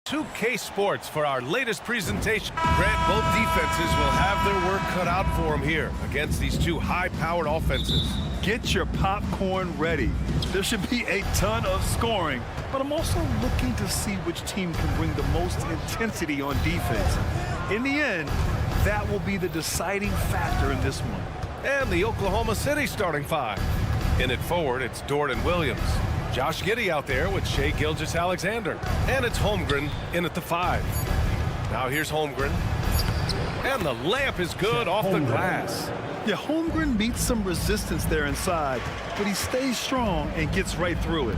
2K Sports for our latest presentation. Grant, both defenses will have their work cut out for them here against these two high-powered offenses. Get your popcorn ready. There should be a ton of scoring, but I'm also looking to see which team can bring the most intensity on defense. In the end, that will be the deciding factor in this one. And the Oklahoma City starting five. In it forward, it's Dort and Williams. Josh Giddey out there with Shai Gilgeous-Alexander. And it's Holmgren in at the 5. Now here's Holmgren. And the layup is good off the glass. Yeah, Holmgren meets some resistance there inside, but he stays strong and gets right through it.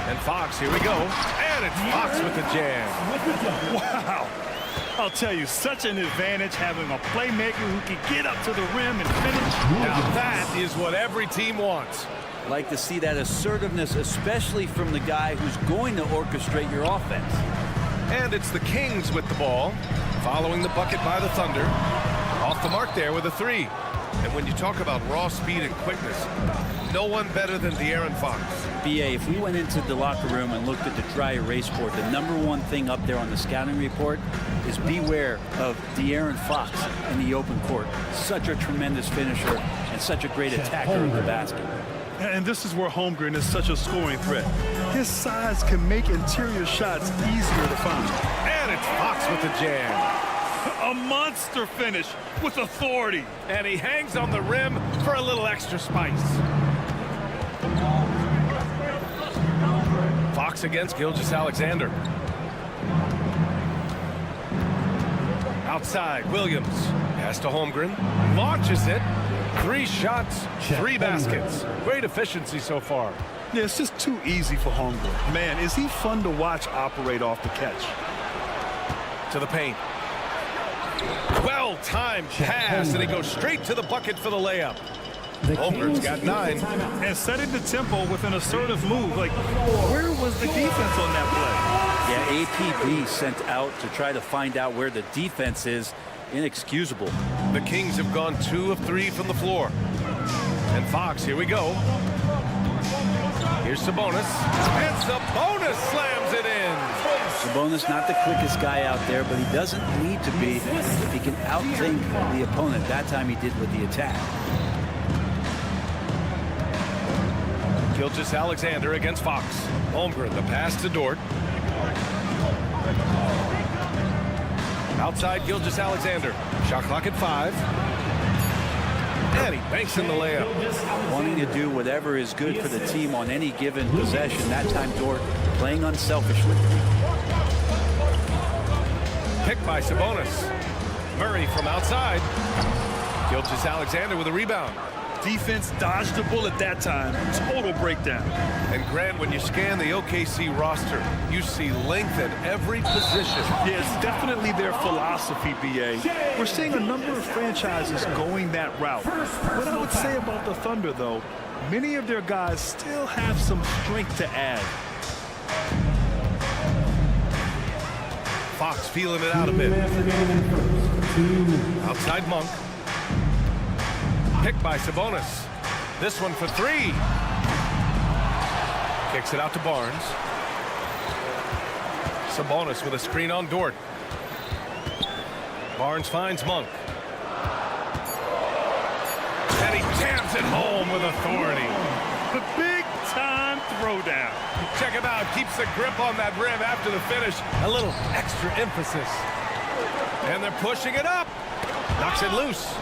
And Fox, here we go. And it's Fox with the jam. Wow. I'll tell you, such an advantage having a playmaker who can get up to the rim and finish. Now that is what every team wants. Like to see that assertiveness, especially from the guy who's going to orchestrate your offense. And it's the Kings with the ball, following the bucket by the Thunder. Off the mark there with a 3. And when you talk about raw speed and quickness, no one better than De'Aaron Fox. BA, if we went into the locker room and looked at the dry erase board, the #1 thing up there on the scouting report is beware of De'Aaron Fox in the open court. Such a tremendous finisher and such a great attacker of the basket. And this is where Holmgren is such a scoring threat. His size can make interior shots easier to find. And it's Fox with the jam. A monster finish with authority. And he hangs on the rim for a little extra spice. Fox against Gilgeous-Alexander. Outside, Williams. Pass to Holmgren. Launches it. 3 shots, 3 baskets. Great efficiency so far. Yeah, it's just too easy for Holmgren. Man, is he fun to watch operate off the catch. To the paint. Well-timed pass, and he goes straight to the bucket for the layup. Holmgren's got 9. And setting the tempo with an assertive move. Like, where was the defense on that play? Yeah, APB sent out to try to find out where the defense is. Inexcusable. The Kings have gone 2 of 3 from the floor. And Fox, here we go. Here's Sabonis. And Sabonis slams it in. Sabonis not the quickest guy out there, but he doesn't need to be if he can outthink the opponent. That time he did with the attack. Gilgeous-Alexander against Fox. Holmgren, the pass to Dort. Outside Gilgeous-Alexander. Shot clock at 5. And he banks in the layup. Wanting to do whatever is good for the team on any given possession. That time Dort playing unselfishly. Picked by Sabonis. Murray from outside. Gilgeous-Alexander with a rebound. Defense dodged the bullet that time. Total breakdown. And Grant, when you scan the OKC roster, you see length at every position. Yeah, it's definitely their philosophy, BA. We're seeing a number of franchises going that route. What I would say about the Thunder, though, many of their guys still have some strength to add. Fox feeling it out a bit. Outside Monk. Picked by Sabonis. This one for 3. Kicks it out to Barnes. Sabonis with a screen on Dort. Barnes finds Monk. And he jams it home with authority. The big-time throwdown. Check him out. Keeps the grip on that rim after the finish. A little extra emphasis. And they're pushing it up. Knocks it loose.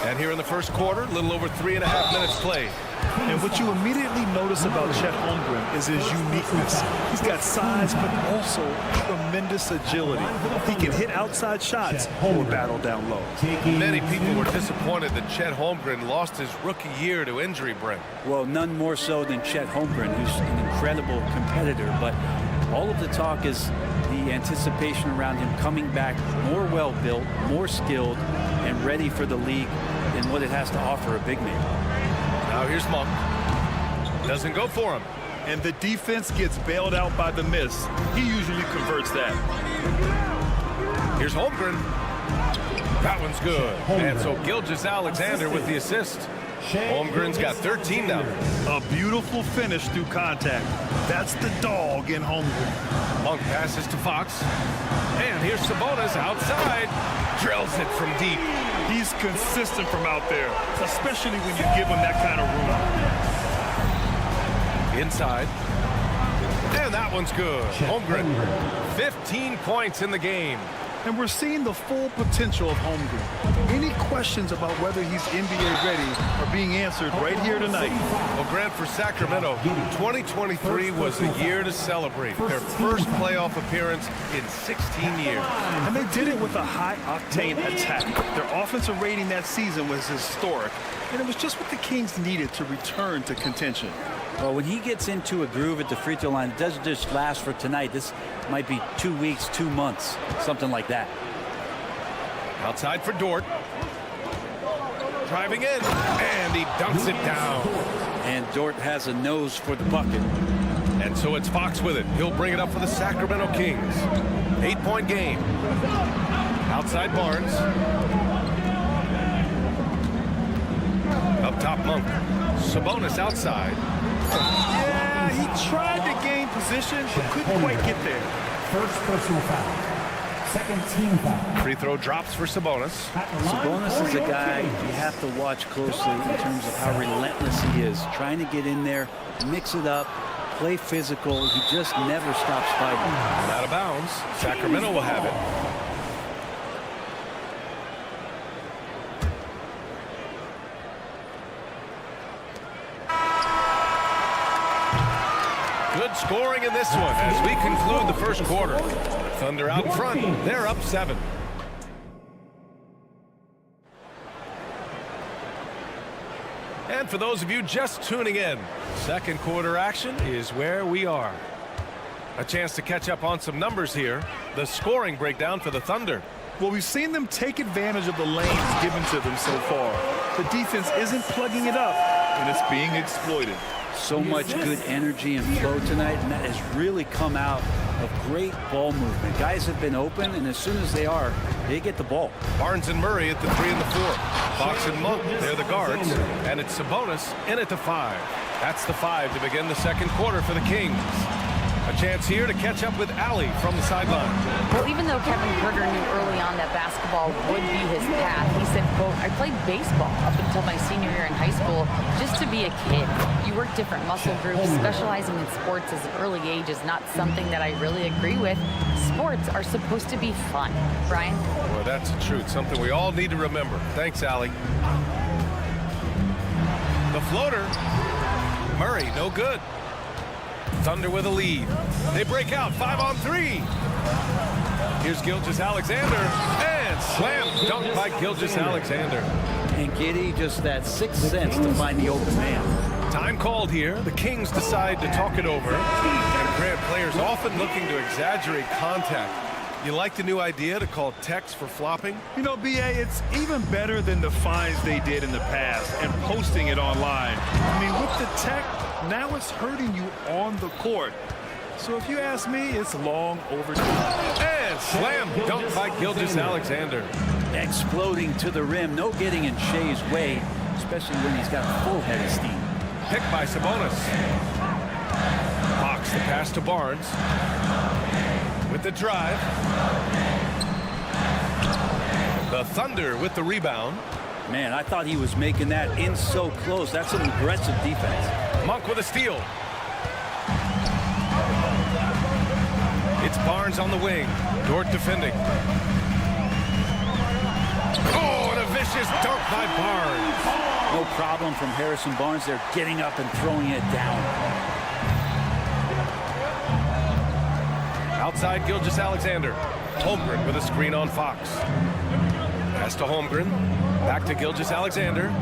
And here in the first quarter, a little over 3.5 minutes played. And what you immediately notice about Chet Holmgren is his uniqueness. He's got size, but also tremendous agility. He can hit outside shots or battle down low. Many people were disappointed that Chet Holmgren lost his rookie year to injury, Brent. Well, none more so than Chet Holmgren, who's an incredible competitor. But all of the talk is the anticipation around him coming back more well-built, more skilled, and ready for the league in what it has to offer a big man. Now here's Monk. Doesn't go for him. And the defense gets bailed out by the miss. He usually converts that. Here's Holmgren. That one's good. And so Gilgeous-Alexander with the assist. Holmgren's got 13 now. A beautiful finish through contact. That's the dog in Holmgren. Monk passes to Fox. And here's Sabonis outside. Drills it from deep. He's consistent from out there, especially when you give him that kind of room. Inside. And that one's good. Holmgren, 15 points in the game. And we're seeing the full potential of Holmgren. Any questions about whether he's NBA ready are being answered right here tonight. Well, Grant, for Sacramento, 2023 was a year to celebrate. Their first playoff appearance in 16 years. And they did it with a high-octane attack. Their offensive rating that season was historic, and it was just what the Kings needed to return to contention. Well, when he gets into a groove at the free throw line, it doesn't just last for tonight. This might be 2 weeks, 2 months, something like that. Outside for Dort. Driving in, and he dunks it down. And Dort has a nose for the bucket. And so it's Fox with it. He'll bring it up for the Sacramento Kings. 8-point game. Outside Barnes. Up top Monk. Sabonis outside. Yeah, he tried to gain position, but couldn't quite get there. First personal foul. Second team foul. Free throw drops for Sabonis. Sabonis is a guy you have to watch closely in terms of how relentless he is. Trying to get in there, mix it up, play physical. He just never stops fighting. Out of bounds. Sacramento will have it. Good scoring in this one as we conclude the first quarter. Thunder out in front. They're up 7. And for those of you just tuning in, second quarter action is where we are. A chance to catch up on some numbers here. The scoring breakdown for the Thunder. Well, we've seen them take advantage of the lanes given to them so far. The defense isn't plugging it up, and it's being exploited. So much good energy and flow tonight, and that has really come out of great ball movement. Guys have been open, and as soon as they are, they get the ball. Barnes and Murray at the 3 and the 4. Fox and Monk, they're the guards. And it's Sabonis in at the 5. That's the 5 to begin the second quarter for the Kings. A chance here to catch up with Allie from the sideline. Well, even though Kevin Kruger knew early on that basketball would be his path, he said, quote, I played baseball up until my senior year in high school just to be a kid. You work different muscle groups. Specializing in sports as an early age is not something that I really agree with. Sports are supposed to be fun. Brian? Well, that's the truth. Something we all need to remember. Thanks, Allie. The floater. Murray, no good. Thunder with a lead. They break out 5 on 3. Here's Gilgeous-Alexander, and slam dunk by Gilgeous-Alexander. And Giddy, just that sixth sense to find the open man. Time called here. The Kings decide to talk it over. And Grant, players often looking to exaggerate contact. You like the new idea to call techs for flopping? You know, B.A., it's even better than the fines they did in the past and posting it online. I mean, with the tech, now it's hurting you on the court. So if you ask me, it's long overdue. And slam dunk by Gilgeous-Alexander. Exploding to the rim. No getting in Shea's way, especially when he's got a full head of steam. Picked by Sabonis. Fox the pass to Barnes. With the drive. The Thunder with the rebound. Man, I thought he was making that in so close. That's an aggressive defense. Monk with a steal. It's Barnes on the wing. Dort defending. Oh, and a vicious dunk by Barnes. No problem from Harrison Barnes. They're getting up and throwing it down. Outside Gilgeous-Alexander. Holmgren with a screen on Fox. Pass to Holmgren. Back to Gilgeous-Alexander.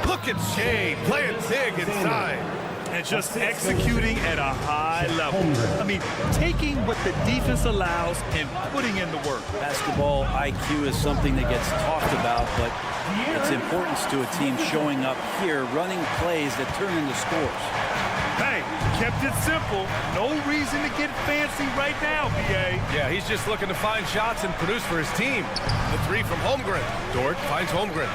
Look at Shea playing big inside. And just executing at a high level. I mean, taking what the defense allows and putting in the work. Basketball IQ is something that gets talked about, but its importance to a team showing up here, running plays that turn into scores. Hey, kept it simple. No reason to get fancy right now, B.A. Yeah, he's just looking to find shots and produce for his team. The three from Holmgren. Dort finds Holmgren.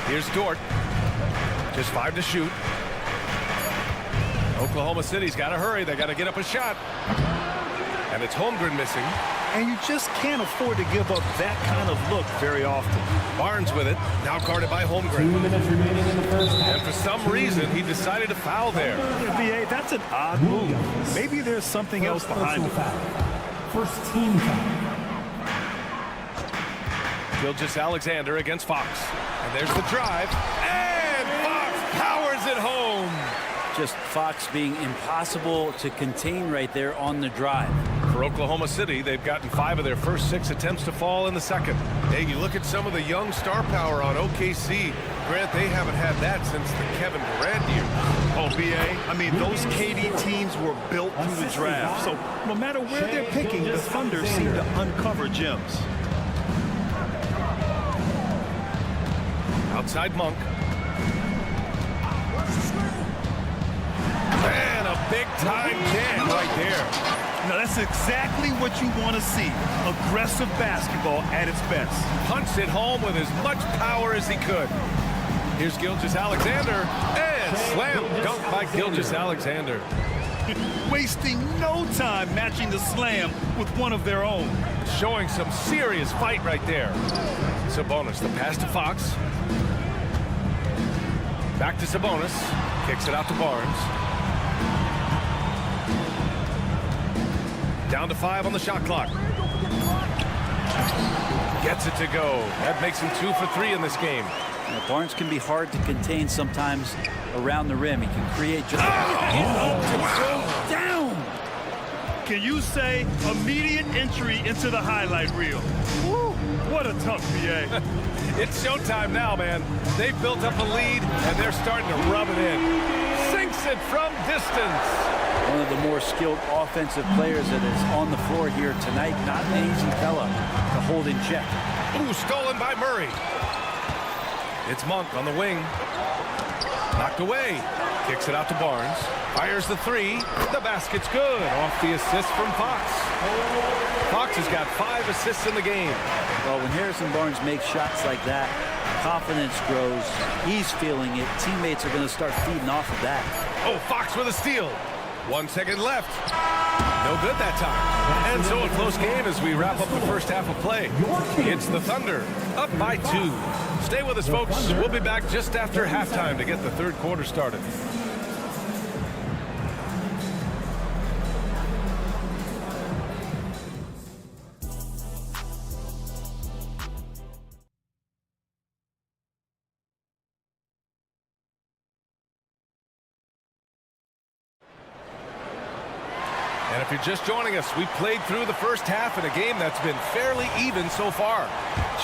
Here's Dort. Just 5 to shoot. Oklahoma City's got to hurry. They got to get up a shot. And it's Holmgren missing. And you just can't afford to give up that kind of look very often. Barnes with it. Now guarded by Holmgren. 2 minutes remaining in the first half. And for some reason, he decided to foul there. B.A., that's an odd move. Maybe there's something else behind it. First team foul. Gilgeous-Alexander against Fox. And there's the drive. And Fox powers it home. Just Fox being impossible to contain right there on the drive. For Oklahoma City, they've gotten 5 of their first 6 attempts to fall in the second. Hey, you look at some of the young star power on OKC. Grant, they haven't had that since the Kevin Durant years. Oh, B.A., I mean, those KD teams were built through the draft. So no matter where they're picking, the Thunder seem to uncover gems. Outside Monk. And a big-time jam right there. Now, that's exactly what you want to see. Aggressive basketball at its best. Punched it home with as much power as he could. Here's Gilgeous-Alexander. And slam dunk by Gilgeous-Alexander. Wasting no time matching the slam with one of their own. Showing some serious fight right there. Sabonis, the pass to Fox. Back to Sabonis. Kicks it out to Barnes. Down to 5 on the shot clock. Gets it to go. That makes him 2 for 3 in this game. Now, Barnes can be hard to contain sometimes around the rim. He can create just down. Can you say immediate entry into the highlight reel? Woo, what a tough BA. It's showtime now, man. They've built up a lead, and they're starting to rub it in. Sinks it from distance. One of the more skilled offensive players that is on the floor here tonight. Not an easy fella to hold in check. Ooh, stolen by Murray. It's Monk on the wing. Knocked away. Kicks it out to Barnes. Fires the 3. The basket's good. Off the assist from Fox. Fox has got 5 assists in the game. Well, when Harrison Barnes makes shots like that, confidence grows. He's feeling it. Teammates are going to start feeding off of that. Oh, Fox with a steal. 1 second left. No good that time. And so a close game as we wrap up the first half of play. It's the Thunder up by 2. Stay with us, folks. We'll be back just after halftime to get the third quarter started. And if you're just joining us, we played through the first half in a game that's been fairly even so far.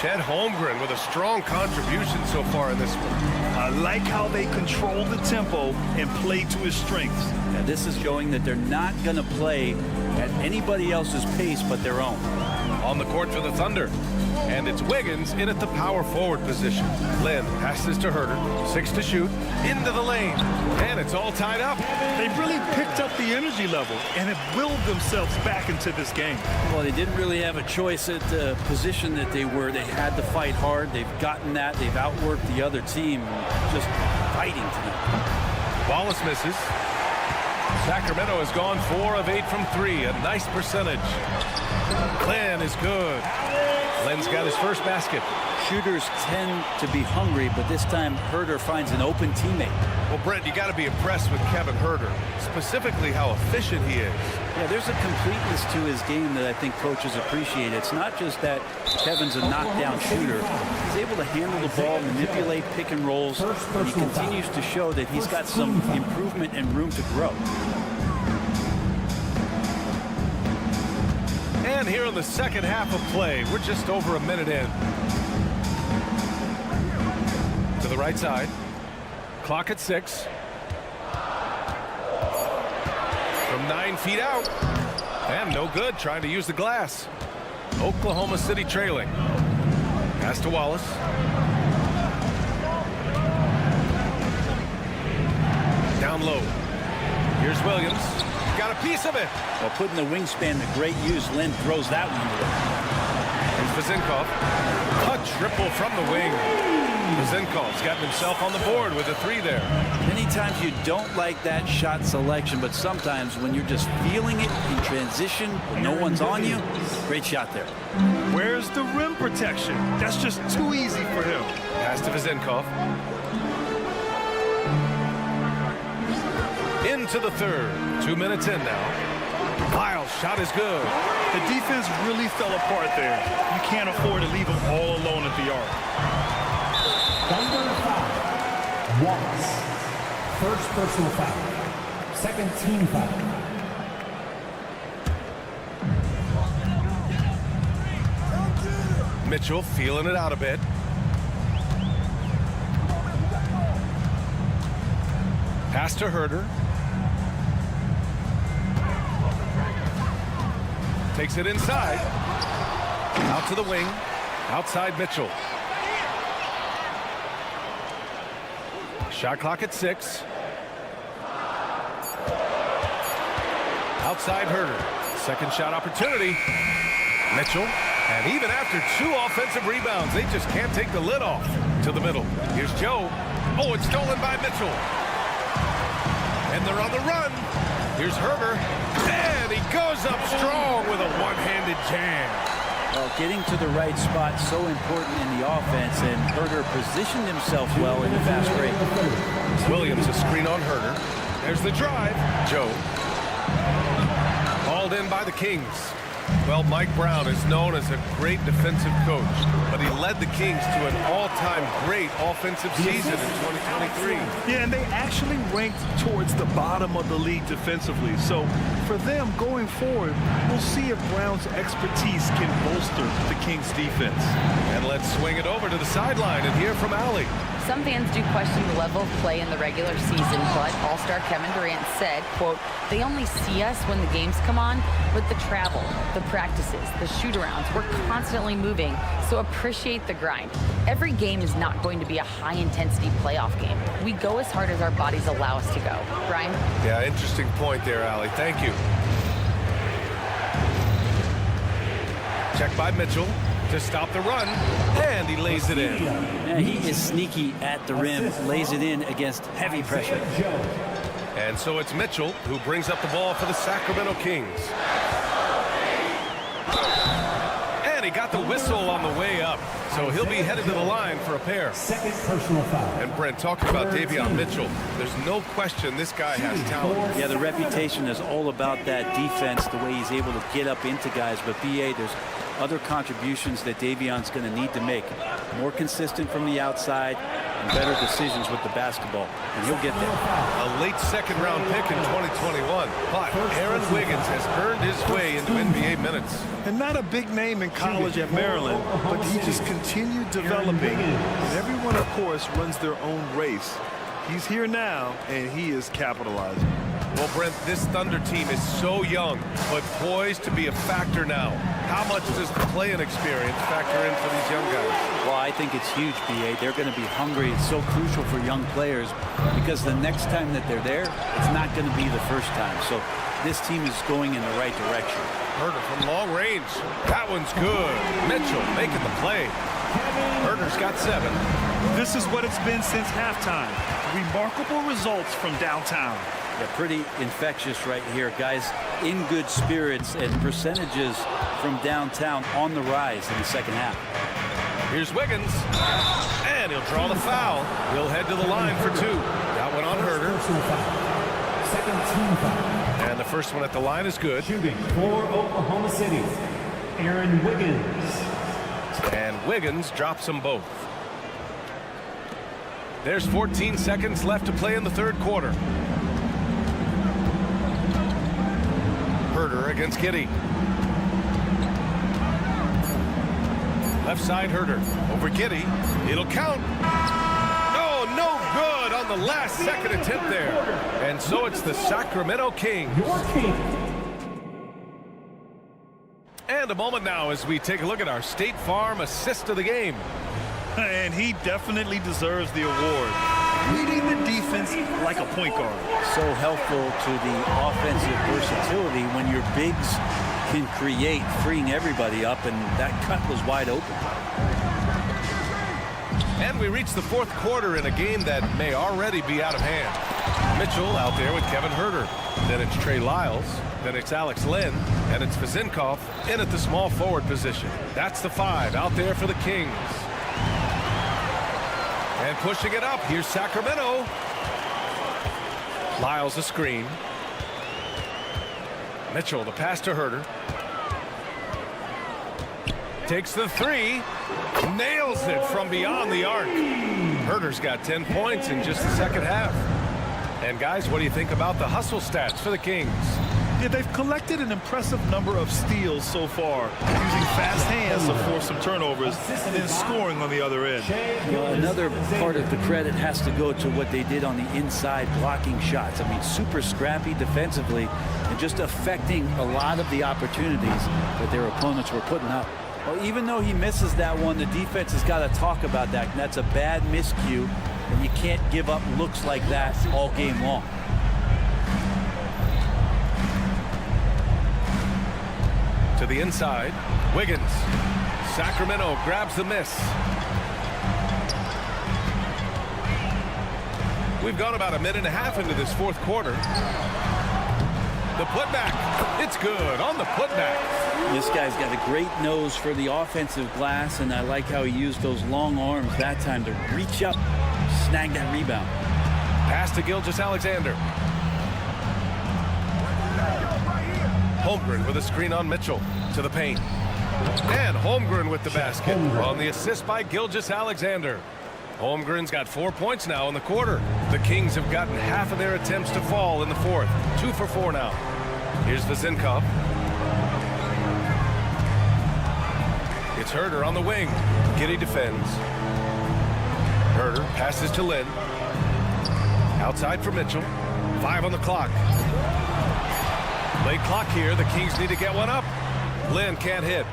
Chet Holmgren with a strong contribution so far in this one. I like how they control the tempo and play to his strengths. And this is showing that they're not going to play at anybody else's pace but their own. On the court for the Thunder. And it's Wiggins in at the power forward position. Lynn passes to Herter. 6 to shoot. Into the lane. And it's all tied up. They've really picked up the energy level and have willed themselves back into this game. Well, they didn't really have a choice at the position that they were. They had to fight hard. They've gotten that. They've outworked the other team. Just fighting tonight. Wallace misses. Sacramento has gone 4 of 8 from 3. A nice percentage. Glenn is good. Glenn's got his first basket. Shooters tend to be hungry, but this time Herter finds an open teammate. Well, Brent, you got to be impressed with Kevin Herter, specifically how efficient he is. Yeah, there's a completeness to his game that I think coaches appreciate. It's not just that Kevin's a knockdown shooter. He's able to handle the ball, manipulate pick and rolls, and he continues to show that he's got some improvement and room to grow. And here in the second half of play, we're just over a minute in. To the right side. Clock at 6. From 9 feet out. And no good, trying to use the glass. Oklahoma City trailing. Pass to Wallace. Down low. Here's Williams. Got a piece of it. Well, putting the wingspan to great use, Lynn throws that one away. Here's Vazenkov. A triple from the wing. Vazenkov's gotten himself on the board with a 3 there. Many times you don't like that shot selection, but sometimes when you're just feeling it in transition, when no one's on you, great shot there. Where's the rim protection? That's just too easy for him. Pass to Vazenkov. Into the third. 2 minutes in now. Lyle's shot is good. The defense really fell apart there. You can't afford to leave them all alone at the arc. Number 5, Wallace. First personal foul. Second team foul. Mitchell feeling it out a bit. Pass to Herder. Takes it inside. Out to the wing. Outside Mitchell. Shot clock at 6. Outside Herder. Second shot opportunity. Mitchell. And even after 2 offensive rebounds, they just can't take the lid off. To the middle. Here's Joe. Oh, it's stolen by Mitchell. And they're on the run. Here's Herder. And he goes up strong with a one-handed jam. Well, getting to the right spot so important in the offense, and Herder positioned himself well in the fast break. Williams a screen on Herder. There's the drive. Joe. Hauled in by the Kings. Well, Mike Brown is known as a great defensive coach, but he led the Kings to an all-time great offensive season in 2023. Yeah, and they actually ranked towards the bottom of the league defensively. So for them going forward, we'll see if Brown's expertise can bolster the Kings defense. And let's swing it over to the sideline and hear from Allie. Some fans do question the level of play in the regular season, but All-Star Kevin Durant said, quote, "They only see us when the games come on, but the travel, the practices, the shoot-arounds, we're constantly moving, so appreciate the grind. Every game is not going to be a high-intensity playoff game. We go as hard as our bodies allow us to go." Brian? Yeah, interesting point there, Allie. Thank you. Check by Mitchell to stop the run, and he lays it in. Yeah, he is sneaky at the rim, lays it in against heavy pressure. And so it's Mitchell who brings up the ball for the Sacramento Kings. And he got the whistle on the way up, so he'll be headed to the line for a pair. Second personal foul. And Brent, talking about Davion Mitchell, there's no question this guy has talent. Yeah, the reputation is all about that defense, the way he's able to get up into guys. But BA, there's other contributions that Davion's going to need to make. More consistent from the outside and better decisions with the basketball. And he'll get there. A late second-round pick in 2021. But Aaron Wiggins has earned his way into NBA minutes. And not a big name in college at Maryland, but he just continued developing. And everyone, of course, runs their own race. He's here now, and he is capitalizing. Well, Brent, this Thunder team is so young, but poised to be a factor now. How much does the play-in experience factor in for these young guys? Well, I think it's huge, BA. They're going to be hungry. It's so crucial for young players because the next time that they're there, it's not going to be the first time. So this team is going in the right direction. Herder from long range. That one's good. Mitchell making the play. Herder's got 7. This is what it's been since halftime. Remarkable results from downtown. Yeah, pretty infectious right here. Guys in good spirits and percentages from downtown on the rise in the second half. Here's Wiggins. And he'll draw the foul. He'll head to the line for 2. That one on Herder. Second team foul. And the first one at the line is good. Shooting for Oklahoma City, Aaron Wiggins. And Wiggins drops them both. There's 14 seconds left to play in the third quarter. Herder against Giddey. Left side Herder over Giddey. It'll count. Oh, no good on the last second attempt there. And so it's the Sacramento Kings. Your king. And a moment now as we take a look at our State Farm assist of the game. And he definitely deserves the award. reading the defense like a point guard. So helpful to the offensive versatility when your bigs can create, freeing everybody up, and that cut was wide open. And we reach the fourth quarter in a game that may already be out of hand. Mitchell out there with Kevin Huerter. Then it's Trey Lyles. Then it's Alex Len. And it's Vezinkov in at the small forward position. That's the 5 out there for the Kings. And pushing it up, here's Sacramento. Lyles a screen. Mitchell, the pass to Huerter. Takes the 3. Nails it from beyond the arc. Huerter's got 10 points in just the second half. And guys, what do you think about the hustle stats for the Kings? Yeah, they've collected an impressive number of steals so far, using fast hands to force some turnovers and then scoring on the other end. Well, another part of the credit has to go to what they did on the inside blocking shots. I mean, super scrappy defensively and just affecting a lot of the opportunities that their opponents were putting up. Well, even though he misses that one, the defense has got to talk about that. And that's a bad miscue, and you can't give up looks like that all game long. To the inside, Wiggins. Sacramento grabs the miss. We've gone about a minute and a half into this fourth quarter. The putback. It's good on the putback. This guy's got a great nose for the offensive glass, and I like how he used those long arms that time to reach up, snag that rebound. Pass to Gilgeous-Alexander. Holmgren with a screen on Mitchell to the paint. And Holmgren with the basket on the assist by Gilgeous-Alexander. Holmgren's got 4 points now in the quarter. The Kings have gotten half of their attempts to fall in the fourth. 2 for 4 now. Here's Vezinkov. It's Huerter on the wing. Giddey defends. Huerter passes to Lynn. Outside for Mitchell. 5 on the clock. Late clock here. The Kings need to get one up. Lynn can't hit.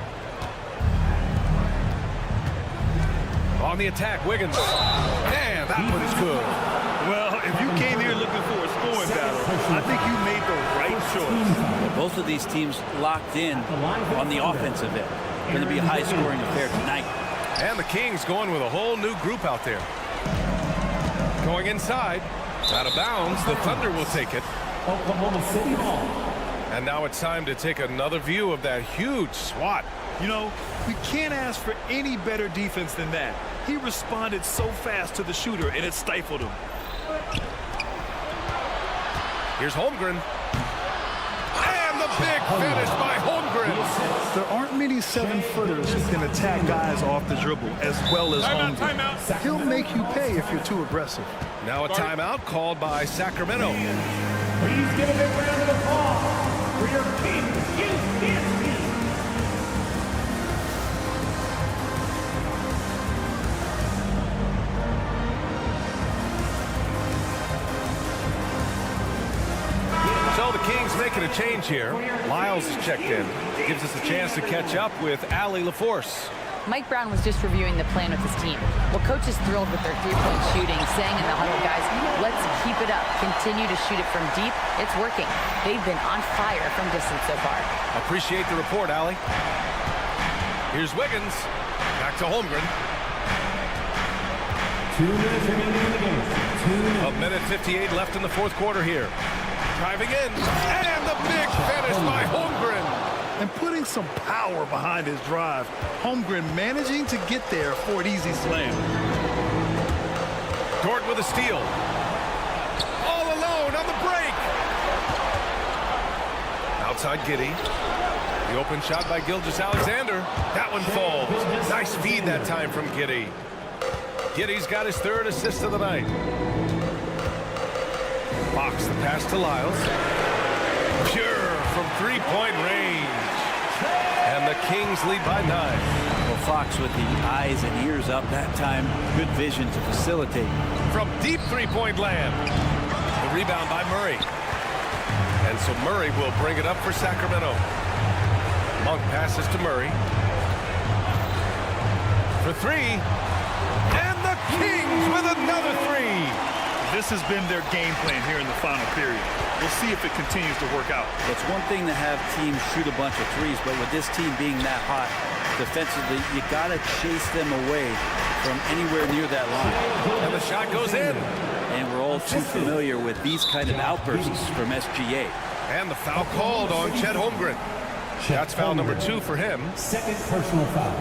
On the attack, Wiggins. And that one's good. Well, if you came here looking for a scoring battle, I think you made the right choice. Both of these teams locked in on the offensive end. Going to be a high-scoring affair tonight. And the Kings going with a whole new group out there. Going inside. Out of bounds. The Thunder will take it. Oklahoma City Hall. And now it's time to take another view of that huge swat. You know, we can't ask for any better defense than that. He responded so fast to the shooter, and it stifled him. Here's Holmgren. And the big finish by Holmgren. There aren't many 7-footers who can attack guys off the dribble as well as Holmgren. He'll make you pay if you're too aggressive. Now a timeout called by Sacramento. Please give a big round of applause for your Kings UPSP. So the Kings making a change here. Lyles is checked in. Gives us a chance to catch up with Allie LaForce. Mike Brown was just reviewing the plan with his team. Well, coach is thrilled with their three-point shooting, saying in the huddle, guys, let's keep it up. Continue to shoot it from deep. It's working. They've been on fire from distance so far. Appreciate the report, Allie. Here's Wiggins. Back to Holmgren. 2 minutes remaining in the game. 2 minutes. A minute 58 left in the fourth quarter here. Driving in. And the big finish by Holmgren. And putting some power behind his drive. Holmgren managing to get there for an easy slam. Dort with a steal. All alone on the break. Outside Giddey. The open shot by Gilgeous-Alexander. That one falls. Nice feed that time from Giddey. Giddey's got his third assist of the night. Fox the pass to Lyles. Pure from three-point range. And the Kings lead by 9. Well, Fox with the eyes and ears up that time. Good vision to facilitate. From deep three-point land. The rebound by Murray. And so Murray will bring it up for Sacramento. Monk passes to Murray. For 3. And the Kings with another 3. This has been their game plan here in the final period. We'll see if it continues to work out. It's one thing to have teams shoot a bunch of threes, but with this team being that hot defensively, you got to chase them away from anywhere near that line. And the shot goes in. And we're all too familiar with these kind of outbursts from SGA. And the foul called on Chet Holmgren. That's foul number 2 for him. Second personal foul.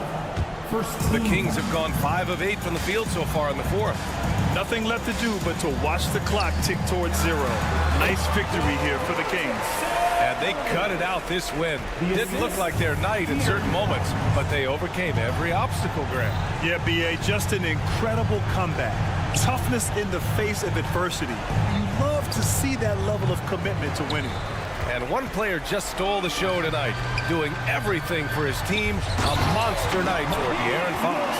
The Kings have gone 5 of 8 from the field so far in the fourth. Nothing left to do but to watch the clock tick towards 0. Nice victory here for the Kings. And they cut it out this win. Didn't look like their night in certain moments, but they overcame every obstacle, Grant. Yeah, B.A., just an incredible comeback. Toughness in the face of adversity. You love to see that level of commitment to winning. And one player just stole the show tonight, doing everything for his team. A monster night for De'Aaron Fox.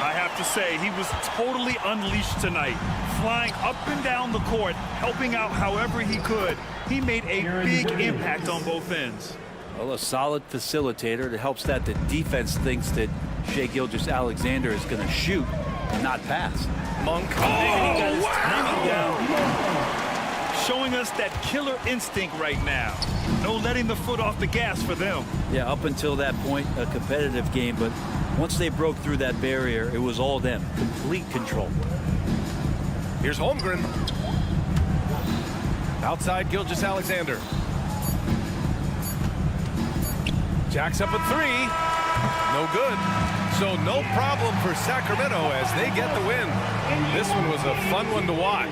I have to say, he was totally unleashed tonight, flying up and down the court, helping out however he could. He made a big impact on both ends. Well, a solid facilitator that helps that the defense thinks that Shai Gilgeous-Alexander is going to shoot and not pass. Monk. Showing us that killer instinct right now. No letting the foot off the gas for them. Yeah, up until that point, a competitive game, but once they broke through that barrier, it was all them. Complete control. Here's Holmgren. Outside Gilgeous-Alexander. Jacks up a 3. No good. So no problem for Sacramento as they get the win. This one was a fun one to watch.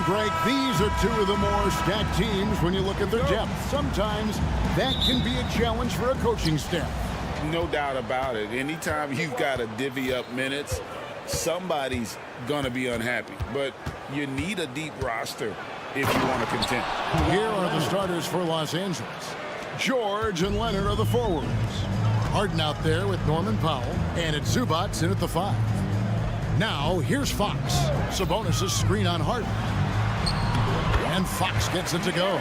And, Greg, these are two of the more stacked teams when you look at their depth. Sometimes that can be a challenge for a coaching staff. No doubt about it. Anytime you've got to divvy up minutes, somebody's going to be unhappy. But you need a deep roster if you want to contend. Here are the starters for Los Angeles. George and Leonard are the forwards. Harden out there with Norman Powell. And it's Zubats in at the 5. Now, here's Fox. Sabonis' screen on Harden. And Fox gets it to go.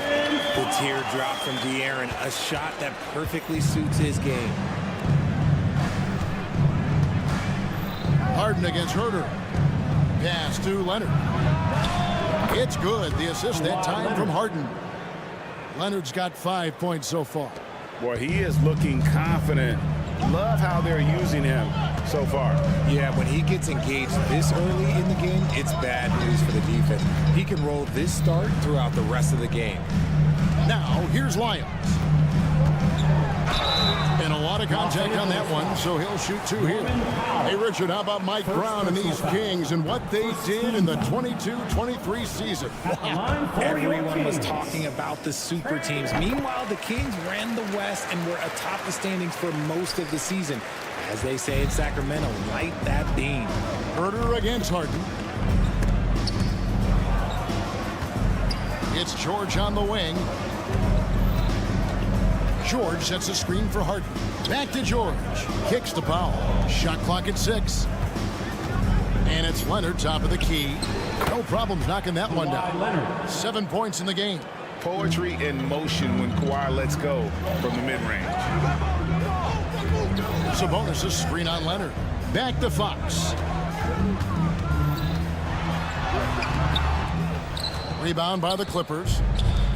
The teardrop from De'Aaron, a shot that perfectly suits his game. Harden against Herter. Pass to Leonard. It's good. The assist that time from Harden. Leonard's got 5 points so far. Boy, he is looking confident. Love how they're using him so far. Yeah, when he gets engaged this early in the game, it's bad news for the defense. He can roll this start throughout the rest of the game. Now, here's Lyons. And a lot of contact on that one, so he'll shoot 2 here. Hey, Richard, how about Mike Brown and these Kings and what they did in the 22-23 season? Wow. Everyone was talking about the super teams. Meanwhile, the Kings ran the West and were atop the standings for most of the season. As they say in Sacramento, light that beam. Herter against Harden. It's George on the wing. George sets a screen for Harden. Back to George. Kicks the Powell. Shot clock at 6. And it's Leonard, top of the key. No problems knocking that one down. 7 points in the game. Poetry in motion when Kawhi lets go from the mid-range. Sabonis' screen on Leonard. Back to Fox. Rebound by the Clippers.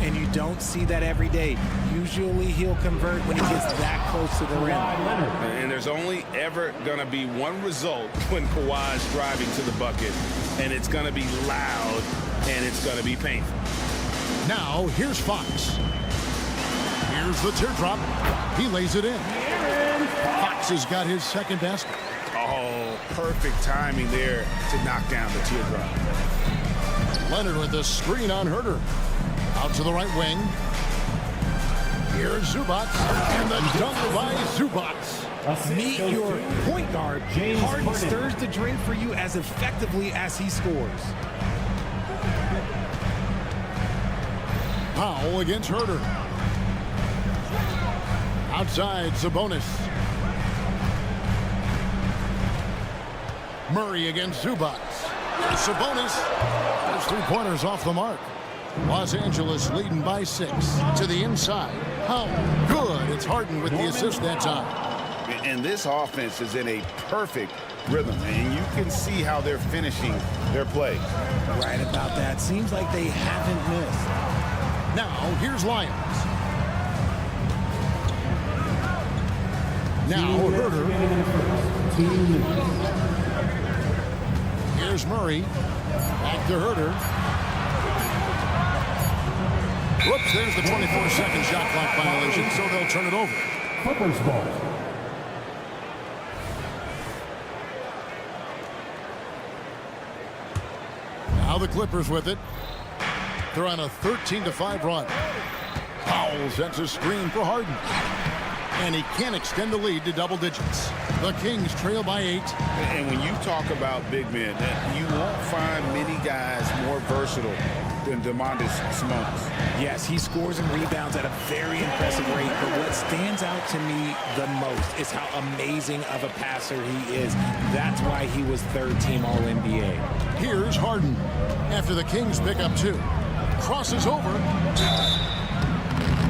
And you don't see that every day. Usually he'll convert when he gets that close to the rim. And there's only ever going to be one result when Kawhi's driving to the bucket, and it's going to be loud, and it's going to be painful. Now, here's Fox. Here's the teardrop. He lays it in. Fox has got his second basket. Oh, perfect timing there to knock down the teardrop. Leonard with the screen on Herter. Out to the right wing. Here's Zubats. And the dunk by Zubats. Meet your point guard. Harden stirs the drink for you as effectively as he scores. Powell against Herter. Outside, Sabonis. Murray against Zubats. Sabonis. Those 3-pointers off the mark. Los Angeles leading by 6 to the inside. How good. It's Harden with the assist that time. And this offense is in a perfect rhythm, and you can see how they're finishing their play. Right about that. Seems like they haven't missed. Now, here's Lyons. Now, Herter. Here's Murray. Back to Herter. Whoops, there's the 24-second shot clock violation, so they'll turn it over. Clippers ball. Now the Clippers with it. They're on a 13-5 run. Powell sets a screen for Harden. And he can't extend the lead to double digits. The Kings trail by 8. And when you talk about big men, you won't find many guys more versatile than Demontis Sabonis. Yes, he scores and rebounds at a very impressive rate, but what stands out to me the most is how amazing of a passer he is. That's why he was third-team All-NBA. Here's Harden. After the Kings pick up 2. Crosses over.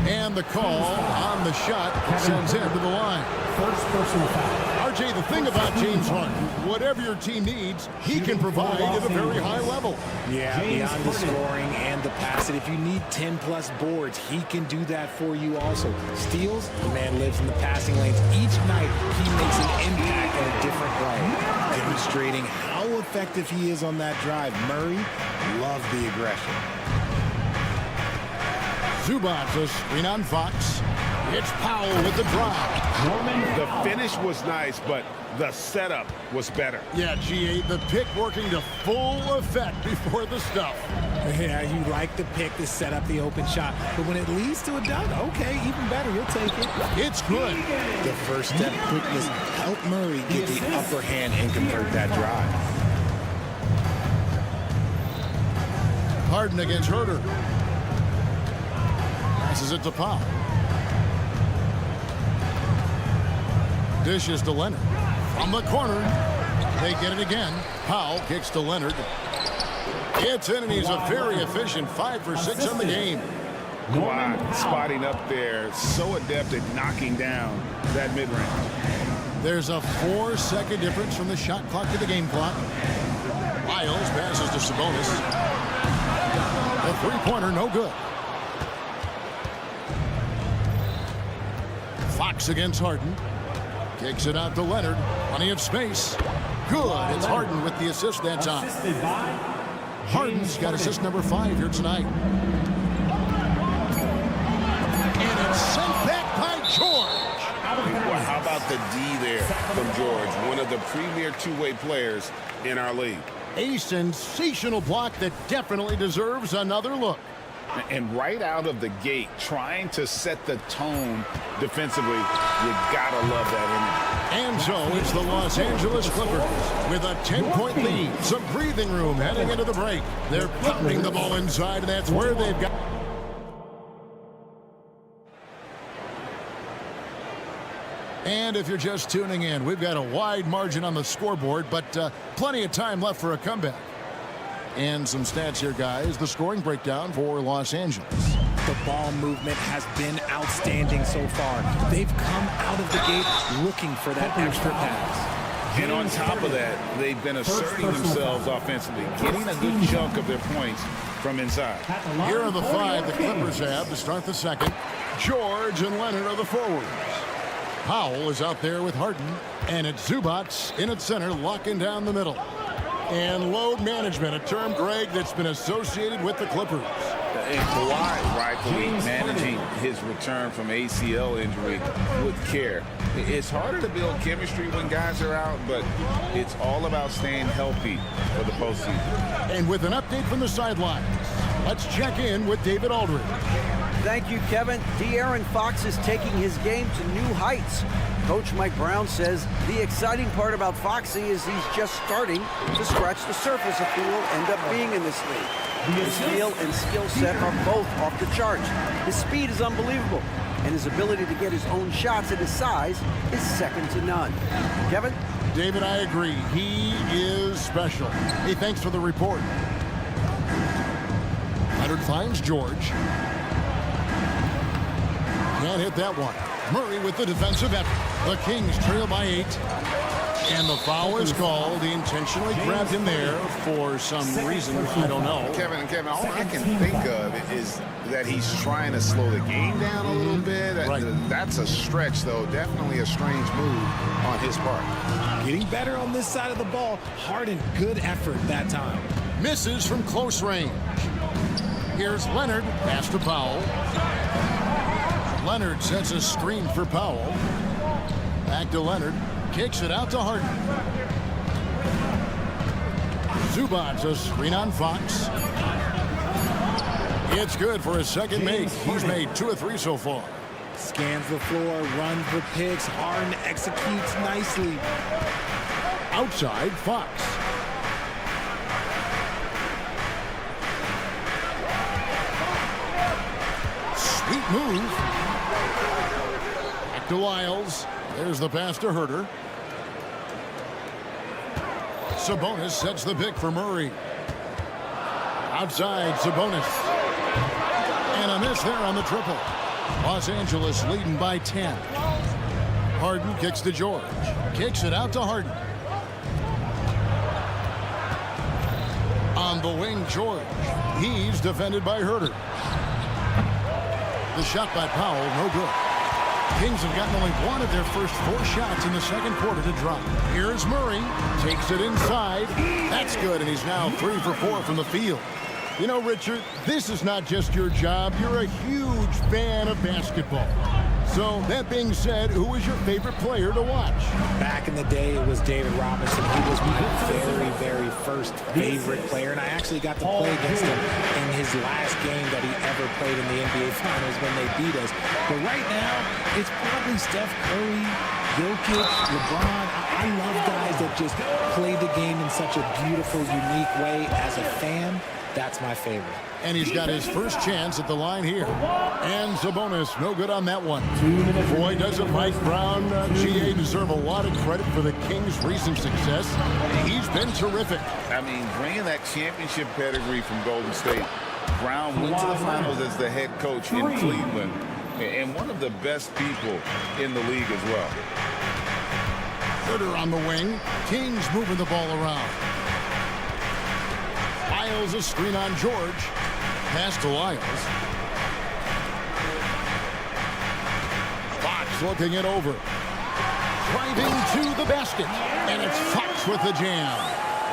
And the call on the shot sends him to the line. First personal foul. RJ, the thing about James Harden, whatever your team needs, he can provide at a very high level. Yeah, beyond the scoring and the passing. If you need 10-plus boards, he can do that for you also. Steals, the man lives in the passing lanes. Each night, he makes an impact in a different way, demonstrating how effective he is on that drive. Murray loved the aggression. Zubats a screen on Fox. It's Powell with the drive. The finish was nice, but the setup was better. Yeah, GA, the pick working to full effect before the stuff. Yeah, you like the pick to set up the open shot. But when it leads to a dunk, okay, even better. You'll take it. It's good. The first step quickness helped Murray get the upper hand and convert that drive. Harden against Herter. Passes it to Powell. Dishes to Leonard. From the corner. They get it again. Powell kicks to Leonard. It's in, and he's a very efficient 5 for 6 on the game. Kawhi spotting up there, so adept at knocking down that mid-range. There's a 4-second difference from the shot clock to the game clock. Lyles passes to Sabonis. The three-pointer, no good. Fox against Harden. Kicks it out to Leonard. Plenty of space. Good. It's Harden with the assist that time. Harden's got assist number 5 here tonight. And it's sent back by George. Well, how about the D there from George, one of the premier two-way players in our league. A sensational block that definitely deserves another look. And right out of the gate, trying to set the tone defensively, you gotta love that energy. And so it's the Los Angeles Clippers with a 10-point lead. Some breathing room heading into the break. They're pounding the ball inside, and that's where they've got. And if you're just tuning in, we've got a wide margin on the scoreboard, but plenty of time left for a comeback. And some stats here, guys. The scoring breakdown for Los Angeles. The ball movement has been outstanding so far. They've come out of the gate looking for that extra pass. And on top of that, they've been asserting themselves offensively, getting a good chunk of their points from inside. Here are the 5 the Clippers have to start the second. George and Leonard are the forwards. Powell is out there with Harden, and it's Zubac in at center, locking down the middle. And load management, a term, Greg, that's been associated with the Clippers. And Kawhi rightfully managing his return from ACL injury with care. It's harder to build chemistry when guys are out, but it's all about staying healthy for the postseason. And with an update from the sidelines, let's check in with David Aldridge. Thank you, Kevin. De'Aaron Fox is taking his game to new heights. Coach Mike Brown says the exciting part about Foxy is he's just starting to scratch the surface of who will end up being in this league. His feel and skill set are both off the charts. His speed is unbelievable, and his ability to get his own shots at his size is second to none. Kevin? David, I agree. He is special. Hey, thanks for the report. Leonard finds George. Can't hit that one. Murray with the defensive effort. The Kings trail by 8. And the foul is called. He intentionally grabbed him there for some reason. I don't know. Kevin, all I can think of is that he's trying to slow the game down a little bit. Right. That's a stretch, though. Definitely a strange move on his part. Getting better on this side of the ball. Harden, good effort that time. Misses from close range. Here's Leonard. Pass to Powell. Leonard sets a screen for Powell. Back to Leonard. Kicks it out to Harden. Zubac, a screen on Fox. It's good for his second make. He's made 2 of 3 so far. Scans the floor, runs the picks. Harden executes nicely. Outside, Fox. Sweet move. Back to Lyles. There's the pass to Herter. Sabonis sets the pick for Murray. Outside, Sabonis. And a miss there on the triple. Los Angeles leading by 10. Harden kicks to George. Kicks it out to Harden. On the wing, George. He's defended by Herter. The shot by Powell, no good. Kings have gotten only 1 of their first 4 shots in the second quarter to drop. Here's Murray. Takes it inside. That's good, and he's now 3 for 4 from the field. You know, Richard, this is not just your job. You're a huge fan of basketball. So, that being said, who was your favorite player to watch? Back in the day, it was David Robinson. He was my very, very first favorite player, and I actually got to play against him in his last game that he ever played in the NBA Finals when they beat us. But right now, it's probably Steph Curry, Jokic, LeBron. I love guys that just play the game in such a beautiful, unique way. As a fan, that's my favorite. And he's got his first chance at the line here. And Sabonis, no good on that one. Boy, doesn't Mike Brown, GA, deserve a lot of credit for the Kings' recent success. He's been terrific. I mean, bringing that championship pedigree from Golden State. Brown went to the finals as the head coach in Cleveland, and one of the best people in the league as well. Further on the wing, Kings moving the ball around. Lyles, a screen on George. Pass to Lyles. Fox looking it over. Driving to the basket. And it's Fox with the jam.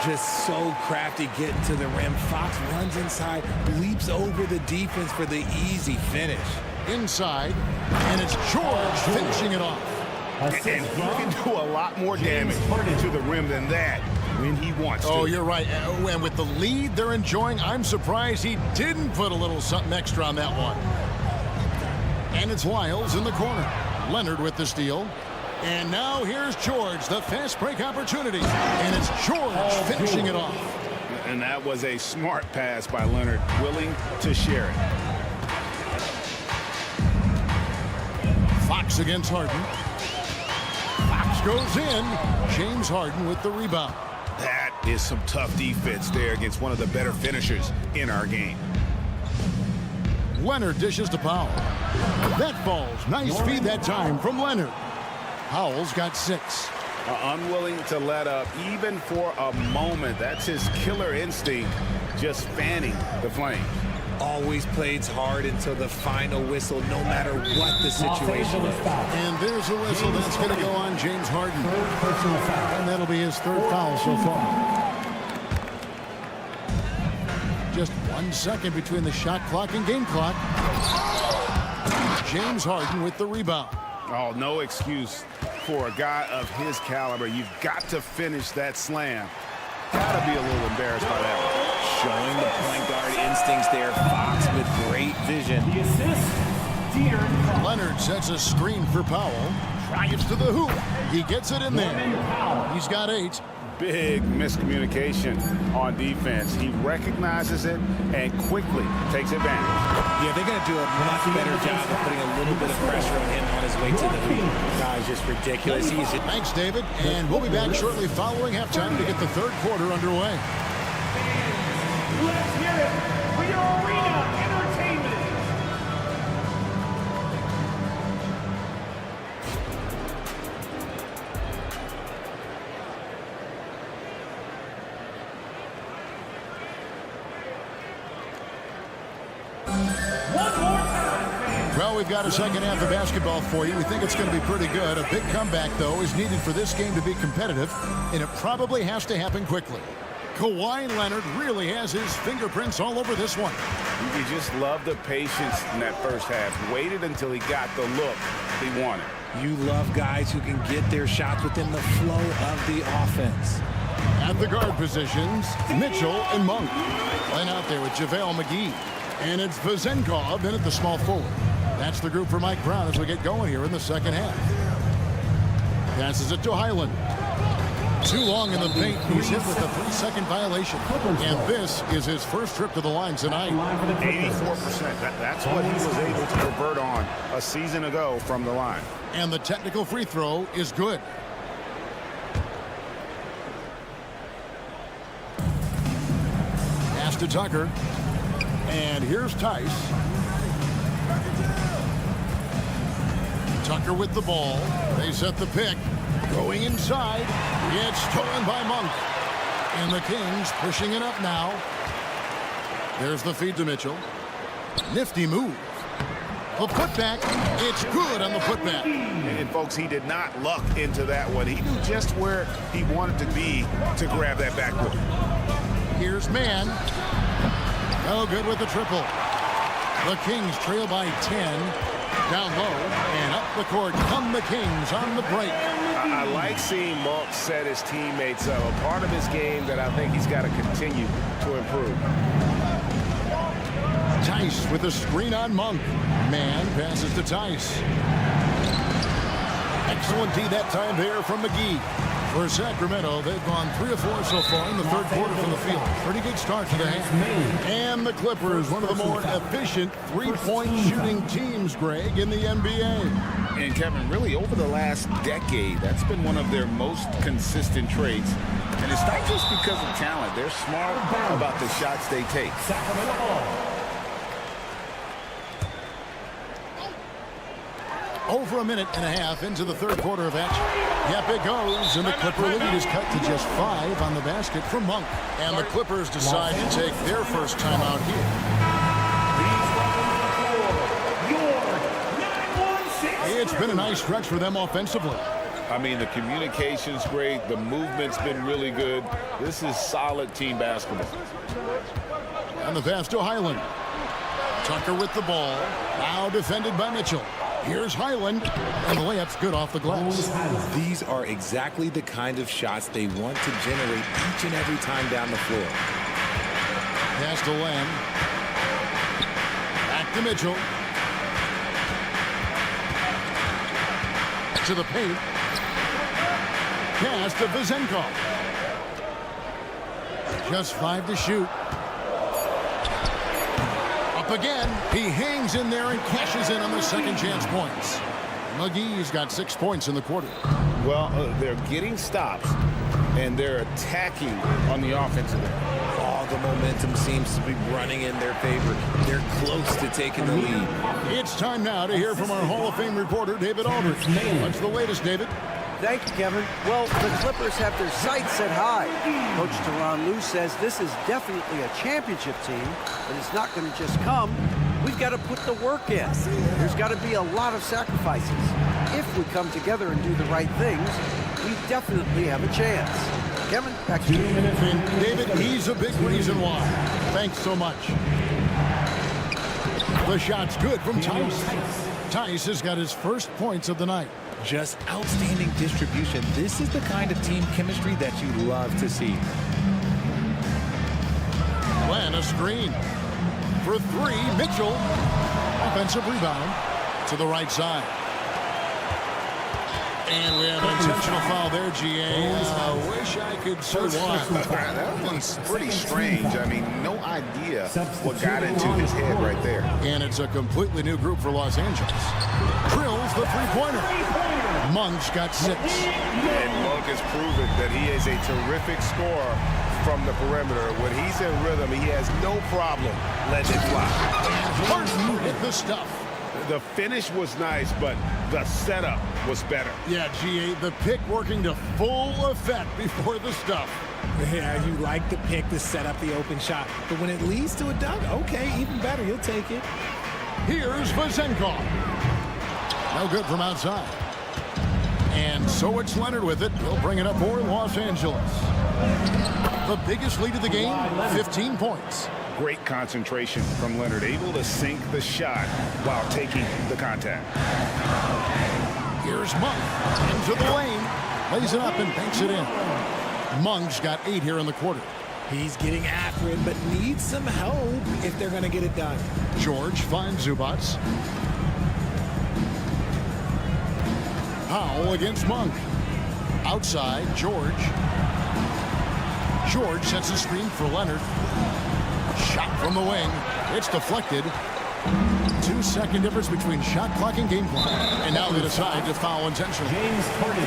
Just so crafty getting to the rim. Fox runs inside, leaps over the defense for the easy finish. Inside. And it's George finishing it off. And he can do a lot more damage to the rim than that when he wants to. Oh, you're right. And with the lead they're enjoying, I'm surprised he didn't put a little something extra on that one. And it's Lyles in the corner. Leonard with the steal. And now here's George, the fast break opportunity. And it's George finishing it off. And that was a smart pass by Leonard, willing to share it. Fox against Harden. Fox goes in. James Harden with the rebound. That is some tough defense there against one of the better finishers in our game. Leonard dishes to Powell. That falls. Nice feed that time from Leonard. Powell's got 6. Unwilling to let up even for a moment. That's his killer instinct, just fanning the flame. Always plays hard until the final whistle, no matter what the situation is. And there's a whistle that's going to go on James Harden. And that'll be his 3rd foul so far. Just 1 second between the shot clock and game clock. James Harden with the rebound. Oh, no excuse for a guy of his caliber. You've got to finish that slam. Got to be a little embarrassed by that one. Showing the point guard instincts there. Fox with great vision. The assist, Leonard sets a screen for Powell. Drives to the hoop. He gets it in there. He's got 8. Big miscommunication on defense. He recognizes it and quickly takes advantage. Yeah, they're going to do a much better job of putting a little bit of pressure on him on his way to the hoop. Guy's just ridiculous. Thanks, David. And we'll be back shortly following halftime to get the 3rd quarter underway. let's hear it for your arena entertainment. Well, we've got a second half of basketball for you. We think it's going to be pretty good. A big comeback, though, is needed for this game to be competitive, and it probably has to happen quickly. Kawhi Leonard really has his fingerprints all over this one. You just love the patience in that first half. Waited until he got the look he wanted. You love guys who can get their shots within the flow of the offense. At the guard positions, Mitchell and Monk. Playing out there with JaVale McGee. And it's Vezenkov in at the small forward. That's the group for Mike Brown as we get going here in the second half. Passes it to Highland. Too long in the paint. He's hit with a 3-second violation. And this is his first trip to the line tonight. 84%. That's what he was able to convert on a season ago from the line. And the technical free throw is good. Pass to Tucker. And here's Tice. Tucker with the ball. They set the pick. Going inside. It's stolen by Monk. And the Kings pushing it up now. There's the feed to Mitchell. Nifty move. The putback. It's good on the putback. And folks, he did not luck into that one. He knew just where he wanted to be to grab that backboard. Here's Mann. No good with the triple. The Kings trail by 10. Down low and up the court come the Kings on the break. I like seeing Monk set his teammates up. A part of his game that I think he's got to continue to improve. Tice with a screen on Monk. Man passes to Tice. Excellent D that time there from McGee. For Sacramento, they've gone 3 of 4 so far in the third quarter from the field. Pretty good start to the half. And the Clippers, one of the more efficient three-point shooting teams, Greg, in the NBA. And Kevin, really over the last decade, that's been one of their most consistent traits. And it's not just because of talent. They're smart about the shots they take. Over a minute and a half into the third quarter of action. Yep, it goes, and the Clipper lead is cut to just 5 on the basket from Monk. And the Clippers decide to take their first time out here. It's been a nice stretch for them offensively. I mean, the communication's great. The movement's been really good. This is solid team basketball. And the pass to Highland. Tucker with the ball. Now defended by Mitchell. Here's Highland, and the layup's good off the glass. These are exactly the kind of shots they want to generate each and every time down the floor. Pass to Lamb. Back to Mitchell. To the paint. Pass to Vizenko. Just 5 to shoot. Up again. He hangs in there and cashes in on the second chance points. McGee's got 6 points in the quarter. Well, they're getting stops, and they're attacking on the offensive end. All the momentum seems to be running in their favor. They're close to taking the lead. It's time now to hear from our Hall of Fame reporter, David Aldridge. What's the latest, David? Thank you, Kevin. Well, the Clippers have their sights set high. Coach Tyronn Lue says this is definitely a championship team, but it's not going to just come. We've got to put the work in. There's got to be a lot of sacrifices. If we come together and do the right things, we definitely have a chance. Kevin, back to you. And David, he's a big reason why. Thanks so much. The shot's good from Tice. Tice has got his first points of the night. Just outstanding distribution. This is the kind of team chemistry that you love to see. Glenn, a screen. For 3, Mitchell. Offensive rebound to the right side. And we have an intentional foul there, GA. I wish I could say why. That one's pretty strange. I mean, no idea what got into his head right there. And it's a completely new group for Los Angeles. Drills the three-pointer. Monk's got 6. And Monk has proven that he is a terrific scorer from the perimeter. When he's in rhythm, he has no problem letting it fly. Harden hit the stuff. The finish was nice, but the setup was better. Yeah, GA, the pick working to full effect before the stuff. Yeah, you like the pick to set up the open shot. But when it leads to a dunk, okay, even better. You'll take it. Here's Vizenko. No good from outside. And so it's Leonard with it. He'll bring it up for Los Angeles. The biggest lead of the game, 15 points. Great concentration from Leonard, able to sink the shot while taking the contact. Here's Monk into the lane, lays it up and banks it in. Monk's got 8 here in the quarter. He's getting after it, but needs some help if they're going to get it done. George finds Zubac. Powell against Monk. Outside, George. George sets a screen for Leonard. Shot from the wing. It's deflected. 2-second difference between shot clock and game clock. And now they decide to foul intentionally.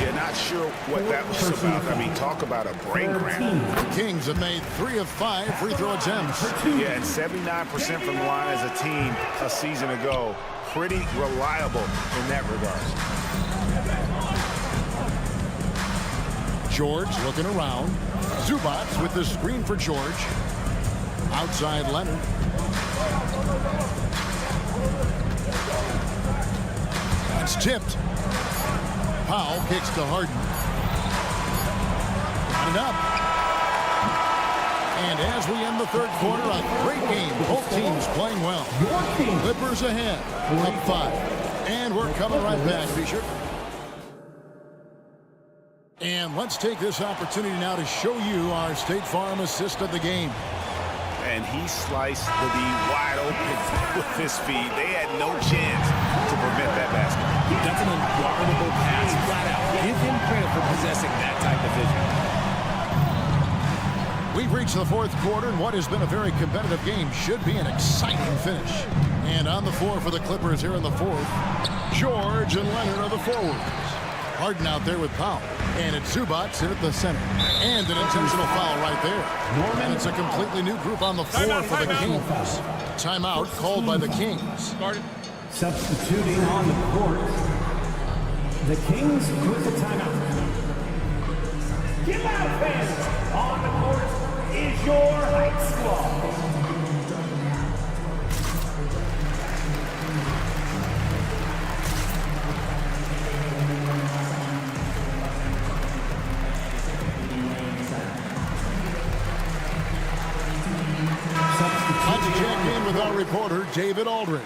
You're not sure what that was about. I mean, talk about a brain cramp. The Kings have made 3 of 5 free throw attempts. Yeah, and 79% from the line as a team a season ago. Pretty reliable in that regard. George looking around. Zubac with the screen for George. Outside Leonard. It's tipped. Powell kicks to Harden. Got it up. And as we end the third quarter, a great game. Both teams playing well. Clippers ahead, up 5. And we're coming right back, Fisher. And let's take this opportunity now to show you our State Farm assist of the game. And he sliced the D wide open with his feet. They had no chance to prevent that basket. That's an unguardable pass, flat out. Give him credit for possessing that type of vision. We've reached the fourth quarter, and what has been a very competitive game should be an exciting finish. And on the floor for the Clippers here in the fourth, George and Leonard are the forwards. Harden out there with Powell. And it's Zubac in at the center. And an intentional foul right there. And it's a completely new group on the floor for the Kings. Timeout called by the Kings. Substituting on the court, the Kings with the timeout. Get out, fans! On the court is your Heights Squad. Let's check in with our reporter, David Aldridge.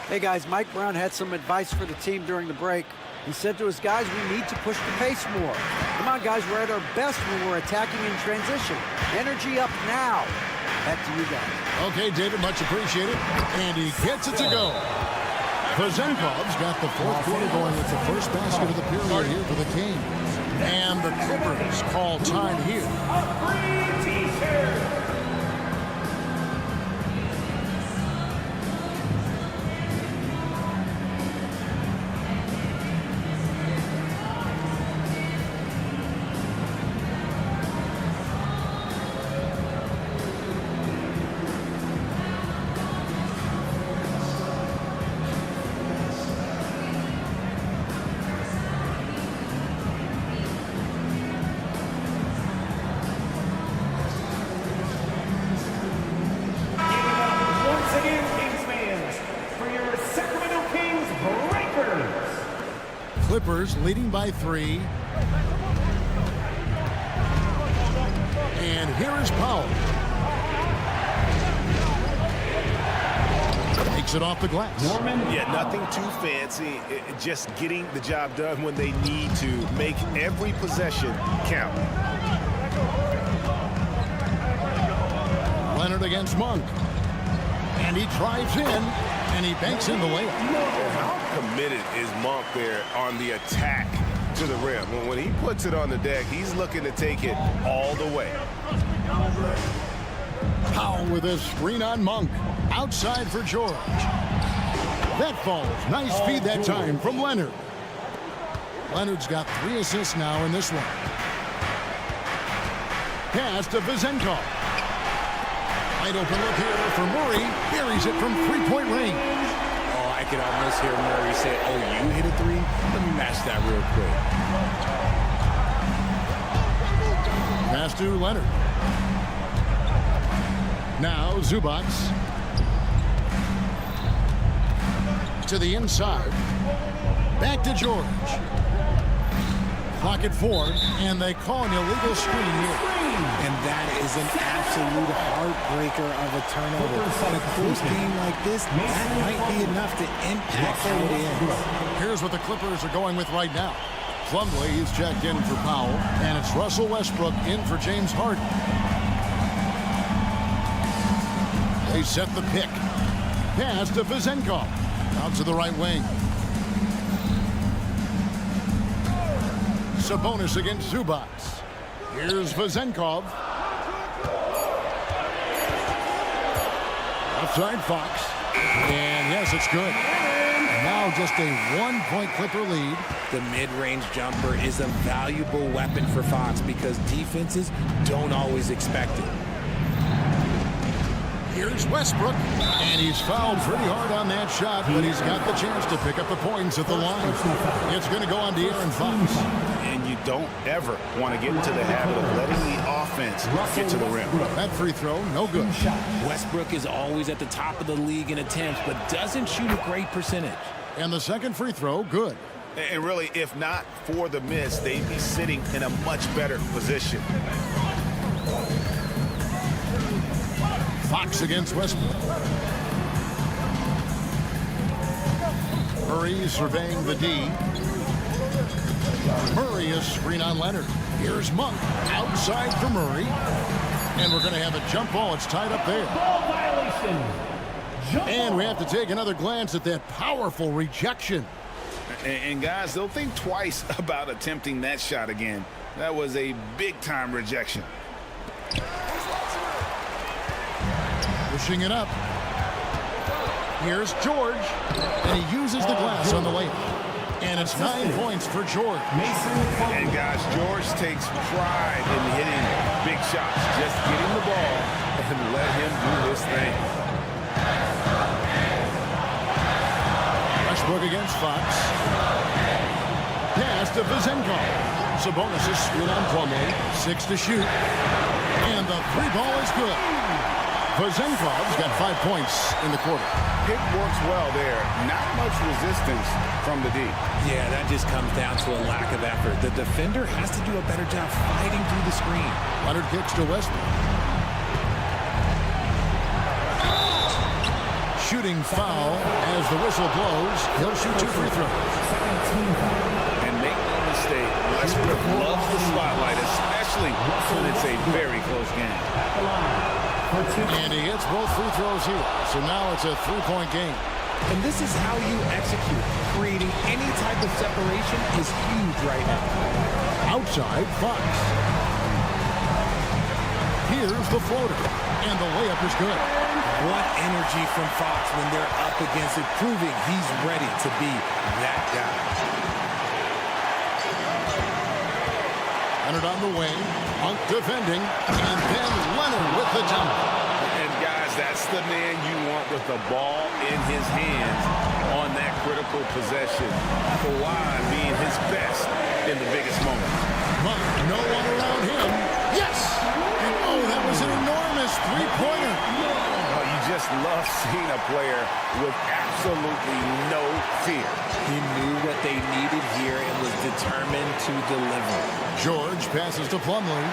Hey guys, Mike Brown had some advice for the team during the break. He said to his guys, we need to push the pace more. Come on guys, we're at our best when we're attacking in transition. Energy up now. Back to you guys. Okay, David, much appreciated. And he gets it to go. Vazenkov's got the fourth quarter going with the first basket of the period here for the Kings. And the Clippers call time here. A free t-shirt. Clippers leading by 3. And here is Powell. Takes it off the glass. Yeah, nothing too fancy. Just getting the job done when they need to. Make every possession count. Leonard against Monk. And he drives in, and he banks in the layup. How committed is Monk there on the attack to the rim? When he puts it on the deck, he's looking to take it all the way. Powell with a screen on Monk. Outside for George. That falls. Nice feed that time from Leonard. Leonard's got 3 assists now in this one. Pass to Vazenkov. Wide open look here for Murray. Buries it from 3-point range. Oh, I could almost hear Murray say, oh, you hit a 3? Let me match that real quick. Pass to Leonard. Now Zubac. To the inside. Back to George. Clock at 4, and they call an illegal screen here. And that is an absolute heartbreaker of a turnover. In a close game like this, that might be enough to impact how it ends. Here's what the Clippers are going with right now. Plumlee is checked in for Powell, and it's Russell Westbrook in for James Harden. They set the pick. Pass to Vazenkov. Out to the right wing. Sabonis against Zubac. Here's Vazenkov. Outside Fox. And yes, it's good. Now just a 1-point Clipper lead. The mid-range jumper is a valuable weapon for Fox because defenses don't always expect it. Here's Westbrook, and he's fouled pretty hard on that shot, but he's got the chance to pick up the points at the line. It's going to go on De'Aaron Fox. And you don't ever want to get into the habit of letting the offense get to the rim. That free throw, no good. Westbrook is always at the top of the league in attempts, but doesn't shoot a great percentage. And the second free throw, good. And really, if not for the miss, they'd be sitting in a much better position. Fox against Westbrook. Murray surveying the D. Murray is screen on Leonard. Here's Monk outside for Murray. And we're going to have a jump ball. It's tied up there. Ball violation. And we have to take another glance at that powerful rejection. And guys, they'll think twice about attempting that shot again. That was a big-time rejection. Pushing it up. Here's George. And he uses the glass on the layup. And it's 9 points for George. And guys, George takes pride in hitting big shots. Just get him the ball and let him do his thing. Westbrook against Fox. Pass to Vizenkov. Sabonis is screen on Plumlee. 6 to shoot. And the three ball is good. Vizenkov's got 5 points in the quarter. Pick works well there. Not much resistance from the D. Yeah, that just comes down to a lack of effort. The defender has to do a better job fighting through the screen. Leonard kicks to Westbrook. Shooting foul as the whistle blows. He'll shoot 2 free throws. And make no mistake, Westbrook loves the spotlight, especially when it's a very close game. And he hits both free throws here. So now it's a 3-point game. And this is how you execute. Creating any type of separation is huge right now. Outside, Fox. Here's the floater. And the layup is good. What energy from Fox when they're up against it, proving he's ready to be that guy. Leonard on the wing. Monk defending. And then Leonard with the jump. And guys, that's the man you want with the ball in his hands on that critical possession. Kawhi being his best in the biggest moment. Monk, no one around him. Yes! And oh, that was an enormous three-pointer. Oh, you just love seeing a player with absolutely no fear. He knew what they needed here and was determined to deliver. George passes to Plumlee.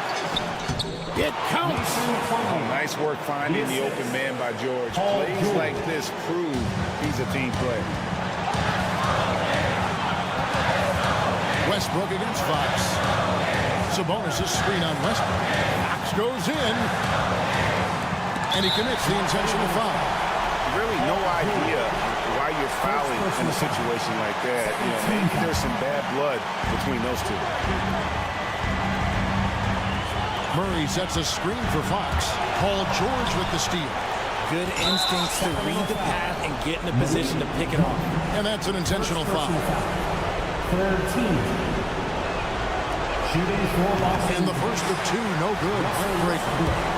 It counts. Oh, nice work finding the open man by George. Plays like this prove he's a team player. Westbrook against Fox. Sabonis' screen on Westbrook. Fox goes in. And he commits the intentional foul. Really no idea why you're fouling in a situation like that. You know, maybe there's some bad blood between those two. Murray sets a screen for Fox. Paul George with the steal. Good instincts to read the path and get in a position to pick it off. And that's an intentional foul. 13. Shooting for Los Angeles. And the first of 2, no good.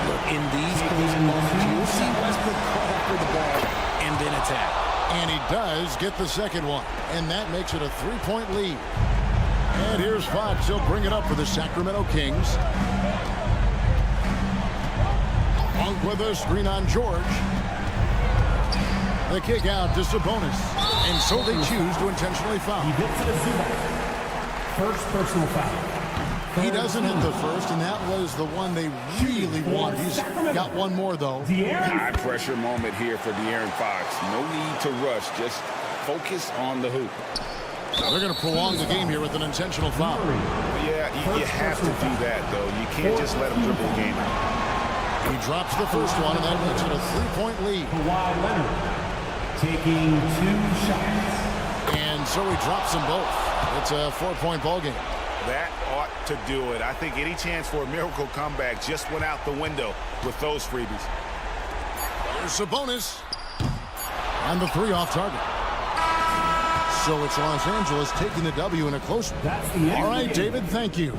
Look, in these closing moments, you'll see Westbrook call for the ball and then attack. And he does get the second one. And that makes it a 3-point lead. And here's Fox. He'll bring it up for the Sacramento Kings. Monk with a screen on George. The kick out to Sabonis. And so they choose to intentionally foul. He gets it to Zubac. First personal foul. He doesn't hit the first, and that was the one they really want. He's got one more, though. High pressure moment here for De'Aaron Fox. No need to rush. Just focus on the hoop. Now they're going to prolong the game here with an intentional foul. Yeah, you have to do that, though. You can't just let him dribble the game out. He drops the first one, and that makes it a 3-point lead. Kawhi Leonard taking 2 shots. And so he drops them both. It's a 4-point ball game. That ought to do it. I think any chance for a miracle comeback just went out the window with those freebies. There's Sabonis. And the 3 off target. So it's Los Angeles taking the W in a close one. That's the end. All right, David, thank you.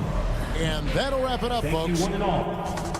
And that'll wrap it up, Thank folks. you, one and all.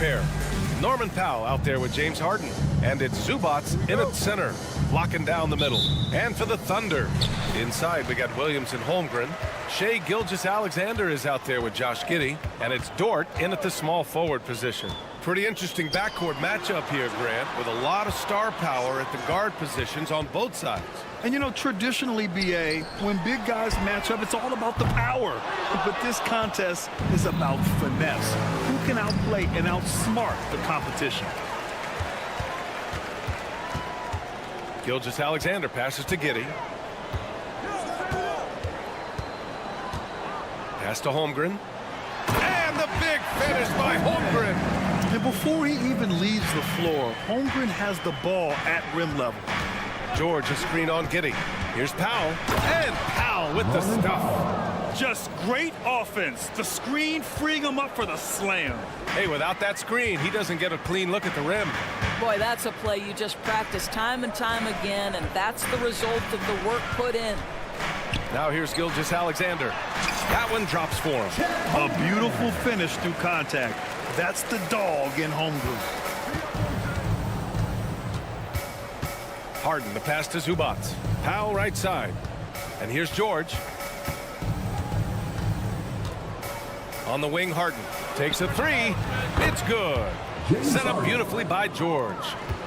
pair. Norman Powell out there with James Harden. And it's Zubats in at center, blocking down the middle. And for the Thunder, inside we got Williams and Holmgren. Shai Gilgeous-Alexander is out there with Josh Giddey. And it's Dort in at the small forward position. Pretty interesting backcourt matchup here, Grant, with a lot of star power at the guard positions on both sides. And you know, traditionally, BA, when big guys match up, it's all about the power. But this contest is about finesse. Who can outplay and outsmart the competition? Gilgeous-Alexander passes to Giddey. Pass to Holmgren. And the big finish by Holmgren. And before he even leaves the floor, Holmgren has the ball at rim level. George, a screen on Giddey. Here's Powell. And Powell with the stuff. Just great offense. The screen freeing him up for the slam. Hey, without that screen, he doesn't get a clean look at the rim. Boy, that's a play you just practice time and time again, and that's the result of the work put in. Now here's Gilgeous-Alexander. That one drops for him. A beautiful finish through contact. That's the dog in Holmgren. Harden, the pass to Zubats. Powell right side. And here's George. On the wing, Harden takes a three. It's good. Set up beautifully by George.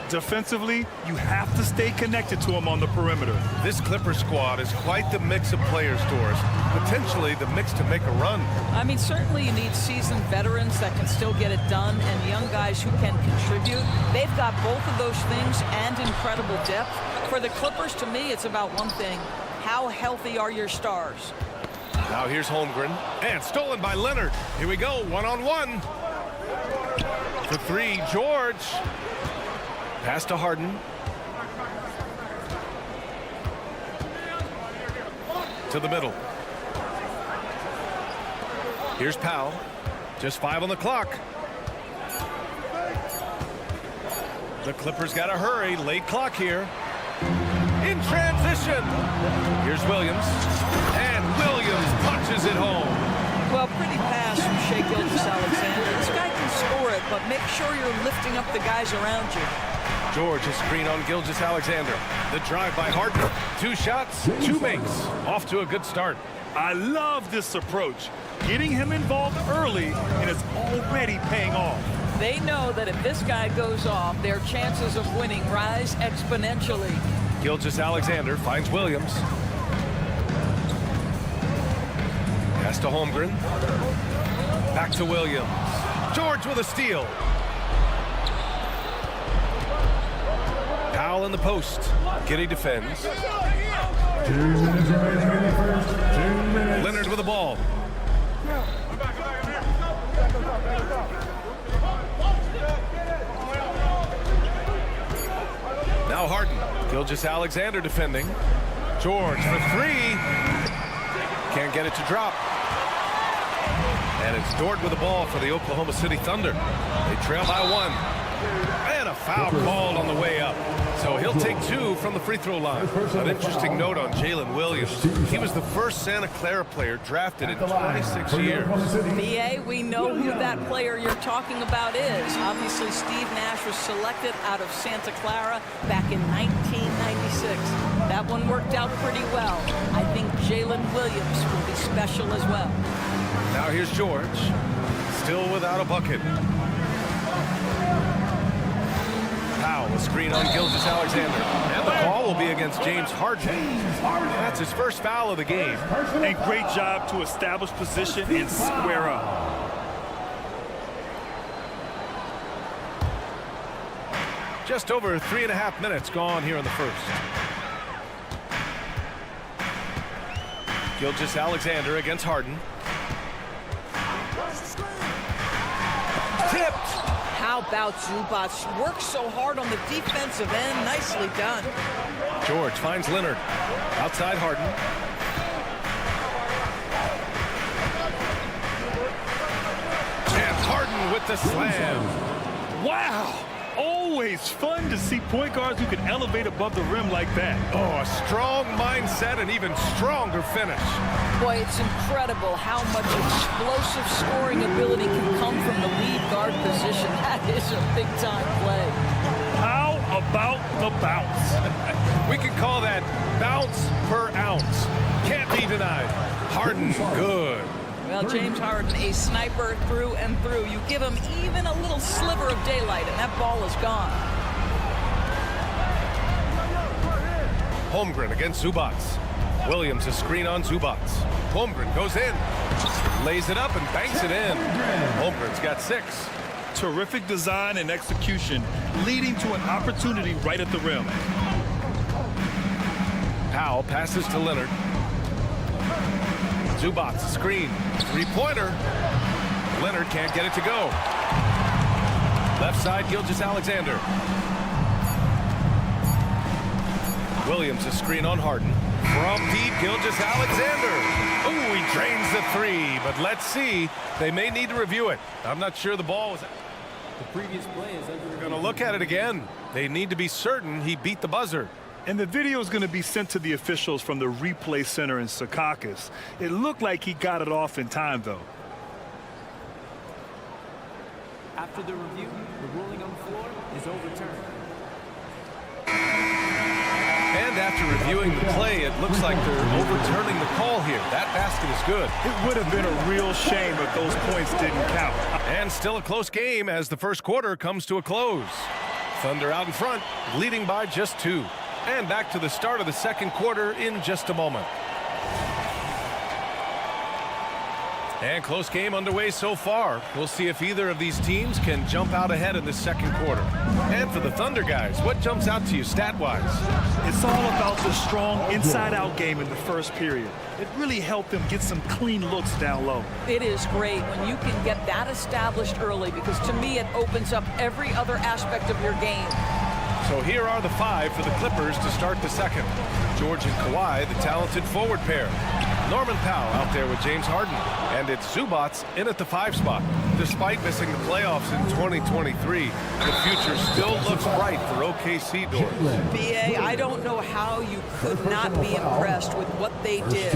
Defensively, you have to stay connected to him on the perimeter. This Clipper squad is quite the mix of players, Doris. Potentially the mix to make a run. I mean, certainly you need seasoned veterans that can still get it done and young guys who can contribute. They've got both of those things and incredible depth. For the Clippers, to me, it's about one thing. How healthy are your stars? Now here's Holmgren. And stolen by Leonard. Here we go, one-on-one. For three, George. Pass to Harden. To the middle. Here's Powell. Just 5 on the clock. The Clippers got to hurry. Late clock here. In transition. Here's Williams. And Williams punches it home. Well, pretty pass from Shai Gilgeous-Alexander. This guy can score it, but make sure you're lifting up the guys around you. George, a screen on Gilgeous-Alexander. The drive by Harden. 2 shots, 2 makes. Off to a good start. I love this approach. Getting him involved early, and it's already paying off. They know that if this guy goes off, their chances of winning rise exponentially. Gilgeous-Alexander finds Williams. Pass to Holmgren. Back to Williams. George with a steal. Powell in the post. Giddey defends. 2 minutes remaining in the first. 2 minutes. Leonard with the ball. Now Harden. Gilgeous-Alexander defending. George for 3. Can't get it to drop. And it's Dort with the ball for the Oklahoma City Thunder. They trail by 1. And a foul called on the way up. So he'll take 2 from the free throw line. An interesting note on Jalen Williams. He was the first Santa Clara player drafted in 26 years. BA, we know who that player you're talking about is. Obviously, Steve Nash was selected out of Santa Clara back in 1996. That one worked out pretty well. I think Jalen Williams will be special as well. Now here's George. Still without a bucket. Powell, a screen on Gilgeous-Alexander. And the call will be against James Harden. That's his first foul of the game. And great job to establish position and square up. Just over 3.5 minutes gone here in the first. Gilgeous-Alexander against Harden. Tipped. How about Zubats? Works so hard on the defensive end. Nicely done. George finds Leonard. Outside Harden. And Harden with the slam. Wow! always fun to see point guards who can elevate above the rim like that. Oh, a strong mindset and even stronger finish. Boy, it's incredible how much explosive scoring ability can come from the lead guard position. That is a big-time play. How about the bounce? We could call that bounce per ounce. Can't be denied. Harden, good. Well, James Harden, a sniper through and through. You give him even a little sliver of daylight, and that ball is gone. Holmgren against Zubats. Williams a screen on Zubats. Holmgren goes in, lays it up and banks it in. Holmgren's got 6. Terrific design and execution, leading to an opportunity right at the rim. Powell passes to Leonard. Zubats screen, 3-pointer. Leonard can't get it to go. Left side, Gilgeous-Alexander. Williams a screen on Harden. From deep, Gilgeous-Alexander. Ooh, he drains the 3, but let's see. They may need to review it. I'm not sure the ball was. The previous play is under. They're going to look at it again. They need to be certain he beat the buzzer. And the video is going to be sent to the officials from the replay center in Secaucus. It looked like he got it off in time, though. After the review, the ruling on the floor is overturned. And after reviewing the play, it looks like they're overturning the call here. That basket is good. It would have been a real shame if those points didn't count. And still a close game as the first quarter comes to a close. Thunder out in front, leading by just 2. And back to the start of the second quarter in just a moment. And close game underway so far. We'll see if either of these teams can jump out ahead in the second quarter. And for the Thunder guys, what jumps out to you stat-wise? It's all about the strong inside-out game in the first period. It really helped them get some clean looks down low. It is great when you can get that established early, because to me it opens up every other aspect of your game. So here are the 5 for the Clippers to start the second. George and Kawhi, the talented forward pair. Norman Powell out there with James Harden. And it's Zubats in at the 5 spot. Despite missing the playoffs in 2023, the future still looks bright for OKC doors. BA, I don't know how you could not be impressed with what they did.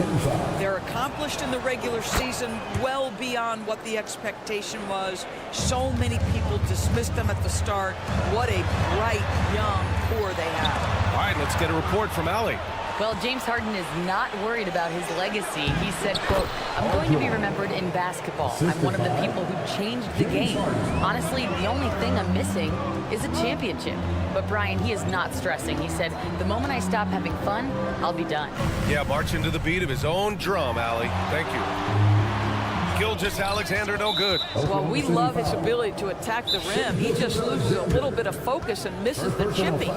They're accomplished in the regular season well beyond what the expectation was. So many people dismissed them at the start. What a bright, young core they have. All right, let's get a report from Allie. Well, James Harden is not worried about his legacy. He said, quote, "I'm going to be remembered in basketball. I'm one of the people who changed the game. Honestly, the only thing I'm missing is a championship." But Brian, he is not stressing. He said, "The moment I stop having fun, I'll be done." Yeah, marching to the beat of his own drum, Allie. Thank you. Gilgeous-Alexander, no good. Well, we love his ability to attack the rim. He just loses a little bit of focus and misses the chippy.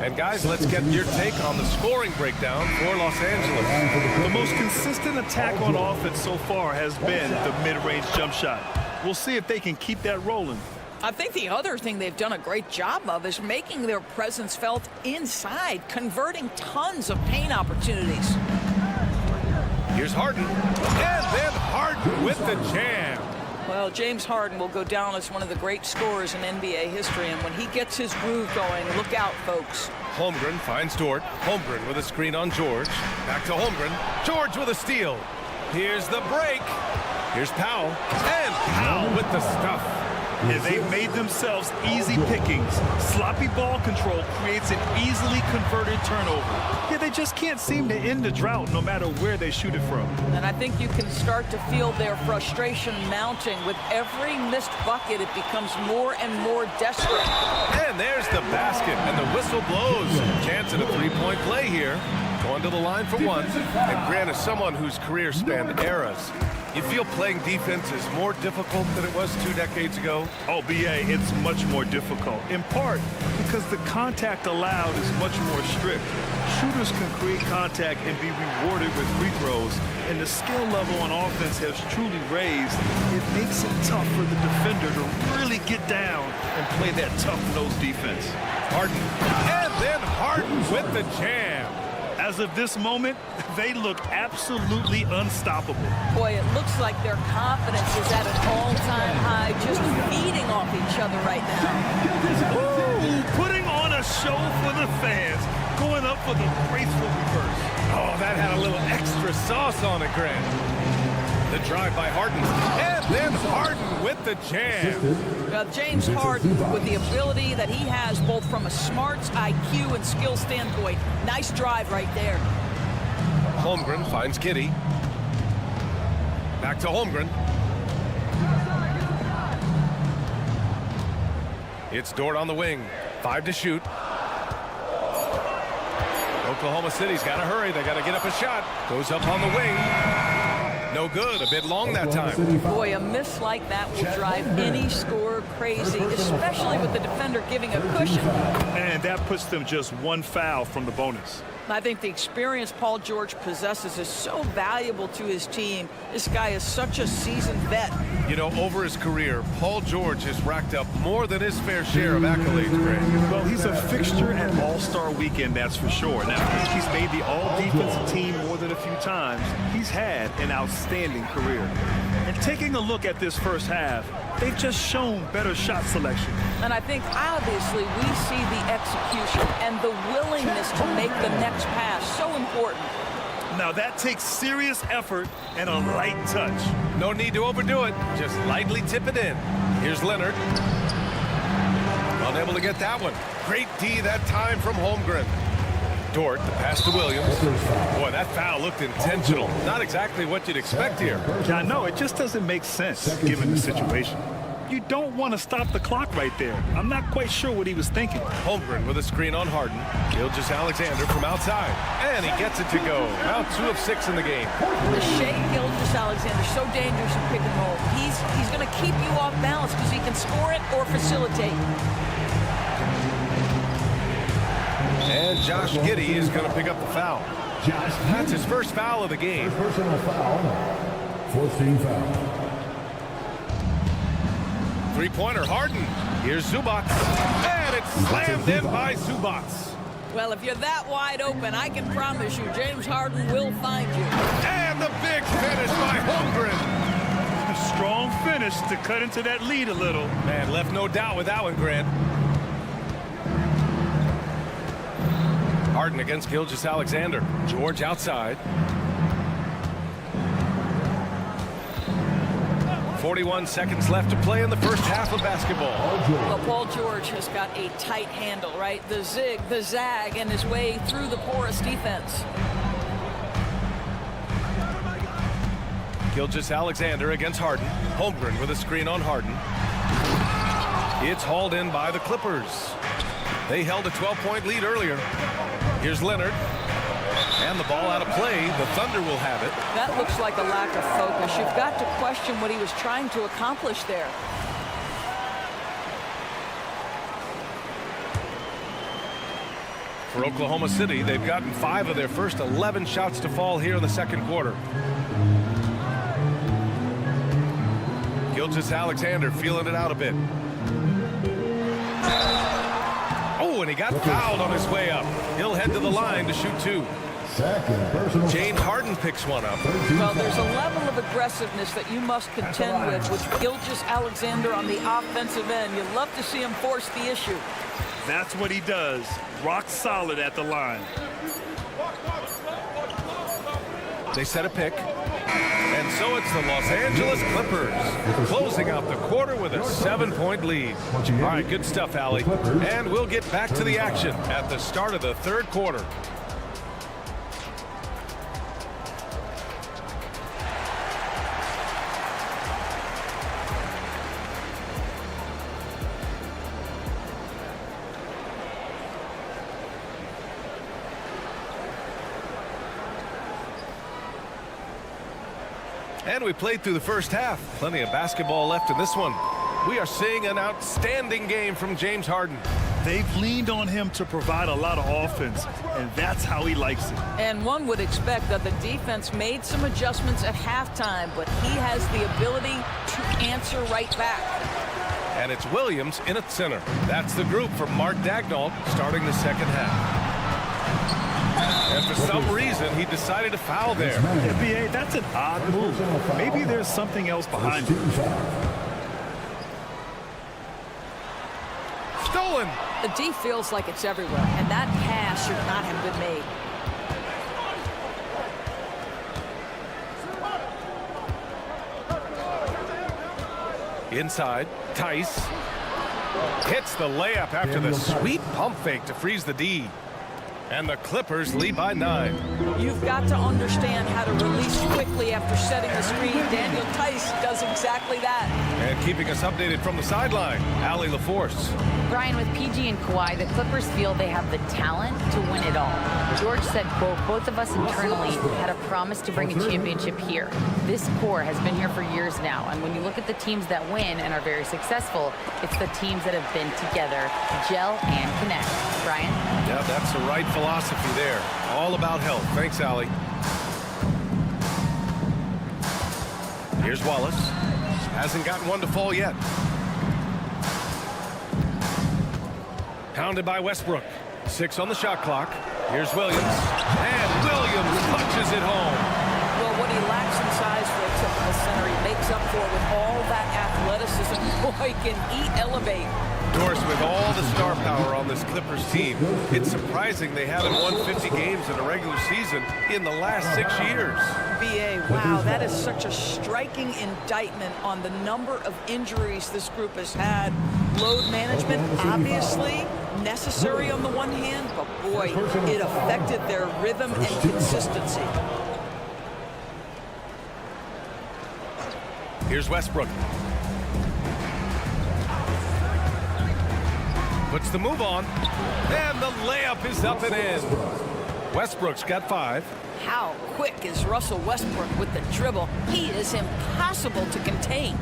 And guys, let's get your take on the scoring breakdown for Los Angeles. The most consistent attack on offense so far has been the mid-range jump shot. We'll see if they can keep that rolling. I think the other thing they've done a great job of is making their presence felt inside, converting tons of paint opportunities. Here's Harden, and then Harden with the jam. Well, James Harden will go down as one of the great scorers in NBA history, and when he gets his groove going, look out, folks. Holmgren finds Dort. Holmgren with a screen on George. Back to Holmgren. George with a steal. Here's the break. Here's Powell, and Powell with the stuff. And they've made themselves easy pickings. Sloppy ball control creates an easily converted turnover. Yeah, they just can't seem to end the drought no matter where they shoot it from. And I think you can start to feel their frustration mounting. With every missed bucket, it becomes more and more desperate. And there's the basket, and the whistle blows. Chance at a three-point play here. Going to the line for one. And Grant is someone whose career spanned eras. You feel playing defense is more difficult than it was 2 decades ago? Oh, BA, it's much more difficult. In part because the contact allowed is much more strict. Shooters can create contact and be rewarded with free throws, and the skill level on offense has truly raised. It makes it tough for the defender to really get down and play that tough-nosed defense. Harden, and then Harden with the jam. As of this moment, they look absolutely unstoppable. Boy, it looks like their confidence is at an all-time high, just feeding off each other right now. Ooh, putting on a show for the fans, going up for the graceful reverse. Oh, that had a little extra sauce on it, Grant. The drive by Harden, and then Harden with the jam. James Harden, with the ability that he has both from a smarts, IQ, and skill standpoint. Nice drive right there. Holmgren finds Giddey. Back to Holmgren. It's Dort on the wing. 5 to shoot. Oklahoma City's got to hurry. They got to get up a shot. Goes up on the wing. No good. A bit long that time. Boy, a miss like that will drive any scorer crazy, especially with the defender giving a cushion. And that puts them just one foul from the bonus. I think the experience Paul George possesses is so valuable to his team. This guy is such a seasoned vet. You know, over his career, Paul George has racked up more than his fair share of accolades, Greg. Well, he's a fixture at All-Star Weekend, that's for sure. Now, he's made the All-Defensive team more than a few times. He's had an outstanding career. And taking a look at this first half, they've just shown better shot selection. And I think, obviously, we see the execution and the willingness to make the next pass so important. Now, that takes serious effort and a light touch. No need to overdo it. Just lightly tip it in. Here's Leonard. Unable to get that one. Great D that time from Holmgren. Dort, the pass to Williams. Boy, that foul looked intentional. Not exactly what you'd expect here. Yeah, I know. It just doesn't make sense given the situation. You don't want to stop the clock right there. I'm not quite sure what he was thinking. Holmgren with a screen on Harden. Gilgeous-Alexander from outside. And he gets it to go. Now 2 of 6 in the game. The Shea Gilgeous-Alexander, so dangerous in pick and roll. He's going to keep you off balance because he can score it or facilitate. And Josh Giddey is going to pick up the foul. That's his first foul of the game. Personal foul. 14 foul. Three-pointer, Harden. Here's Zubac. And it's slammed in by Zubac. Well, if you're that wide open, I can promise you James Harden will find you. And the big finish by Holmgren. A strong finish to cut into that lead a little. Man, left no doubt with that one, Grant. Harden against Gilgeous-Alexander. George outside. 41 seconds left to play in the first half of basketball. Well, Paul George has got a tight handle, right? The zig, the zag, and his way through the porous defense. Gilgeous-Alexander against Harden. Holmgren with a screen on Harden. It's hauled in by the Clippers. They held a 12-point lead earlier. Here's Leonard. And the ball out of play. The Thunder will have it. That looks like a lack of focus. You've got to question what he was trying to accomplish there. For Oklahoma City, they've gotten 5 of their first 11 shots to fall here in the second quarter. Gilgeous-Alexander feeling it out a bit. Oh, and he got fouled on his way up. He'll head to the line to shoot 2. James Harden picks one up. Well, there's a level of aggressiveness that you must contend with Gilgeous-Alexander on the offensive end. You'd love to see him force the issue. That's what he does. Rock solid at the line. They set a pick. And so it's the Los Angeles Clippers closing out the quarter with a 7-point lead. All right, good stuff, Allie. And we'll get back to the action at the start of the third quarter. And we played through the first half. Plenty of basketball left in this one. We are seeing an outstanding game from James Harden. They've leaned on him to provide a lot of offense, and that's how he likes it. And one would expect that the defense made some adjustments at halftime, but he has the ability to answer right back. And it's Williams in at center. That's the group for Mark Daigneault starting the second half. And for some reason, he decided to foul there. Yeah, B.A., that's an odd move. Maybe there's something else behind it. Stolen. The D feels like it's everywhere, and that pass should not have been made. Inside, Tice hits the layup after the sweet pump fake to freeze the D. And the Clippers lead by 9. You've got to understand how to release quickly after setting the screen. Daniel Tice does exactly that. And keeping us updated from the sideline, Allie LaForce. Brian, with PG and Kawhi, the Clippers feel they have the talent to win it all. George said, quote, both of us internally had a promise to bring a championship here. This core has been here for years now, and when you look at the teams that win and are very successful, it's the teams that have been together, gel and connect. Brian? Yeah, that's the right philosophy there. All about health. Thanks, Allie. Here's Wallace. Hasn't gotten one to fall yet. Pounded by Westbrook. 6 on the shot clock. Here's Williams. And Williams punches it home. Well, what he lacks in size for a typical center, he makes up for with all that athleticism. Boy, can he elevate. Doris, with all the star power on this Clippers team, it's surprising they haven't won 50 games in a regular season in the last 6 years. B.A., wow, that is such a striking indictment on the number of injuries this group has had. Load management, obviously necessary on the one hand, but boy, it affected their rhythm and consistency. Here's Westbrook. Puts the move on, and the layup is up and in. Westbrook's got 5. How quick is Russell Westbrook with the dribble? He is impossible to contain.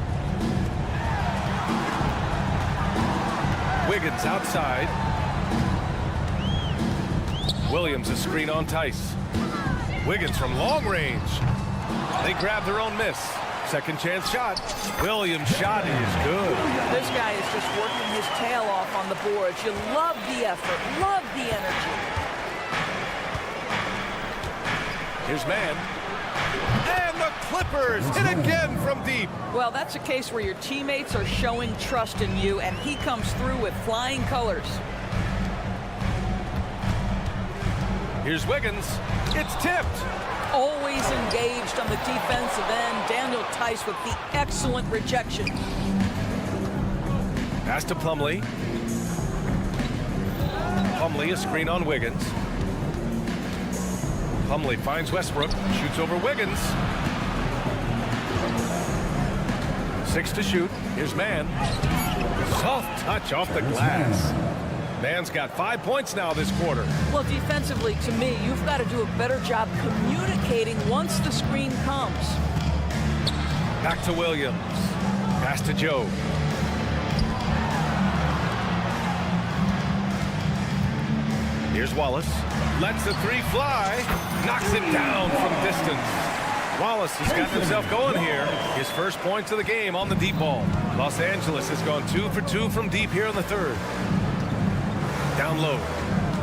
Wiggins outside. Williams a screen on Tice. Wiggins from long range. They grab their own miss. Second chance shot. Williams' shot is good. This guy is just working his tail off on the boards. You love the effort, love the energy. Here's Man. And the Clippers hit again from deep. Well, that's a case where your teammates are showing trust in you, and he comes through with flying colors. Here's Wiggins. It's tipped. Always engaged on the defensive end. Daniel Tice with the excellent rejection. Pass to Plumlee. Plumlee a screen on Wiggins. Plumlee finds Westbrook. Shoots over Wiggins. 6 to shoot. Here's Man. Soft touch off the glass. Man's got 5 points now this quarter. Well, defensively, to me, you've got to do a better job communicating once the screen comes. Back to Williams. Pass to Joe. Here's Wallace. Lets the 3 fly. Knocks it down from distance. Wallace has gotten himself going here. His first points of the game on the deep ball. Los Angeles has gone 2 for 2 from deep here in the third. Down low.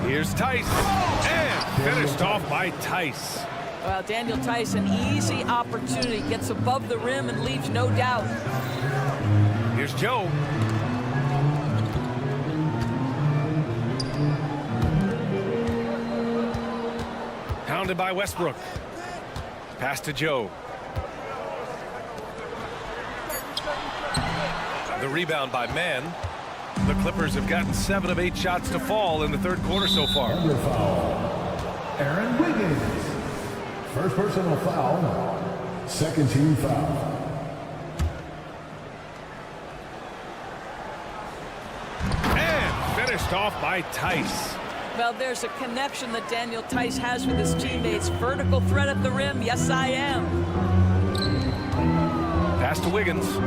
Here's Tice. And finished off by Tice. Well, Daniel Tice, an easy opportunity. Gets above the rim and leaves no doubt. Here's Joe. Pounded by Westbrook. Pass to Joe. The rebound by Man. The Clippers have gotten 7 of 8 shots to fall in the third quarter so far. Under foul, Aaron Wiggins. First personal foul, second team foul. And finished off by Tice. Well, there's a connection that Daniel Tice has with his teammates. Vertical threat at the rim. Yes, I am. Pass to Wiggins.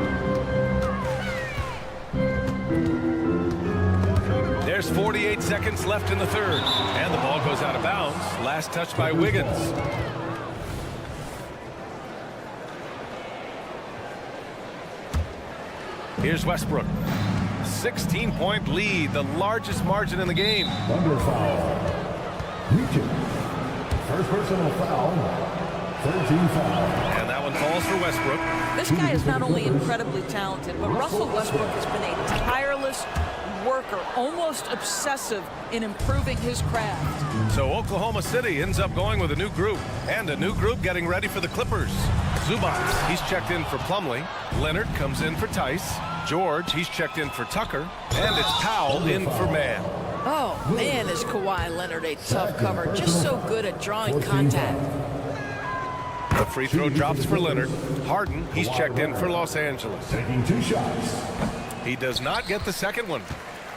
There's 48 seconds left in the third. And the ball goes out of bounds. Last touch by Wiggins. Here's Westbrook. 16-point lead, the largest margin in the game. Under foul, Region. First personal foul. 13 foul. And that one falls for Westbrook. This guy is not only incredibly talented, but Russell Westbrook has been a tireless worker, almost obsessive in improving his craft. So Oklahoma City ends up going with a new group, and a new group getting ready for the Clippers. Zubac, he's checked in for Plumlee. Leonard comes in for Tice. George, he's checked in for Tucker. And it's Powell in for Mann. Oh, man, is Kawhi Leonard a tough cover. Just so good at drawing contact. The free throw drops for Leonard. Harden, he's checked in for Los Angeles. Taking 2 shots. He does not get the second one.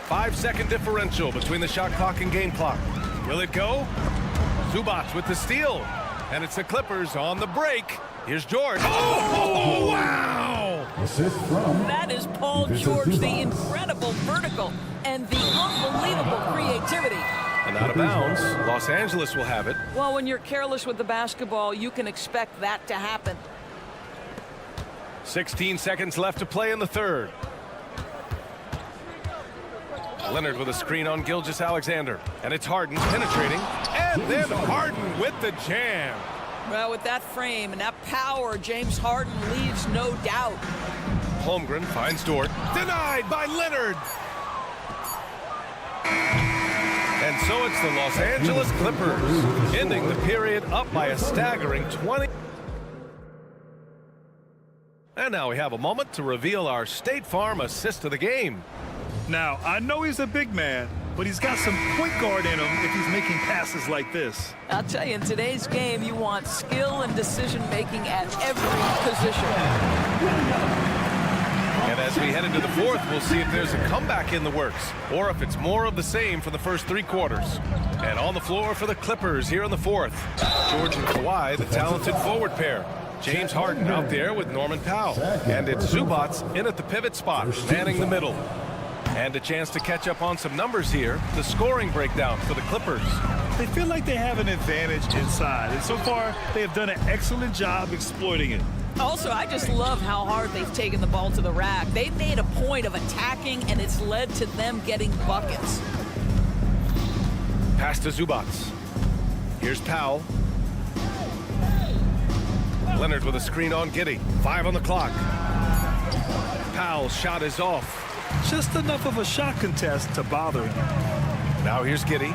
5-second differential between the shot clock and game clock. Will it go? Zubac with the steal. And it's the Clippers on the break. Here's George. Oh, wow! Assist from. That is Paul George, the incredible vertical and the unbelievable creativity. And out of bounds, Los Angeles will have it. Well, when you're careless with the basketball, you can expect that to happen. 16 seconds left to play in the third. Leonard with a screen on Gilgeous-Alexander. And it's Harden penetrating. And then Harden with the jam. Well, with that frame and that power, James Harden leaves no doubt. Holmgren finds Dort. Denied by Leonard. And so it's the Los Angeles Clippers ending the period up by a staggering 20. And now we have a moment to reveal our State Farm assist of the game. Now, I know he's a big man, but he's got some point guard in him if he's making passes like this. I'll tell you, in today's game, you want skill and decision-making at every position. And as we head into the fourth, we'll see if there's a comeback in the works or if it's more of the same for the first 3 quarters. And on the floor for the Clippers here in the fourth, George and Kawhi, the talented forward pair. James Harden out there with Norman Powell. And it's Zubac in at the pivot spot, manning the middle. And a chance to catch up on some numbers here. The scoring breakdown for the Clippers. They feel like they have an advantage inside, and so far they have done an excellent job exploiting it. Also, I just love how hard they've taken the ball to the rack. They've made a point of attacking, and it's led to them getting buckets. Pass to Zubac. Here's Powell. Leonard with a screen on Giddey. 5 on the clock. Powell's shot is off. Just enough of a shot contest to bother him. Now here's Giddey.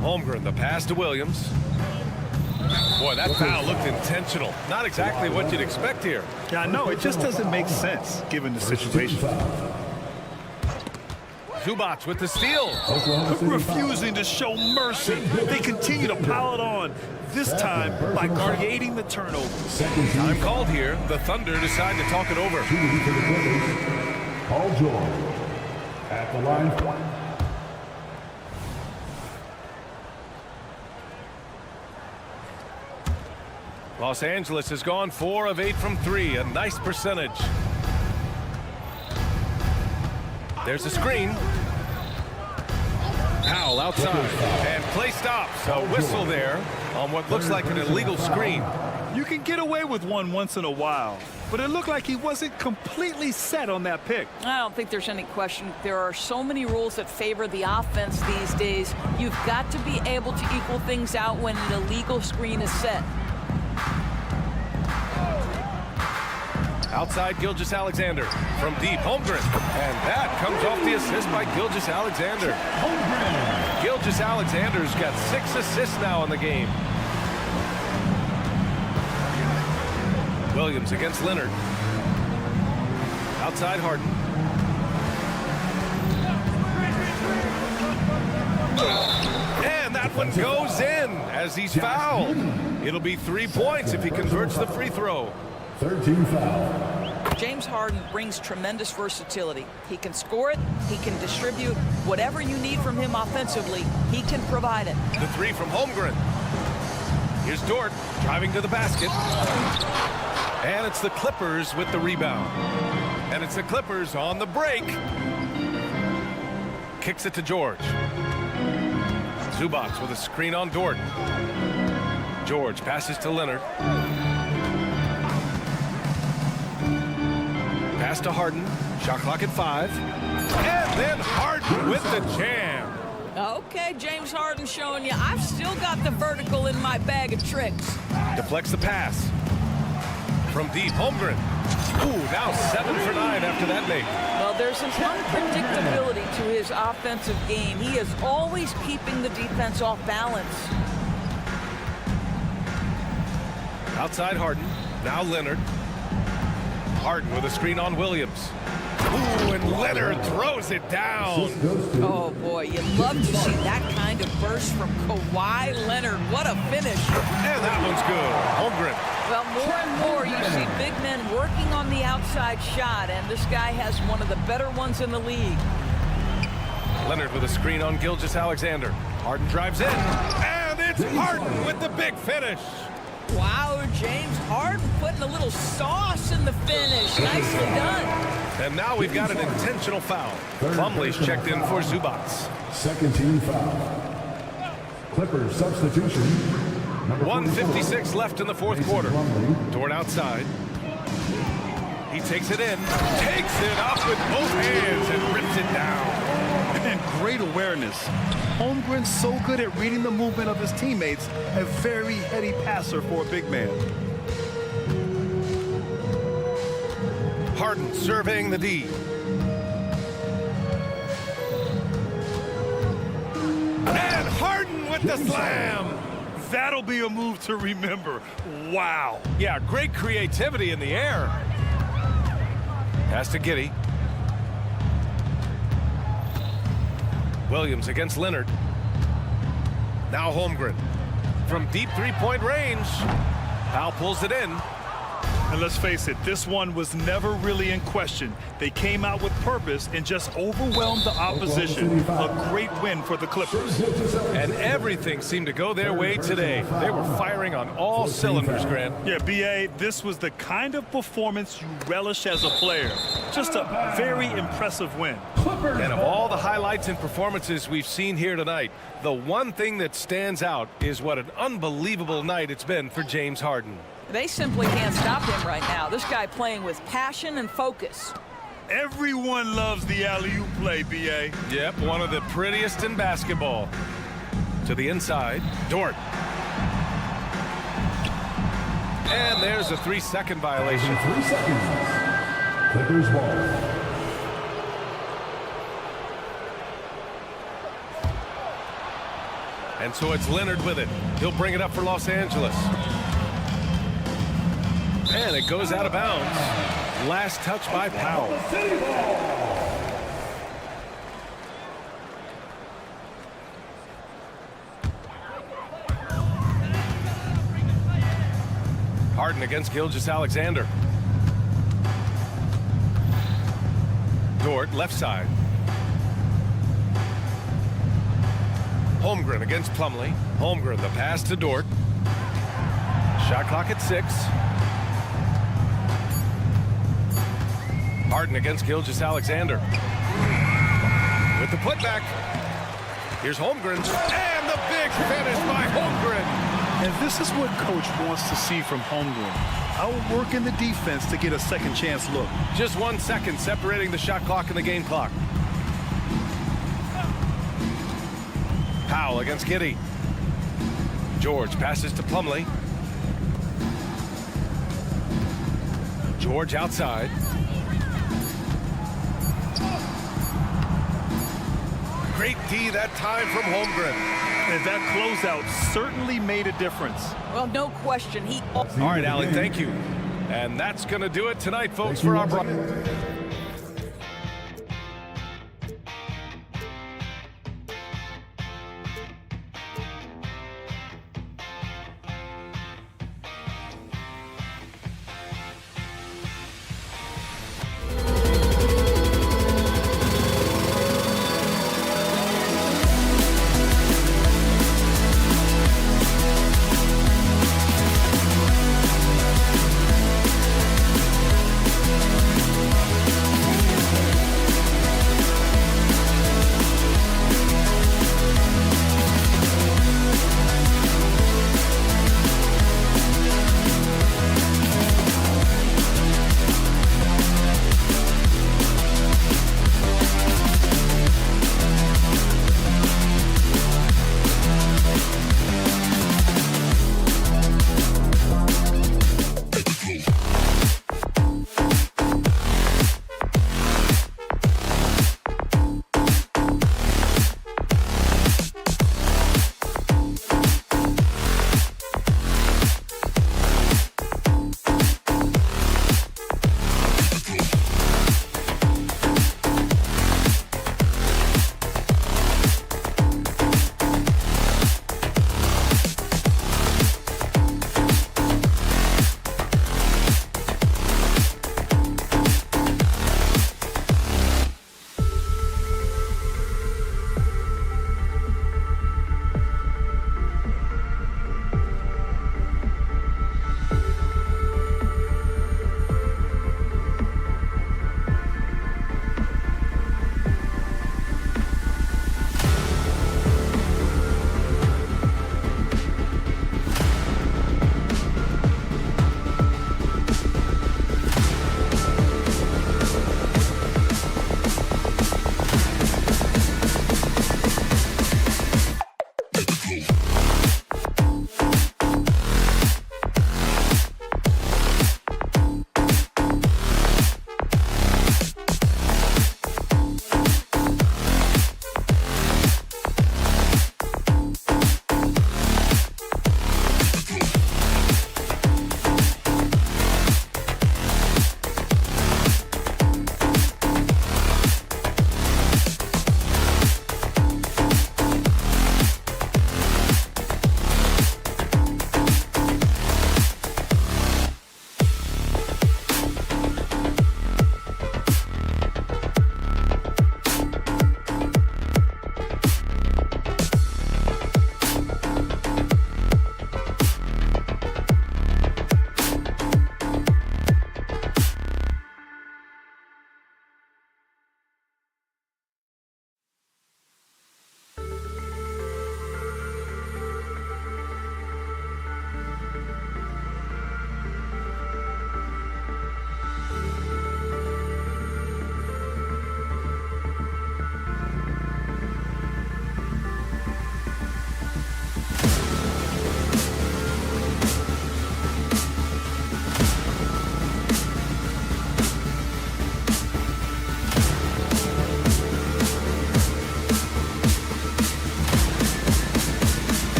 Holmgren, the pass to Williams. Boy, that foul looked intentional. Not exactly what you'd expect here. Yeah, I know. It just doesn't make sense given the situation. Zubac with the steal. Refusing to show mercy. They continue to pile it on, this time by creating the turnover. Time called here. The Thunder decide to talk it over. Paul George at the line. Los Angeles has gone 4 of 8 from 3. A nice percentage. There's a screen. Powell outside. And play stops. A whistle there on what looks like an illegal screen. You can get away with one once in a while, but it looked like he wasn't completely set on that pick. I don't think there's any question. There are so many rules that favor the offense these days. You've got to be able to equal things out when an illegal screen is set. Outside Gilgeous-Alexander from deep. Holmgren. And that comes off the assist by Gilgeous-Alexander. Gilgeous-Alexander's got 6 assists now in the game. Williams against Leonard. Outside Harden. And that one goes in as he's fouled. It'll be 3 points if he converts the free throw. 13 foul. James Harden brings tremendous versatility. He can score it, he can distribute. Whatever you need from him offensively, he can provide it. The 3 from Holmgren. Here's Dort driving to the basket. And it's the Clippers with the rebound. And it's the Clippers on the break. Kicks it to George. Zubac with a screen on Dort. George passes to Leonard. Pass to Harden. Shot clock at 5. And then Harden with the jam. Okay, James Harden showing you I've still got the vertical in my bag of tricks. Deflects the pass. From deep, Holmgren. Ooh, now 7 for 9 after that make. Well, there's an unpredictability to his offensive game. He is always keeping the defense off balance. Outside Harden. Now Leonard. Harden with a screen on Williams. Ooh, and Leonard throws it down. Oh, boy, you'd love to see that kind of burst from Kawhi Leonard. What a finish. And that one's good. Holmgren. Well, more and more you see big men working on the outside shot, and this guy has one of the better ones in the league. Leonard with a screen on Gilgeous-Alexander. Harden drives in, and it's Harden with the big finish. Wow, James Harden putting a little sauce in the finish. Nicely done. And now we've got an intentional foul. Plumlee's checked in for Zubats. Second team foul. Clippers substitution. 1:56 left in the fourth quarter. Dort outside. He takes it in, takes it up with both hands and rips it down. And great awareness. Holmgren's so good at reading the movement of his teammates. A very heady passer for a big man. Harden surveying the D. And Harden with the slam. That'll be a move to remember. Wow. Yeah, great creativity in the air. Pass to Giddey. Williams against Leonard. Now Holmgren. From deep three-point range. Powell pulls it in. And let's face it, this one was never really in question. They came out with purpose and just overwhelmed the opposition. A great win for the Clippers. And everything seemed to go their way today. They were firing on all cylinders, Grant. Yeah, B.A., this was the kind of performance you relish as a player. Just a very impressive win. And of all the highlights and performances we've seen here tonight, the one thing that stands out is what an unbelievable night it's been for James Harden. They simply can't stop him right now. This guy playing with passion and focus. Everyone loves the alley-oop play, B.A. Yep, one of the prettiest in basketball. To the inside, Dort. And there's a 3-second violation. 3 seconds. Clippers ball. And so it's Leonard with it. He'll bring it up for Los Angeles. And it goes out of bounds. Last touch by Powell. Harden against Gilgeous-Alexander. Dort, left side. Holmgren against Plumlee. Holmgren, the pass to Dort. Shot clock at 6. Harden against Gilgeous-Alexander. With the putback. Here's Holmgren. And the big finish by Holmgren. And this is what Coach wants to see from Holmgren. Outworking the defense to get a second chance look. Just 1 second separating the shot clock and the game clock. Powell against Giddey. George passes to Plumlee. George outside. Great D that time from Holmgren. And that closeout certainly made a difference. Well, no question. All right, Allie, thank you. And that's going to do it tonight, folks, for our broadcast.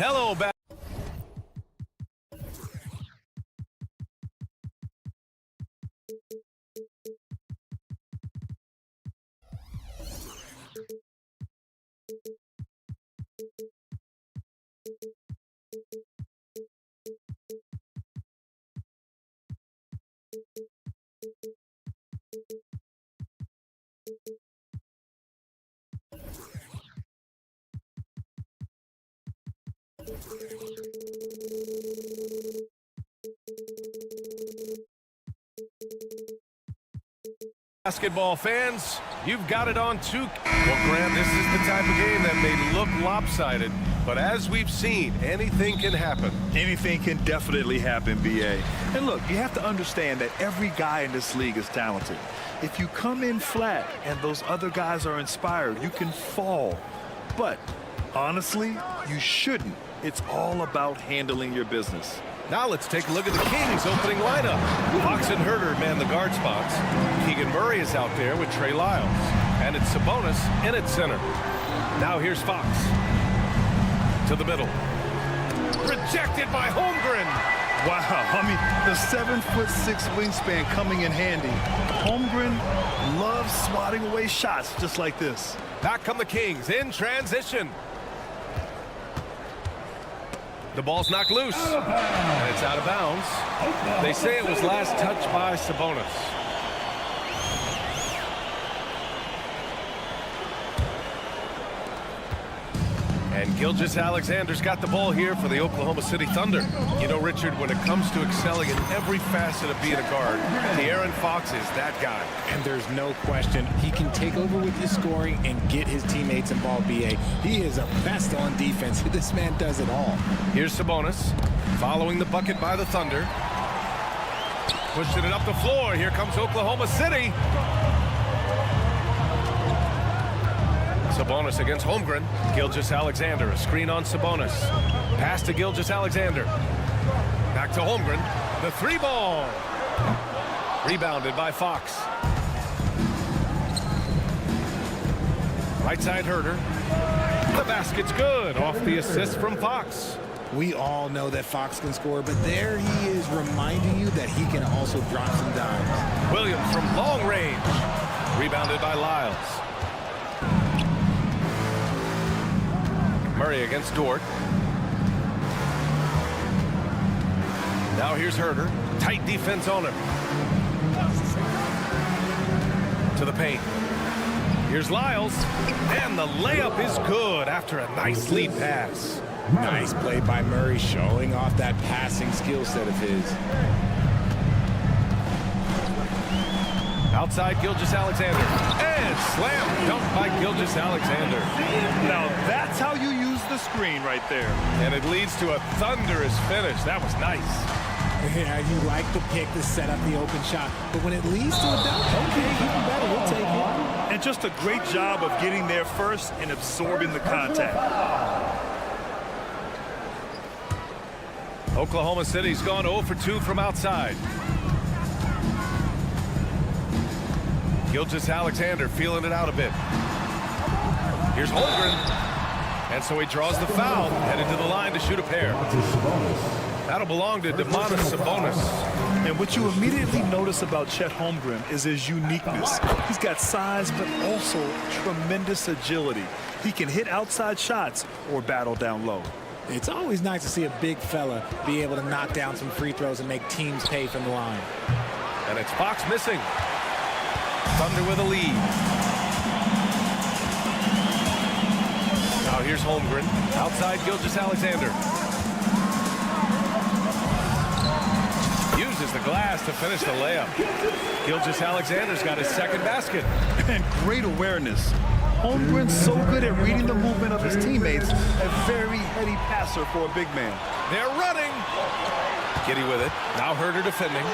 Hello, back. Basketball fans, you've got it on two. Well, Grant, this is the type of game that may look lopsided, but as we've seen, anything can happen. Anything can definitely happen, BA. And look, you have to understand that every guy in this league is talented. If you come in flat and those other guys are inspired, you can fall. But honestly, you shouldn't. It's all about handling your business. Now let's take a look at the Kings' opening lineup. Fox and Herter man the guard spots. Keegan Murray is out there with Trey Lyles. And it's Sabonis in at center. Now here's Fox. To the middle. Rejected by Holmgren. Wow, I mean, the 7'6" wingspan coming in handy. Holmgren loves swatting away shots just like this. Back come the Kings in transition. The ball's knocked loose, and it's out of bounds. They say it was last touched by Sabonis. And Gilgeous-Alexander's got the ball here for the Oklahoma City Thunder. You know, Richard, when it comes to excelling in every facet of being a guard, De'Aaron Fox is that guy. And there's no question he can take over with his scoring and get his teammates involved, BA. He is a best on defense. This man does it all. Here's Sabonis following the bucket by the Thunder. Pushing it up the floor. Here comes Oklahoma City. Sabonis against Holmgren. Gilgeous-Alexander, a screen on Sabonis. Pass to Gilgeous-Alexander. Back to Holmgren. The three ball. Rebounded by Fox. Right side Herter. The basket's good off the assist from Fox. We all know that Fox can score, but there he is reminding you that he can also drop some dimes. Williams from long range. Rebounded by Lyles. Murray against Dort. Now here's Herter. Tight defense on him. To the paint. Here's Lyles. And the layup is good after a nice lead pass. Nice play by Murray, showing off that passing skill set of his. Outside Gilgeous-Alexander. And slam dunk by Gilgeous-Alexander. Now that's how you use the screen right there. And it leads to a thunderous finish. That was nice. Yeah, you like the pick to set up the open shot, but when it leads to a dunk, okay, even better, we'll take it. And just a great job of getting there first and absorbing the contact. Oklahoma City's gone 0 for 2 from outside. Gilgeous-Alexander feeling it out a bit. Here's Holmgren. And so he draws the foul, headed to the line to shoot a pair. That'll belong to Domantas Sabonis. And what you immediately notice about Chet Holmgren is his uniqueness. He's got size, but also tremendous agility. He can hit outside shots or battle down low. It's always nice to see a big fella be able to knock down some free throws and make teams pay from the line. And it's Fox missing. Thunder with a lead. Now here's Holmgren. Outside Gilgeous-Alexander. Uses the glass to finish the layup. Gilgeous-Alexander's got his second basket. And great awareness. Holmgren's so good at reading the movement of his teammates. A very heady passer for a big man. They're running. Giddy with it. Now Herter defending.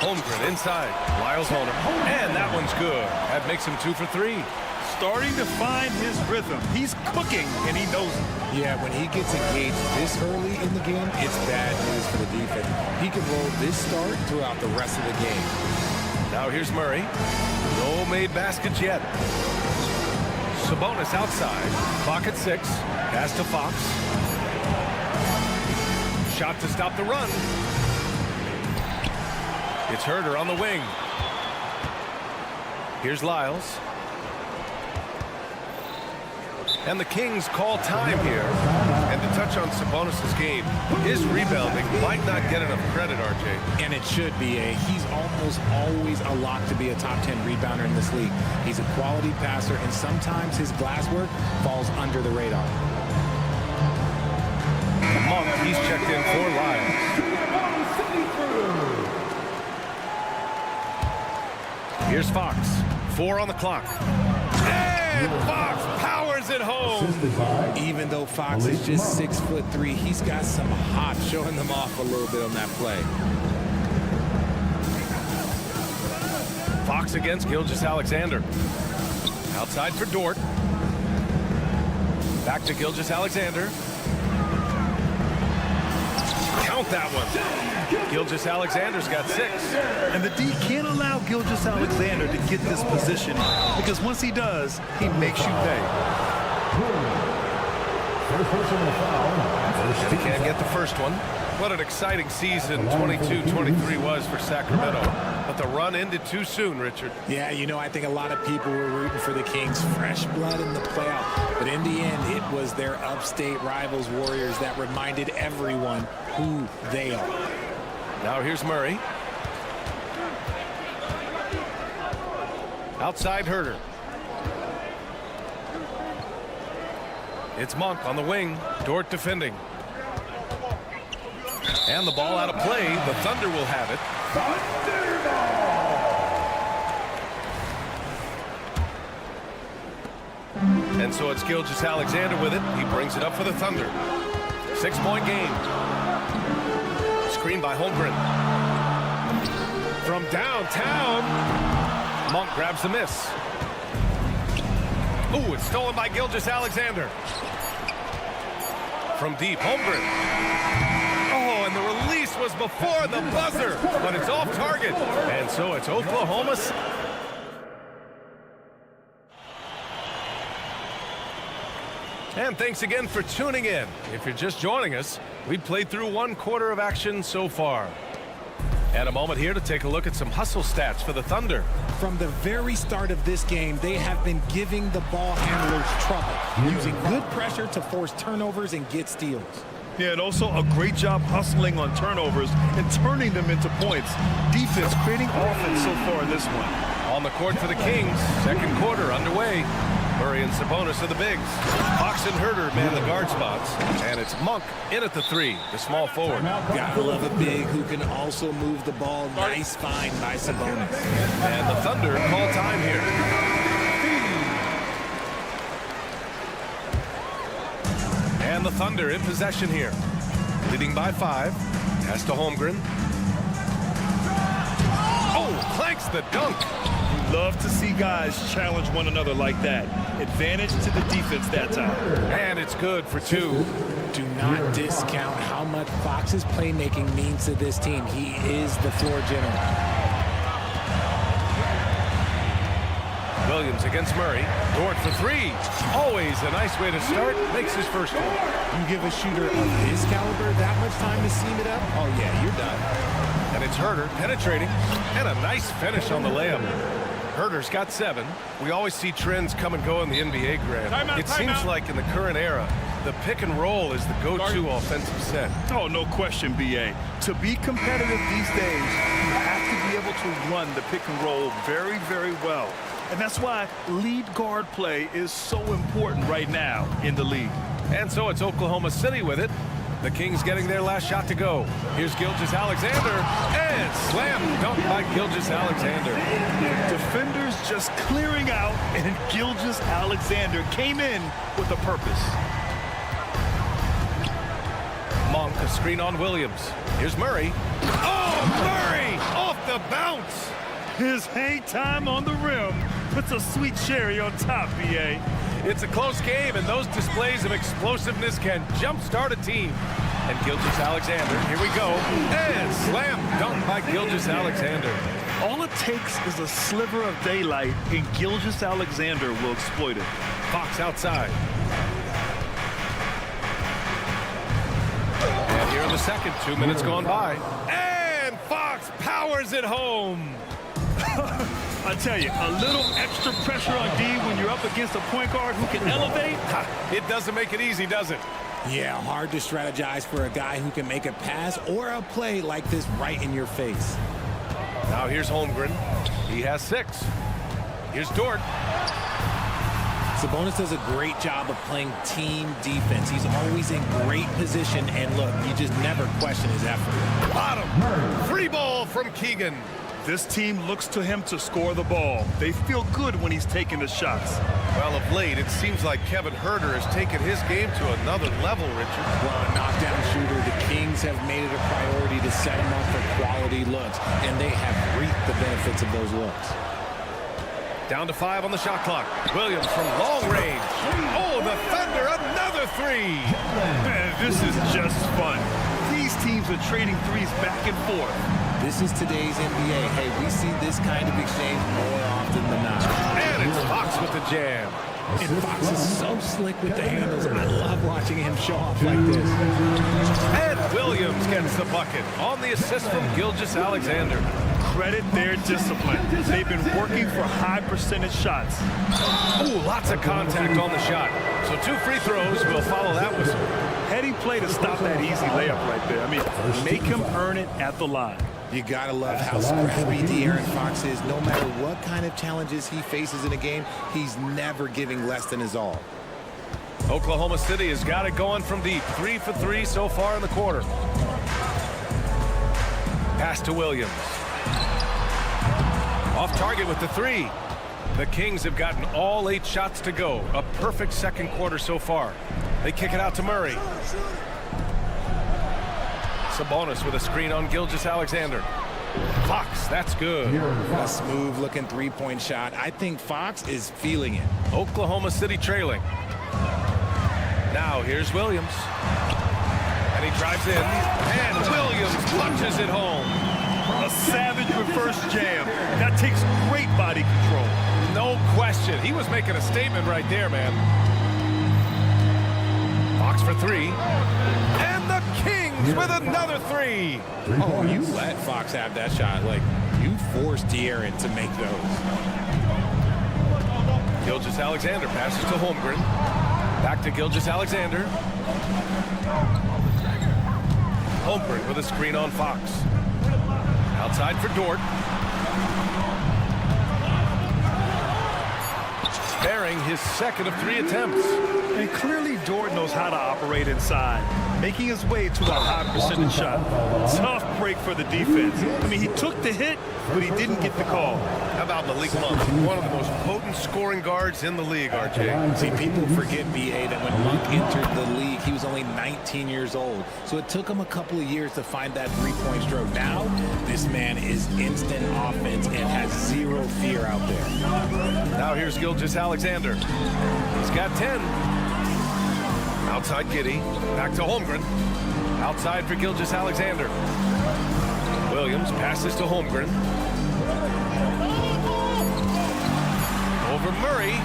Holmgren inside. Lyles on him. And that one's good. That makes him 2 for 3. Starting to find his rhythm. He's cooking, and he knows it. Yeah, when he gets engaged this early in the game, it's bad news for the defense. He can roll this start throughout the rest of the game. Now here's Murray. No made baskets yet. Sabonis outside. Clock at 6. Pass to Fox. Shot to stop the run. It's Herder on the wing. Here's Lyles. And the Kings call time here. And to touch on Sabonis' game, his rebounding might not get enough credit, RJ. And it should be. He's almost always a lock to be a top 10 rebounder in this league. He's a quality passer, and sometimes his glass work falls under the radar. Monk, he's checked in for Lyles. Here's Fox. 4 on the clock. And Fox powers it home. Even though Fox is just 6'3", he's got some hop, showing them off a little bit on that play. Fox against Gilgeous-Alexander. Outside for Dort. Back to Gilgeous-Alexander. Count that one. Gilgeous-Alexander's got 6. And the D can't allow Gilgeous-Alexander to get this position because once he does, he makes you pay. And he can't get the first one. What an exciting season 22-23 was for Sacramento. But the run ended too soon, Richard. Yeah, you know, I think a lot of people were rooting for the Kings' fresh blood in the playoff. But in the end, it was their upstate rivals, Warriors, that reminded everyone who they are. Now here's Murray. Outside Herder. It's Monk on the wing. Dort defending. And the ball out of play. The Thunder will have it. And so it's Gilgeous-Alexander with it. He brings it up for the Thunder. 6-point game. Screen by Holmgren. From downtown. Monk grabs the miss. Ooh, it's stolen by Gilgeous-Alexander. From deep, Holmgren. Oh, and the release was before the buzzer, but it's off target. And so it's Oklahoma. And thanks again for tuning in. If you're just joining us, we've played through 1 quarter of action so far. And a moment here to take a look at some hustle stats for the Thunder. From the very start of this game, they have been giving the ball handlers trouble, using good pressure to force turnovers and get steals. Yeah, and also a great job hustling on turnovers and turning them into points. Defense creating offense so far in this one. On the court for the Kings, 2nd quarter underway. Murray and Sabonis are the bigs. Fox and Herder man the guard spots. And it's Monk in at the 3, the small forward. Gotta love a big who can also move the ball. Nice find by Sabonis. And the Thunder call time here. And the Thunder in possession here. Leading by 5. Pass to Holmgren. Oh, clanks the dunk. Love to see guys challenge one another like that. Advantage to the defense that time. And it's good for 2. Do not discount how much Fox's playmaking means to this team. He is the floor general. Williams against Murray. Dort for 3. Always a nice way to start. Makes his first one. You give a shooter of his caliber that much time to seam it up, oh yeah, you're done. And it's Herder penetrating. And a nice finish on the layup. Herder's got 7. We always see trends come and go in the NBA, Grant. It seems like in the current era, the pick and roll is the go-to offensive set. Oh, no question, B.A. To be competitive these days, you have to be able to run the pick and roll very, very well. And that's why lead guard play is so important right now in the league. And so it's Oklahoma City with it. The Kings getting their last shot to go. Here's Gilgeous-Alexander, and slam dunk by Gilgeous-Alexander. Defenders just clearing out, and Gilgeous-Alexander came in with a purpose. Monk, a screen on Williams. Here's Murray. Oh, Murray! Off the bounce! His hang time on the rim puts a sweet cherry on top, B.A. It's a close game, and those displays of explosiveness can jumpstart a team. And Gilgeous-Alexander, here we go. And slam dunk by Gilgeous-Alexander. All it takes is a sliver of daylight, and Gilgeous-Alexander will exploit it. Fox outside. And here in the second, 2 minutes gone by. And Fox powers it home. I tell you, a little extra pressure on D when you're up against a point guard who can elevate. It doesn't make it easy, does it? Yeah, hard to strategize for a guy who can make a pass or a play like this right in your face. Now here's Holmgren. He has 6. Here's Dort. Sabonis does a great job of playing team defense. He's always in great position, and look, you just never question his effort. Bottom. Free ball from Keegan. This team looks to him to score the ball. They feel good when he's taking the shots. Well, of late, it seems like Kevin Huerter has taken his game to another level, Richard. Well, a knockdown shooter, the Kings have made it a priority to set him up for quality looks, and they have reaped the benefits of those looks. Down to 5 on the shot clock. Williams from long range. Oh, the Thunder, another 3. Man, this is just fun. These teams are trading threes back and forth. This is today's NBA. Hey, we see this kind of exchange more often than not. And it's Fox with the jam. And Fox is so slick with the handles. I love watching him show off like this. And Williams gets the bucket on the assist from Gilgeous-Alexander. Credit their discipline. They've been working for high percentage shots. Ooh, lots of contact on the shot. So 2 free throws will follow that whistle. Heading play to stop that easy layup right there. I mean, make him earn it at the line. You gotta love how scrappy De'Aaron Fox is. No matter what kind of challenges he faces in a game, he's never giving less than his all. Oklahoma City has got it going from deep. 3 for 3 so far in the quarter. Pass to Williams. Off target with the 3. The Kings have gotten all 8 shots to go. A perfect second quarter so far. They kick it out to Murray. Sabonis with a screen on Gilgeous-Alexander. Fox, that's good. A smooth looking three-point shot. I think Fox is feeling it. Oklahoma City trailing. Now here's Williams. And he drives in. And Williams punches it home. A savage reverse jam. That takes great body control. No question. He was making a statement right there, man. Fox for 3. And the Kings with another 3. Oh, you let Fox have that shot. Like, you forced De'Aaron to make those. Gilgeous-Alexander passes to Holmgren. Back to Gilgeous-Alexander. Holmgren with a screen on Fox. Outside for Dort. Sparing his second of 3 attempts. And clearly Dort knows how to operate inside, making his way to a high percentage shot. Tough break for the defense. I mean, he took the hit, but he didn't get the call. How about Malik Monk, one of the most potent scoring guards in the league, RJ? See, people forget, B.A., that when Monk entered the league, he was only 19 years old. So it took him a couple of years to find that three-point stroke. Now, this man is instant offense and has zero fear out there. Now here's Gilgeous-Alexander. He's got 10. Outside Giddey. Back to Holmgren. Outside for Gilgeous-Alexander. Williams passes to Holmgren. Over Murray.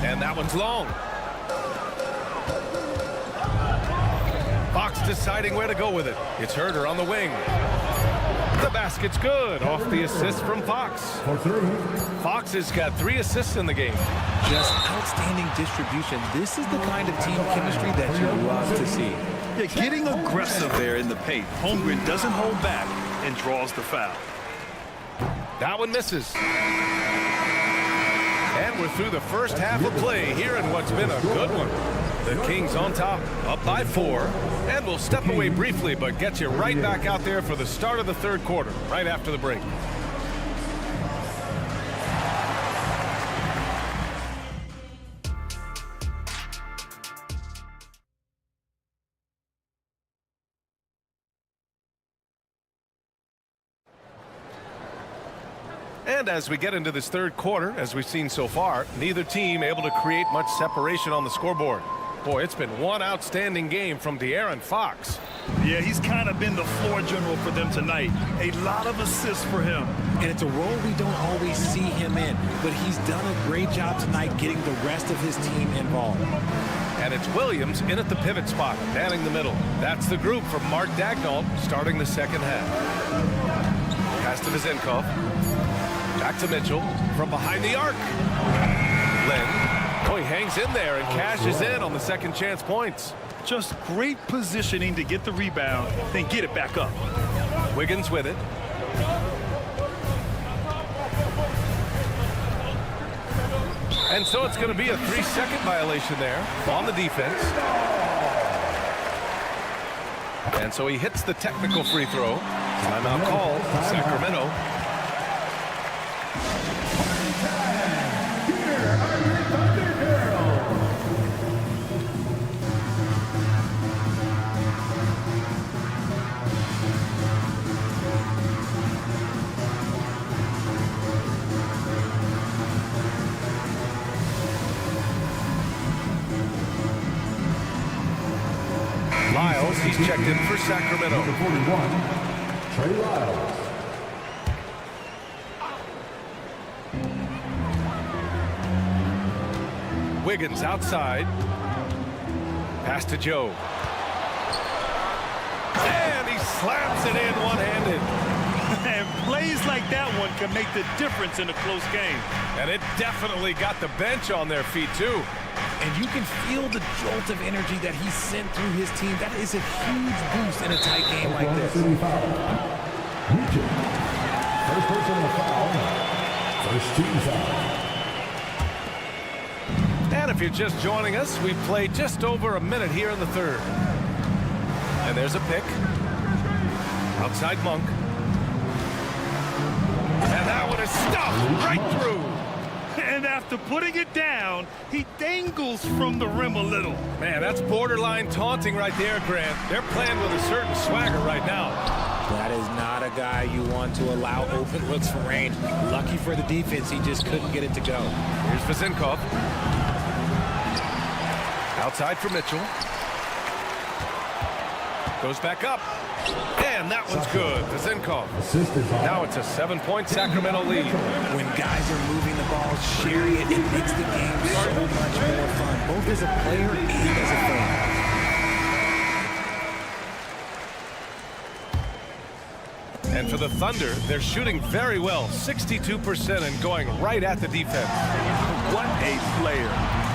And that one's long. Fox deciding where to go with it. It's Huerter on the wing. The basket's good off the assist from Fox. Fox has got 3 assists in the game. Just outstanding distribution. This is the kind of team chemistry that you love to see. Yeah, getting aggressive there in the paint. Holmgren doesn't hold back and draws the foul. That one misses. And we're through the first half of play here in what's been a good one. The Kings on top, up by 4. And we'll step away briefly, but get you right back out there for the start of the third quarter, right after the break. And as we get into this third quarter, as we've seen so far, neither team able to create much separation on the scoreboard. Boy, it's been one outstanding game from De'Aaron Fox. Yeah, he's kind of been the floor general for them tonight. A lot of assists for him. And it's a role we don't always see him in, but he's done a great job tonight getting the rest of his team involved. And it's Williams in at the pivot spot, manning the middle. That's the group from Mark Dagnall starting the second half. Pass to Vizenkov. Back to Mitchell from behind the arc. Len, he hangs in there and cashes in on the second chance points. Just great positioning to get the rebound, then get it back up. Wiggins with it. And so it's going to be a 3-second violation there on the defense. And so he hits the technical free throw. Timeout called, Sacramento. Lyles, he's checked in for Sacramento. Number 41, Trey Lyles. Wiggins outside. Pass to Joe. And he slaps it in one-handed. And plays like that one can make the difference in a close game. And it definitely got the bench on their feet, too. And you can feel the jolt of energy that he sent through his team. That is a huge boost in a tight game like this. First person to foul. First team foul. And if you're just joining us, we play just over a minute here in the third. And there's a pick. Outside Monk. And that one is stuffed right through. And after putting it down, he dangles from the rim a little. Man, that's borderline taunting right there, Grant. They're playing with a certain swagger right now. That is not a guy you want to allow open looks from range. Lucky for the defense, he just couldn't get it to go. Here's Vizenkov. Outside for Mitchell. Goes back up. And that one's good. Vizenkov. Now it's a 7-point Sacramento lead. When guys are moving the ball, sharing it, it makes the game so much more fun, both as a player and as a fan. And for the Thunder, they're shooting very well, 62% and going right at the defense. What a player.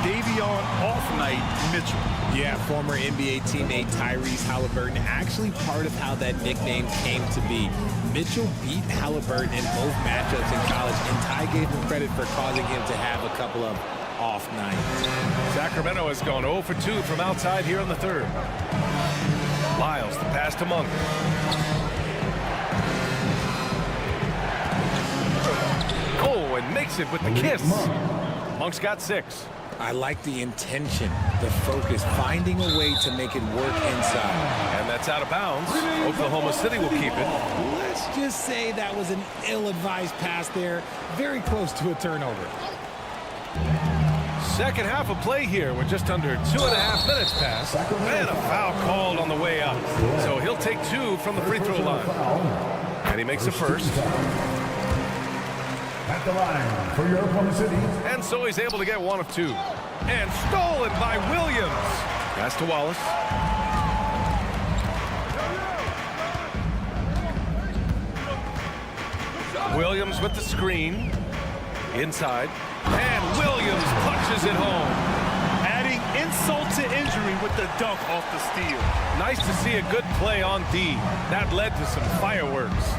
Davion off-night Mitchell. Yeah, former NBA teammate Tyrese Halliburton, actually part of how that nickname came to be. Mitchell beat Halliburton in both matchups in college, and Ty gave him credit for causing him to have a couple of off nights. Sacramento has gone 0 for 2 from outside here in the third. Lyles, the pass to Monk. Oh, and makes it with the kiss. Monk's got 6. I like the intention, the focus, finding a way to make it work inside. And that's out of bounds. Oklahoma City will keep it. Let's just say that was an ill-advised pass there. Very close to a turnover. Second half of play here. We're just under 2.5 minutes past. And a foul called on the way up. So he'll take 2 from the free throw line. And he makes a first. At the line for your Oklahoma City. And so he's able to get 1 of 2. And stolen by Williams. Pass to Wallace. Williams with the screen. Inside. And Williams punches it home. Adding insult to injury with the dunk off the steal. Nice to see a good play on D. That led to some fireworks.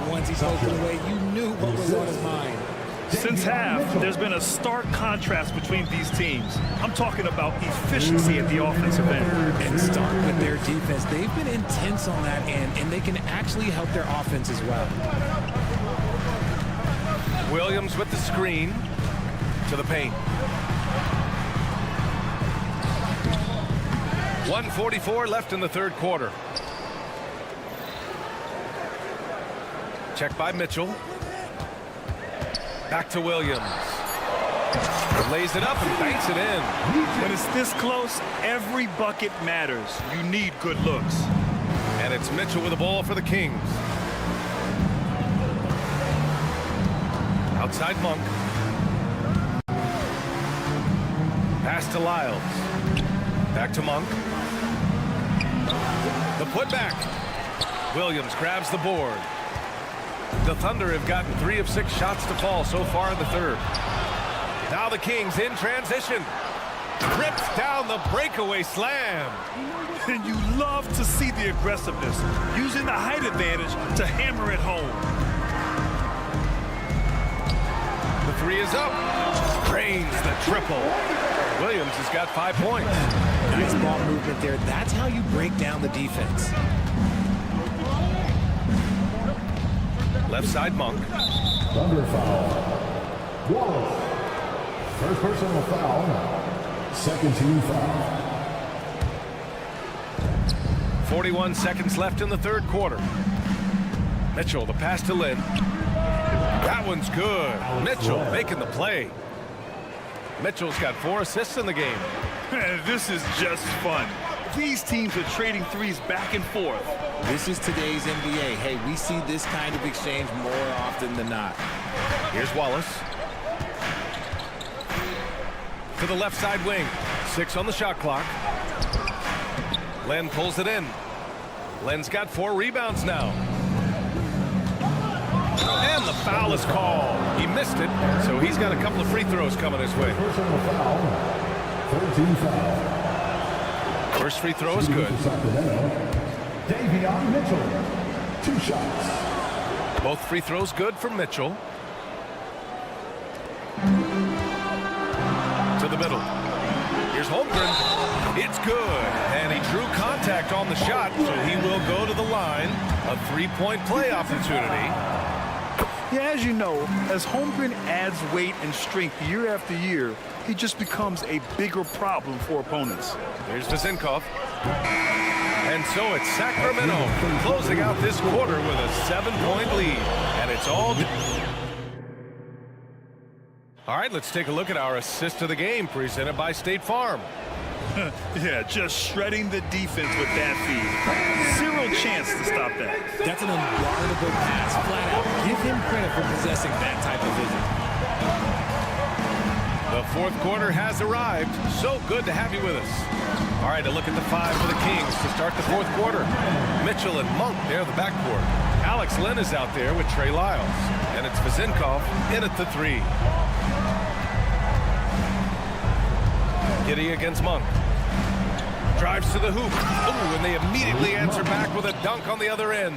Once he poked it away, you knew what was on his mind. Since half, there's been a stark contrast between these teams. I'm talking about efficiency at the offensive end. And start with their defense. They've been intense on that end, and they can actually help their offense as well. Williams with the screen to the paint. 1:44 left in the third quarter. Check by Mitchell. Back to Williams. Lays it up and banks it in. When it's this close, every bucket matters. You need good looks. And it's Mitchell with the ball for the Kings. Outside Monk. Pass to Lyles. Back to Monk. The putback. Williams grabs the board. The Thunder have gotten 3 of 6 shots to fall so far in the third. Now the Kings in transition. Rips down the breakaway slam. And you love to see the aggressiveness, using the height advantage to hammer it home. The 3 is up. Drains the triple. Williams has got 5 points. Nice ball movement there. That's how you break down the defense. Left side Monk. Thunder foul. Wallace. First personal foul. Second team foul. 41 seconds left in the third quarter. Mitchell, the pass to Lynn. That one's good. Mitchell making the play. Mitchell's got 4 assists in the game. This is just fun. These teams are trading threes back and forth. This is today's NBA. Hey, we see this kind of exchange more often than not. Here's Wallace. To the left side wing. 6 on the shot clock. Len pulls it in. Len's got 4 rebounds now. And the foul is called. He missed it, so he's got a couple of free throws coming his way. Personal foul. 13 foul. First free throw is good. Davion Mitchell. 2 shots. Both free throws good for Mitchell. To the middle. Here's Holmgren. It's good. And he drew contact on the shot, so he will go to the line. A 3-point play opportunity. Yeah, as you know, as Holmgren adds weight and strength year after year, he just becomes a bigger problem for opponents. Here's Vizinkov. And so it's Sacramento closing out this quarter with a 7-point lead. And it's all... All right, let's take a look at our assist of the game presented by State Farm. Yeah, just shredding the defense with that feed. 0 chance to stop that. That's an unguardable pass, flat out. Give him credit for possessing that type of vision. The fourth quarter has arrived. So good to have you with us. All right, a look at the 5 for the Kings to start the fourth quarter. Mitchell and Monk there the backcourt. Alex Len is out there with Trey Lyles. And it's Vizinkov in at the 3. Giddy against Monk. Drives to the hoop. Ooh, and they immediately answer back with a dunk on the other end.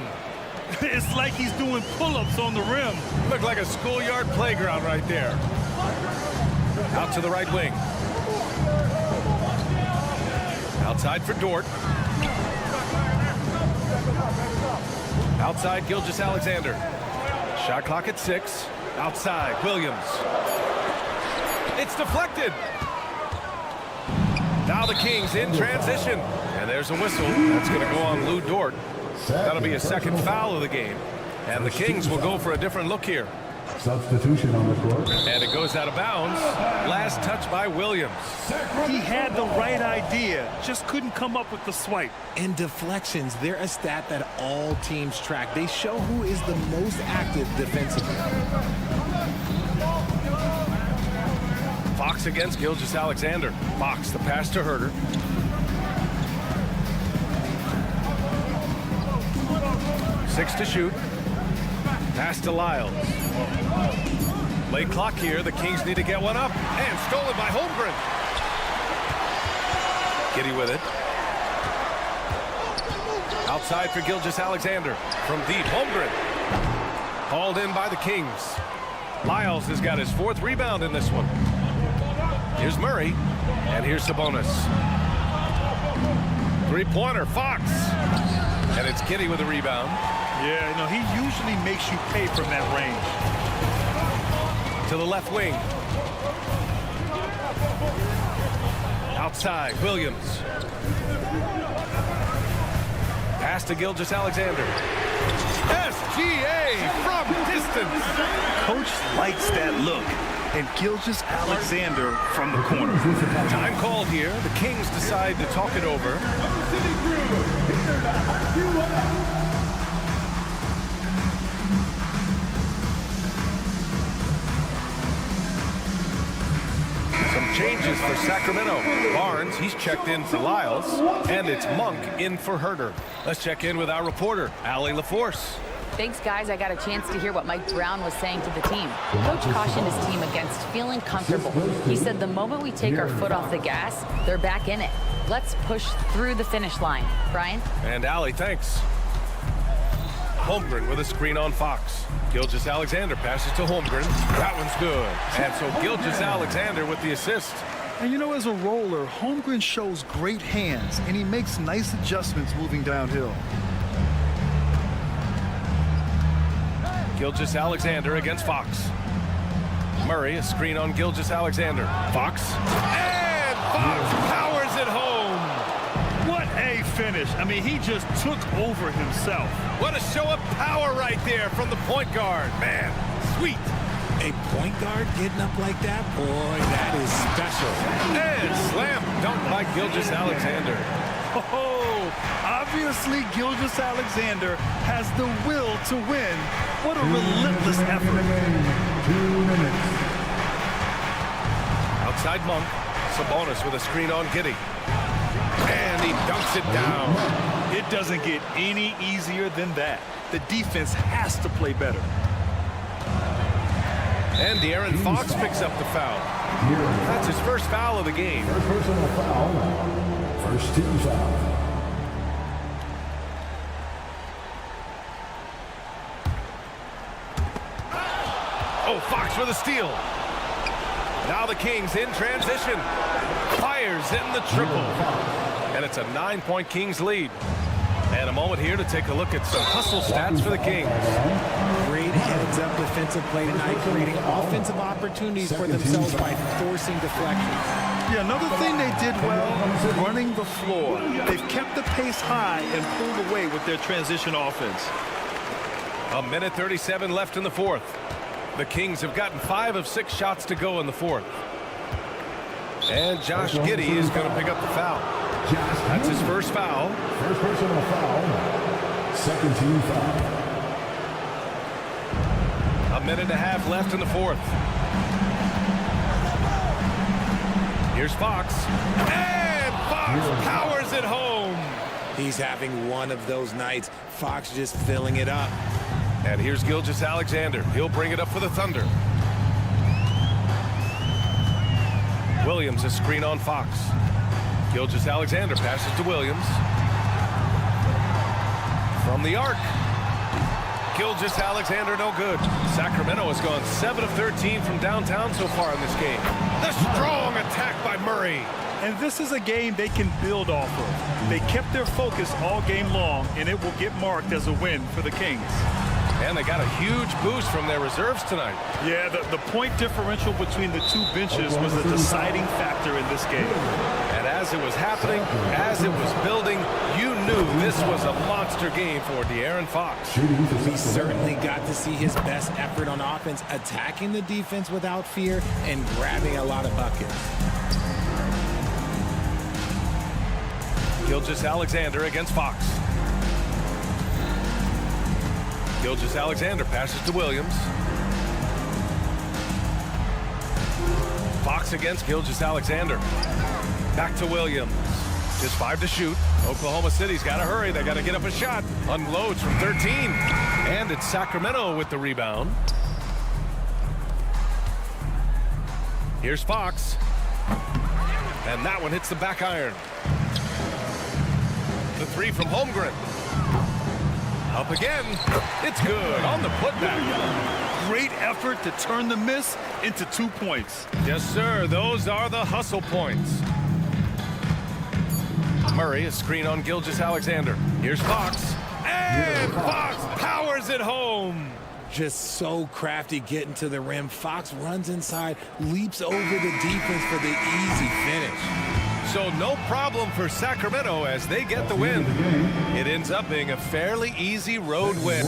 It's like he's doing pull-ups on the rim. Looked like a schoolyard playground right there. Out to the right wing. Outside for Dort. Outside Gilgeous-Alexander. Shot clock at 6. Outside Williams. It's deflected. Now the Kings in transition. And there's a whistle. That's going to go on Lou Dort. That'll be a second foul of the game. And the Kings will go for a different look here. Substitution on the court. And it goes out of bounds. Last touch by Williams. He had the right idea, just couldn't come up with the swipe. And deflections, they're a stat that all teams track. They show who is the most active defensively. Fox against Gilgeous-Alexander. Fox, the pass to Herter. Six to shoot. Pass to Lyles. Late clock here. The Kings need to get one up. And stolen by Holmgren. Giddy with it. Outside for Gilgeous-Alexander. From deep, Holmgren. Hauled in by the Kings. Lyles has got his 4th rebound in this one. Here's Murray. And here's Sabonis. 3-pointer, Fox. And it's Giddy with a rebound. Yeah, you know, he usually makes you pay from that range. To the left wing. Outside, Williams. Pass to Gilgeous-Alexander. SGA from distance. Coach likes that look. and Gilgeous-Alexander from the corner. Time called here. The Kings decide to talk it over. Some changes for Sacramento. Barnes, he's checked in for Lyles, and it's Monk in for Herter. Let's check in with our reporter, Allie LaForce. Thanks, guys. I got a chance to hear what Mike Brown was saying to the team. Coach cautioned his team against feeling comfortable. He said the moment we take our foot off the gas, they're back in it. Let's push through the finish line. Brian? And Allie, thanks. Holmgren with a screen on Fox. Gilgeous-Alexander passes to Holmgren. That one's good. And so Gilgeous-Alexander with the assist. And you know, as a roller, Holmgren shows great hands, and he makes nice adjustments moving downhill. Gilgeous-Alexander against Fox. Murray, a screen on Gilgeous-Alexander. Fox. And Fox powers it home. What a finish. I mean, he just took over himself. What a show of power right there from the point guard. Man, sweet. A point guard getting up like that? Boy, that is special. And slam dunk by Gilgeous-Alexander. Oh, obviously Gilgeous-Alexander has the will to win. What a relentless effort. 2 minutes. Outside Monk. Sabonis with a screen on Giddey. And he dunks it down. It doesn't get any easier than that. The defense has to play better. And De'Aaron Fox picks up the foul. That's his first foul of the game. First personal foul. First team foul. Oh, Fox for the steal. Now the Kings in transition. Fires in the triple. And it's a 9-point Kings lead. And a moment here to take a look at some hustle stats for the Kings. Great heads-up defensive play tonight, creating offensive opportunities for themselves by forcing deflections. Yeah, another thing they did well, running the floor. They've kept the pace high and pulled away with their transition offense. A minute 37 left in the fourth. The Kings have gotten 5 of 6 shots to go in the fourth. And Josh Giddey is going to pick up the foul. That's his first foul. First personal foul. Second team foul. A minute and a half left in the fourth. Here's Fox. And Fox powers it home. He's having one of those nights. Fox just filling it up. And here's Gilgeous-Alexander. He'll bring it up for the Thunder. Williams, a screen on Fox. Gilgeous-Alexander passes to Williams. From the arc. Gilgeous-Alexander no good. Sacramento has gone 7 of 13 from downtown so far in this game. The strong attack by Murray. And this is a game they can build off of. They kept their focus all game long, and it will get marked as a win for the Kings. And they got a huge boost from their reserves tonight. Yeah, the point differential between the two benches was a deciding factor in this game. And as it was happening, as it was building, you knew this was a monster game for De'Aaron Fox. We certainly got to see his best effort on offense, attacking the defense without fear and grabbing a lot of buckets. Gilgeous-Alexander against Fox. Gilgeous-Alexander passes to Williams. Fox against Gilgeous-Alexander. Back to Williams. Just 5 to shoot. Oklahoma City's got to hurry. They got to get up a shot. Unloads from 13. And it's Sacramento with the rebound. Here's Fox. And that one hits the back iron. The 3 from Holmgren. Up again. It's good on the putback. Great effort to turn the miss into 2 points. Yes, sir. Those are the hustle points. Murray, a screen on Gilgeous-Alexander. Here's Fox. And Fox powers it home. Just so crafty getting to the rim. Fox runs inside, leaps over the defense for the easy finish. So no problem for Sacramento as they get the win. It ends up being a fairly easy road win.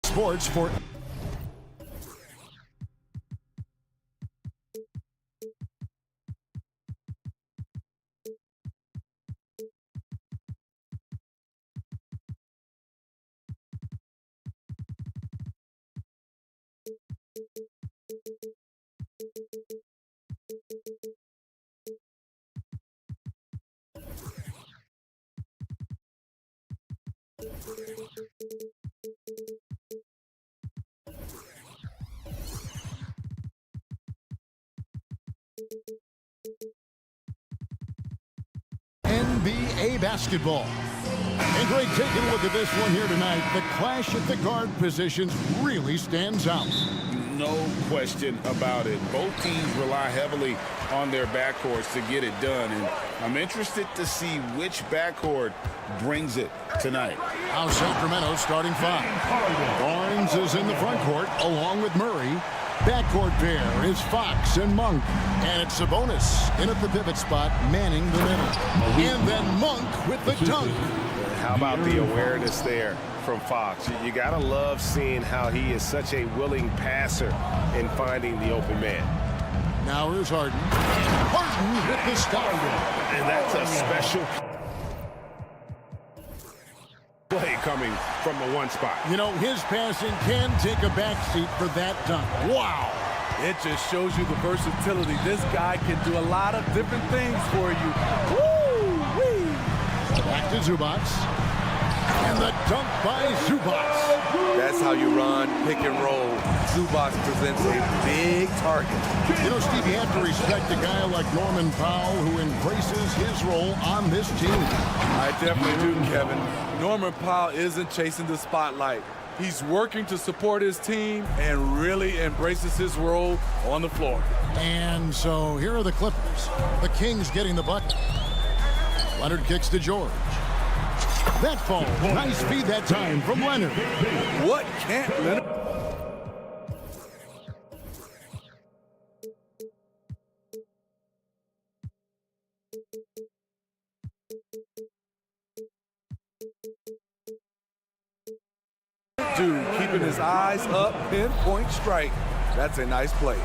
Sports for NBA basketball. And Greg, taking a look at this one here tonight, the clash at the guard positions really stands out. No question about it. Both teams rely heavily on their backcourts to get it done, and I'm interested to see which backcourt brings it tonight. Now Sacramento starting five. Barnes is in the front court along with Murray. Backcourt pair is Fox and Monk. And it's Sabonis in at the pivot spot, manning the middle. And then Monk with the dunk. How about the awareness there from Fox? You got to love seeing how he is such a willing passer in finding the open man. Now here's Harden. And Harden with the stop. And that's a special play coming from the one spot. You know, his passing can take a backseat for that dunk. Wow. It just shows you the versatility. This guy can do a lot of different things for you. Woo-wee. Back to Zubac. And the dunk by Zubac. That's how you run pick and roll. Zubac presents a big target. You know, Steve, you have to respect a guy like Norman Powell who embraces his role on this team. I definitely do, Kevin. Norman Powell isn't chasing the spotlight. He's working to support his team and really embraces his role on the floor. And so here are the Clippers. The Kings getting the bucket. Leonard kicks to George. That falls. Nice feed that time from Leonard. What can't Leonard? Dude, keeping his eyes up, pinpoint strike. That's a nice play.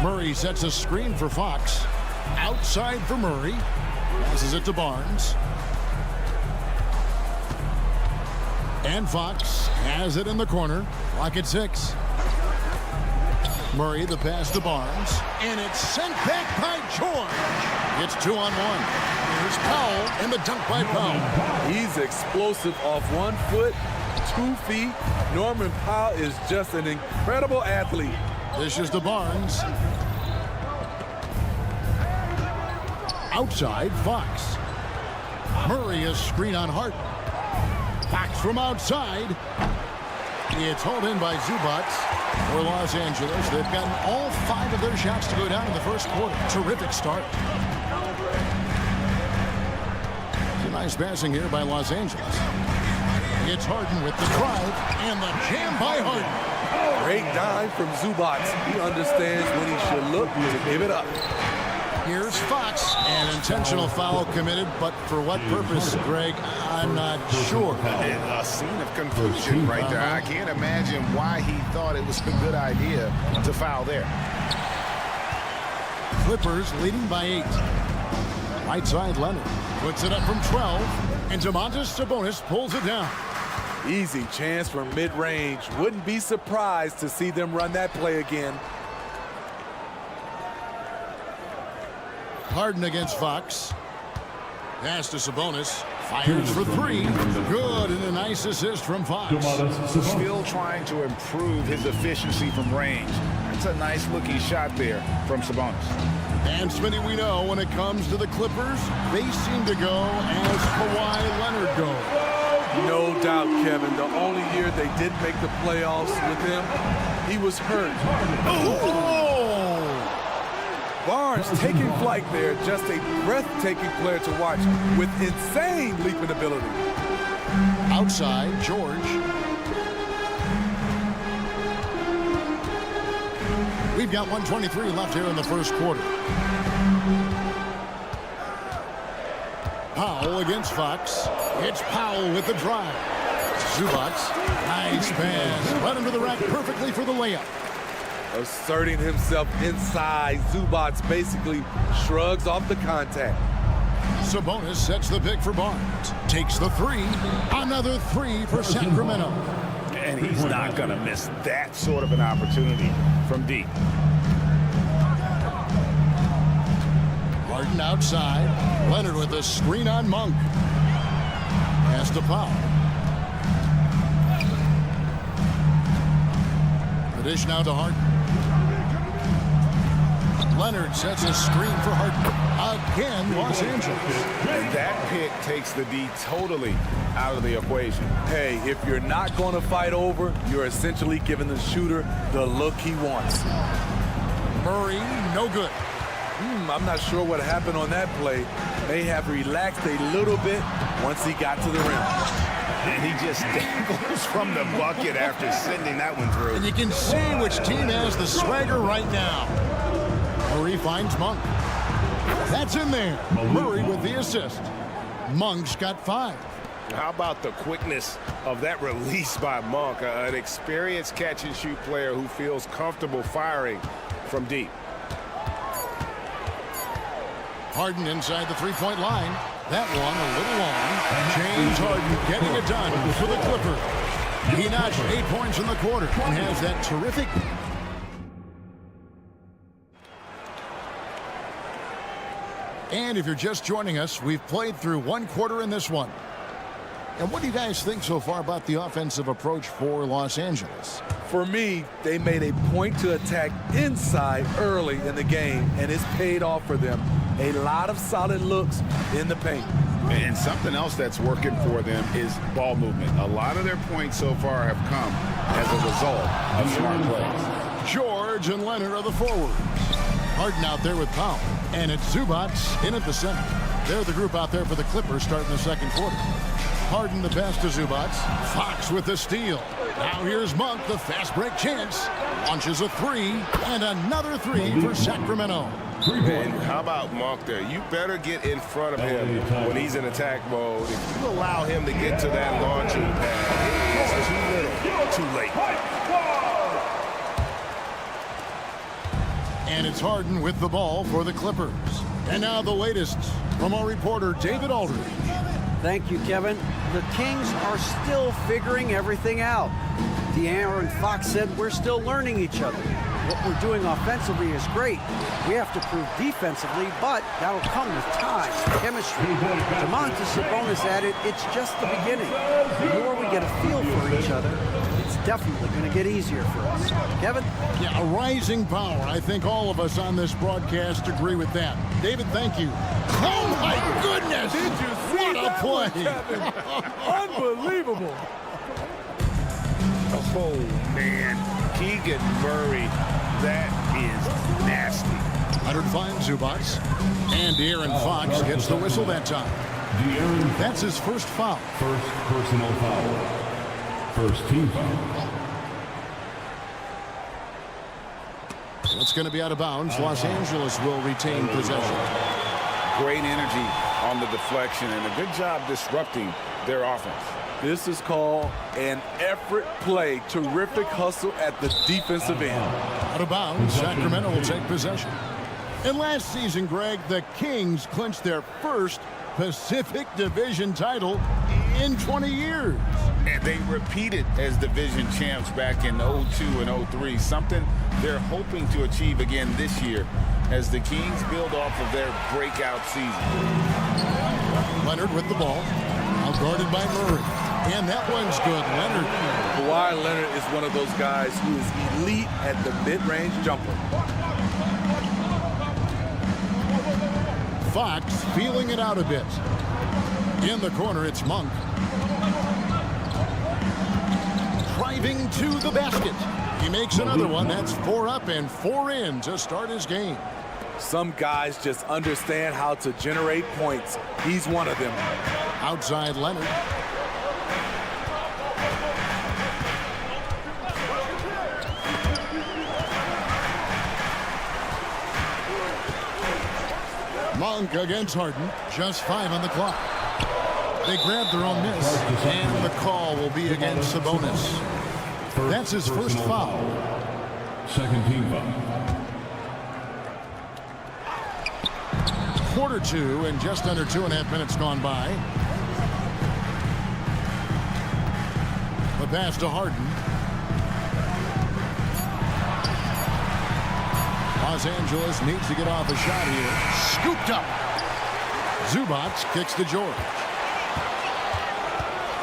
Murray sets a screen for Fox. Outside for Murray. Passes it to Barnes. And Fox has it in the corner. Clock at 6. Murray, the pass to Barnes. And it's sent back by George. It's 2-on-1. Here's Powell and the dunk by Powell. He's explosive off 1 foot, 2 feet. Norman Powell is just an incredible athlete. Dishes to Barnes. Outside, Fox. Murray is screen on Hart. Fox from outside. It's hauled in by Zubac for Los Angeles. They've gotten all 5 of their shots to go down in the first quarter. Terrific start. Nice passing here by Los Angeles. It's Harden with the drive and the jam by Harden. Great dime from Zubac. He understands when he should look to give it up. Here's Fox. An intentional foul committed, but for what purpose, Greg? I'm not sure. A scene of confusion right there. I can't imagine why he thought it was a good idea to foul there. Clippers leading by 8. Right side, Leonard puts it up from 12, and Domantas Sabonis pulls it down. Easy chance from mid-range. Wouldn't be surprised to see them run that play again. Harden against Fox. Pass to Sabonis. Fires for 3. Good, and a nice assist from Fox. Still trying to improve his efficiency from range. That's a nice looking shot there from Sabonis. And Smitty, we know when it comes to the Clippers, they seem to go as Kawhi Leonard goes. No doubt, Kevin. The only year they didn't make the playoffs with him, he was hurt. Oh! Barnes taking flight there. Just a breathtaking player to watch with insane leaping ability. Outside, George. We've got 1:23 left here in the first quarter. Powell against Fox. It's Powell with the drive. Zubac, nice pass. Run into the rack perfectly for the layup. Asserting himself inside, Zubac basically shrugs off the contact. Sabonis sets the pick for Barnes. Takes the three. Another three for Sacramento. And he's not going to miss that sort of an opportunity from deep. Harden outside. Leonard with a screen on Monk. Pass to Powell. The dish now to Harden. Leonard sets a screen for Harden. Again, Los Angeles. And that pick takes the D totally out of the equation. Hey, if you're not going to fight over, you're essentially giving the shooter the look he wants. Murray, no good. I'm not sure what happened on that play. May have relaxed a little bit once he got to the rim. And he just dangles from the bucket after sending that one through. And you can see which team has the swagger right now. Murray finds Monk. That's in there. Murray with the assist. Monk's got 5. How about the quickness of that release by Monk, an experienced catch-and-shoot player who feels comfortable firing from deep. Harden inside the three-point line. That one a little long. James Harden getting it done for the Clippers. He notched 8 points in the quarter and has that terrific. And if you're just joining us, we've played through 1 quarter in this one. And what do you guys think so far about the offensive approach for Los Angeles? For me, they made a point to attack inside early in the game, and it's paid off for them. A lot of solid looks in the paint. And something else that's working for them is ball movement. A lot of their points so far have come as a result of smart plays. George and Leonard are the forwards. Harden out there with Powell. And it's Zubac in at the center. They're the group out there for the Clippers starting the second quarter. Harden the pass to Zubac. Fox with the steal. Now here's Monk, the fast break chance. Launches a 3 and another 3 for Sacramento. And how about Monk there? You better get in front of him when he's in attack mode. If you allow him to get to that launching pad, it's too little, too late. And it's Harden with the ball for the Clippers. And now the latest from our reporter, David Aldridge. Thank you, Kevin. The Kings are still figuring everything out. De'Aaron Fox said we're still learning each other. What we're doing offensively is great. We have to prove defensively, but that'll come with time, chemistry. Domantas Sabonis added, it's just the beginning. The more we get a feel for each other, it's definitely going to get easier for us. Kevin? Yeah, a rising power. I think all of us on this broadcast agree with that. David, thank you. Oh, my goodness! Did you see what a that play? One, unbelievable. Oh, man. Keegan Murray, that is nasty. Leonard finds Zubac. And De'Aaron Fox gets the whistle that time. That's his first foul. First personal foul. First team foul. It's going to be out of bounds. Los Angeles will retain possession. Great energy on the deflection and a good job disrupting their offense. This is called an effort play. Terrific hustle at the defensive end. Out of bounds, Sacramento will take possession. And last season, Greg, the Kings clinched their first Pacific Division title in 20 years. And they repeated as division champs back in 02 and 03, something they're hoping to achieve again this year as the Kings build off of their breakout season. Leonard with the ball, now guarded by Murray. And that one's good, Leonard. Kawhi Leonard is one of those guys who is elite at the mid-range jumper. Fox feeling it out a bit. In the corner, it's Monk. driving to the basket. He makes another one. That's 4 up and 4 in to start his game. Some guys just understand how to generate points. He's one of them. Outside Leonard. Monk against Harden. Just 5 on the clock. They grab their own miss, and the call will be against Sabonis. That's his first foul. Second team foul. Quarter 2 and just under 2.5 minutes gone by. The pass to Harden. Los Angeles needs to get off a shot here. Scooped up. Zubac kicks to George.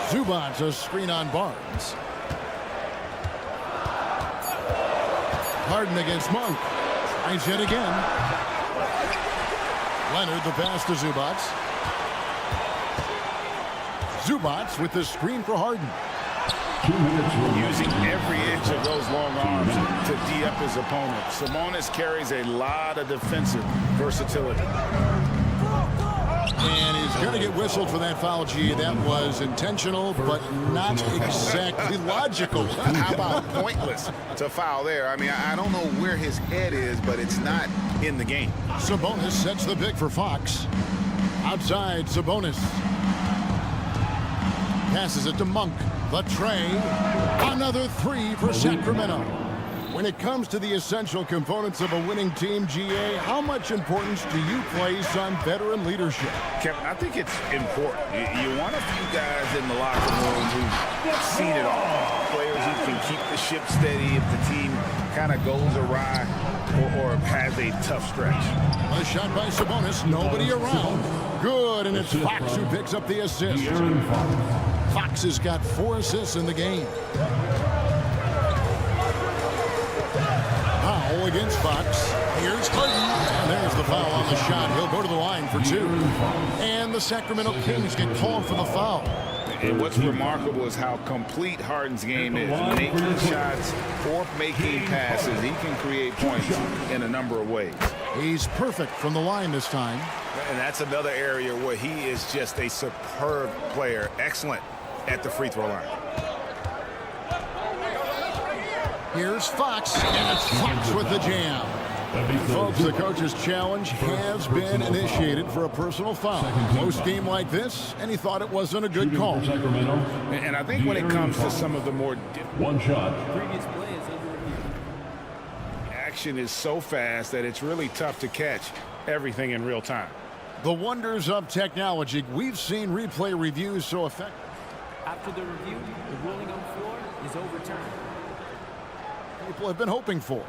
Zubac a screen on Barnes. Harden against Monk. Tries it again. Leonard the pass to Zubac. Zubac with the screen for Harden. Using every inch of those long arms to D up his opponent. Sabonis carries a lot of defensive versatility. And he's going to get whistled for that foul, G. That was intentional, but not exactly logical. How about pointless to foul there? I mean, I don't know where his head is, but it's not in the game. Sabonis sets the pick for Fox. Outside, Sabonis. Passes it to Monk. The tray. Another 3 for Sacramento. When it comes to the essential components of a winning team, GA, how much importance do you place on veteran leadership? Kevin, I think it's important. You want a few guys in the locker room who've seen it all. Players who can keep the ship steady if the team kind of goes awry or has a tough stretch. A shot by Sabonis. Nobody around. Good, and it's Fox who picks up the assist. Fox has got 4 assists in the game. Powell against Fox. Here's Harden. And there's the foul on the shot. He'll go to the line for 2. And the Sacramento Kings get called for the foul. And what's remarkable is how complete Harden's game is. Making shots or making passes. He can create points in a number of ways. He's perfect from the line this time. And that's another area where he is just a superb player. Excellent at the free throw line. Here's Fox, and it's Fox with the jam. Folks, the coach's challenge has been initiated for a personal foul. Most game like this, and he thought it wasn't a good call. And I think when it comes to some of the more one shot, action is so fast that it's really tough to catch everything in real time. The wonders of technology. We've seen replay reviews so effective. After the review, the ruling on the floor is overturned. People have been hoping for.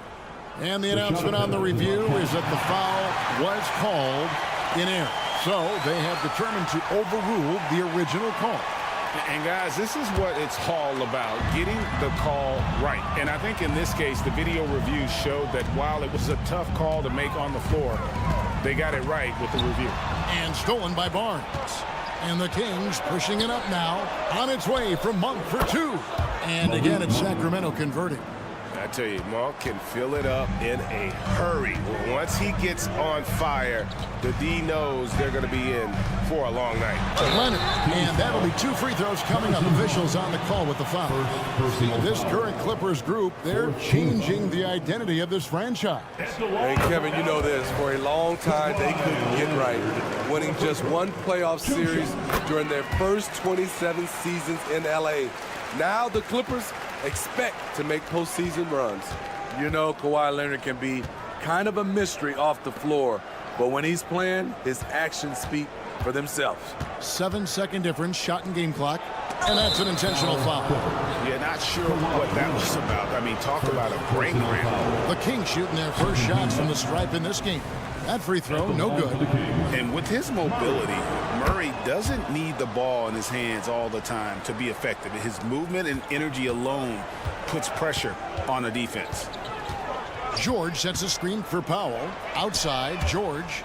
And the announcement on the review is that the foul was called in error. So they have determined to overrule the original call. And guys, this is what it's all about, getting the call right. And I think in this case, the video review showed that while it was a tough call to make on the floor, they got it right with the review. And stolen by Barnes. And the Kings pushing it up now. On its way from Monk for 2. And again, it's Sacramento converting. I tell you, Monk can fill it up in a hurry. Once he gets on fire, the D knows they're going to be in for a long night. Leonard, and that'll be 2 free throws coming up. Officials on the call with the foul. This current Clippers group, they're changing the identity of this franchise. Hey, Kevin, you know this. For a long time, they couldn't get right. Winning just 1 playoff series during their first 27 seasons in L.A. Now the Clippers expect to make postseason runs. You know, Kawhi Leonard can be kind of a mystery off the floor, but when he's playing, his actions speak for themselves. 7-second difference, shot and game clock, and that's an intentional foul. Yeah, not sure what that was about. I mean, talk about a brain cramp. The Kings shooting their first shots from the stripe in this game. That free throw, no good. And with his mobility, Murray doesn't need the ball in his hands all the time to be effective. His movement and energy alone puts pressure on the defense. George sets a screen for Powell. Outside, George.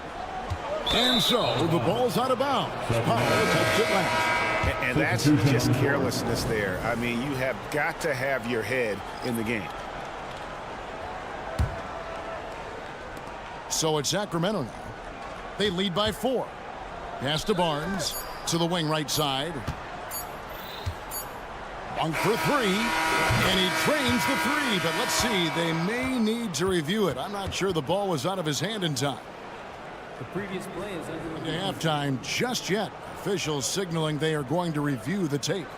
And so, the ball's out of bounds. Powell takes it last. And that's just carelessness there. I mean, you have got to have your head in the game. So it's Sacramento now. They lead by 4. Pass to Barnes to the wing right side. One for 3, and he trains the 3, but let's see, they may need to review it. I'm not sure the ball was out of his hand in time. The previous play is under To halftime just yet. Officials signaling they are going to review the tape.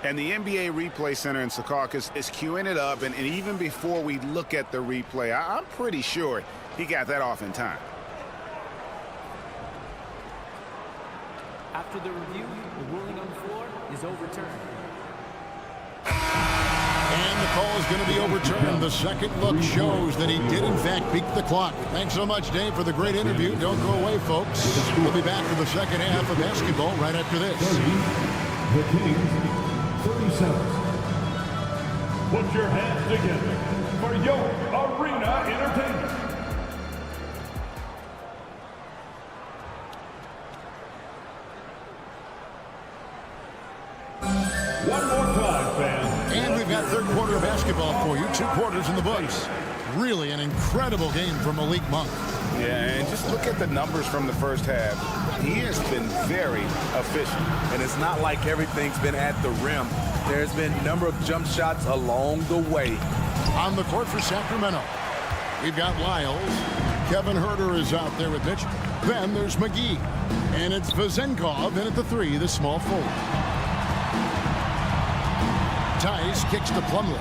And the NBA Replay Center in Secaucus is queuing it up, and even before we look at the replay, I'm pretty sure he got that off in time. After the review, the ruling on the floor is overturned. And the call is going to be overturned. The second look shows that he did, in fact, beat the clock. Thanks so much, Dave, for the great interview. Don't go away, folks. We'll be back for the second half of basketball right after this. The Kings, 37. Put your hands together for your Arena Entertainment. One more time, fans. And we've got third quarter of basketball for you. 2 quarters in the books. Really an incredible game from Malik Monk. Yeah, and just look at the numbers from the first half. He has been very efficient. And it's not like everything's been at the rim. There's been a number of jump shots along the way. On the court for Sacramento, we've got Lyles. Kevin Huerter is out there with Mitchell. Then there's McGee. And it's Vezenkov in at the 3, the small forward. Tice kicks to Plumlee.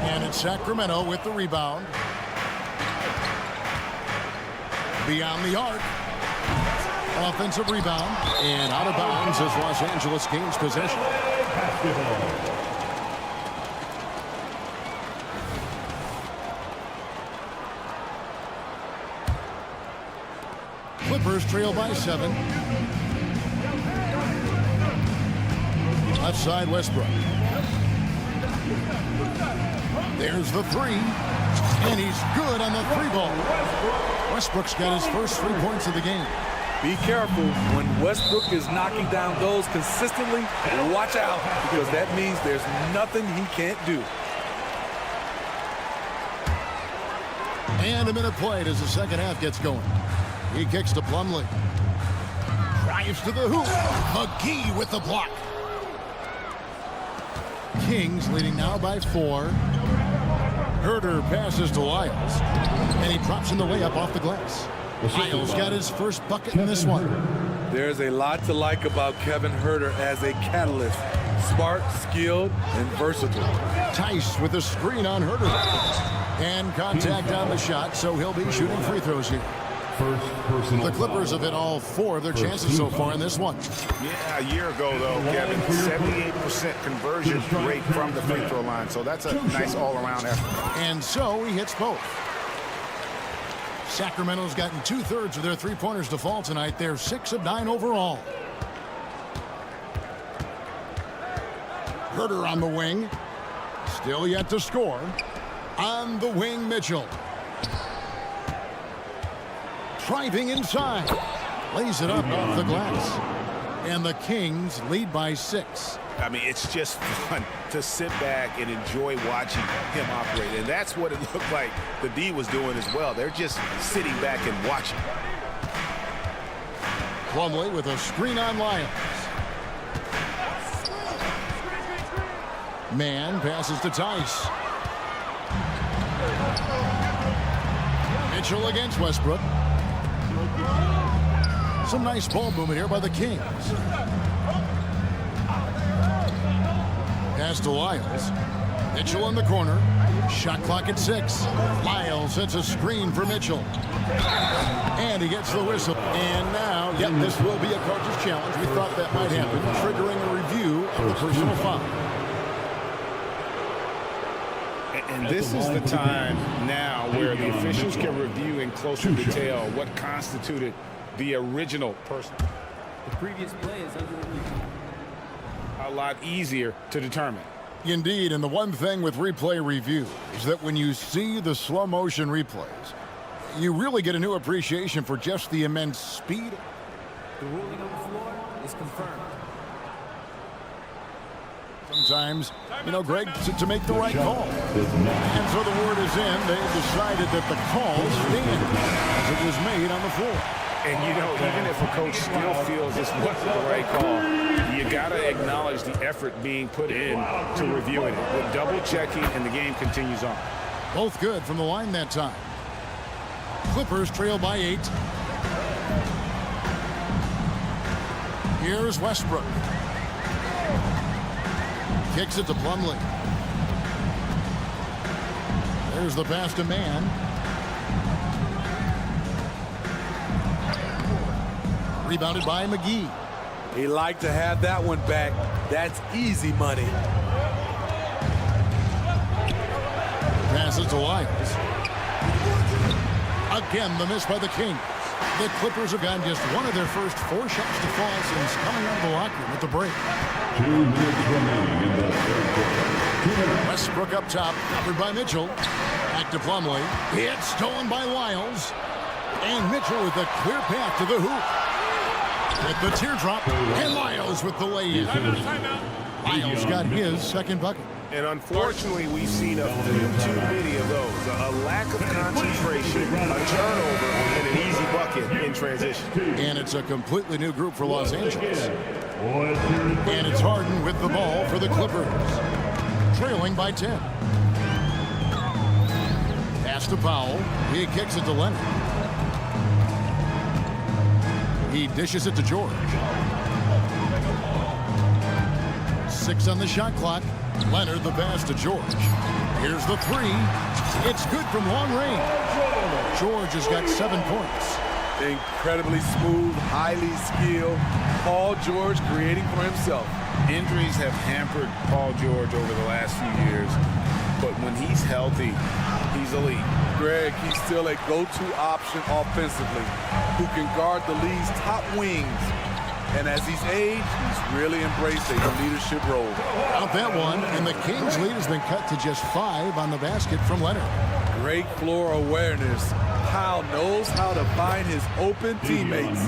And it's Sacramento with the rebound. Beyond the arc. Offensive rebound. And out of bounds as Los Angeles gains possession. Clippers trail by 7. Left side, Westbrook. There's the 3. And he's good on the 3 ball. Westbrook's got his first 3 points of the game. Be careful when Westbrook is knocking down those consistently. Watch out, because that means there's nothing he can't do. And a minute played as the second half gets going. He kicks to Plumlee. Drives to the hoop. McGee with the block. Kings leading now by 4. Huerter passes to Lyles. And he drops in the layup off the glass. Lyles got his first bucket in this one. There's a lot to like about Kevin Huerter as a catalyst. Smart, skilled, and versatile. Tice with a screen on Huerter. And contact on the shot, so he'll be shooting free throws here. The Clippers have hit all 4 of their chances so far in this one. Yeah, a year ago, though, Kevin, 78% conversion rate from the free throw line. So that's a nice all-around effort. And so he hits both. Sacramento's gotten 2/3 of their 3-pointers to fall tonight. They're 6 of 9 overall. Huerter on the wing. Still yet to score. On the wing, Mitchell. Driving inside. Lays it up off the glass. And the Kings lead by 6. I mean, it's just fun to sit back and enjoy watching him operate. And that's what it looked like the D was doing as well. They're just sitting back and watching. Plumlee with a screen on Lyles. Man passes to Tice. Mitchell against Westbrook. Some nice ball movement here by the Kings. Pass to Lyles. Mitchell in the corner. Shot clock at 6. Lyles sets a screen for Mitchell. And he gets the whistle. And now, yep, this will be a coach's challenge. We thought that might happen, triggering a review of the personal foul. And this is the time now where the officials can review in closer detail what constituted the original person. The previous play is under review. A lot easier to determine. Indeed, and the one thing with replay review is that when you see the slow motion replays, you really get a new appreciation for just the immense speed. The ruling on the floor is confirmed. Sometimes, Greg, to make the right call. And so the word is in. They've decided that the call stands as it was made on the floor. And, even if a coach still feels this wasn't the right call, you got to acknowledge the effort being put in to reviewing it. With double-checking, and the game continues on. Both good from the line that time. Clippers trail by 8. Here's Westbrook. Kicks it to Plumlee. There's the pass to Mann. Rebounded by McGee. He liked to have that one back. That's easy money. Passes to Lyles. Again, the miss by the Kings. The Clippers have gotten just one of their first 4 shots to fall since coming out of the locker room at the break. 2 minutes remaining in the third quarter. Westbrook up top, covered by Mitchell. Back to Plumlee. It's stolen by Lyles. And Mitchell with a clear path to the hoop. With the teardrop, and Lyles with the lay-in. Lyles got his second bucket. And unfortunately, we've seen a few too many of those. A lack of concentration, a turnover, and an easy bucket in transition. And it's a completely new group for Los Angeles. And it's Harden with the ball for the Clippers. Trailing by 10. Pass to Powell. He kicks it to Leonard. He dishes it to George. 6 on the shot clock. Leonard the pass to George. Here's the 3. It's good from long range. George has got 7 points. Incredibly smooth, highly skilled. Paul George creating for himself. Injuries have hampered Paul George over the last few years, but when he's healthy, he's elite. Greg, he's still a go-to option offensively, who can guard the league's top wings. And as he's aged, he's really embraced a leadership role. Out that one, and the Kings' lead has been cut to just 5 on the basket from Leonard. Great floor awareness. Powell knows how to find his open teammates.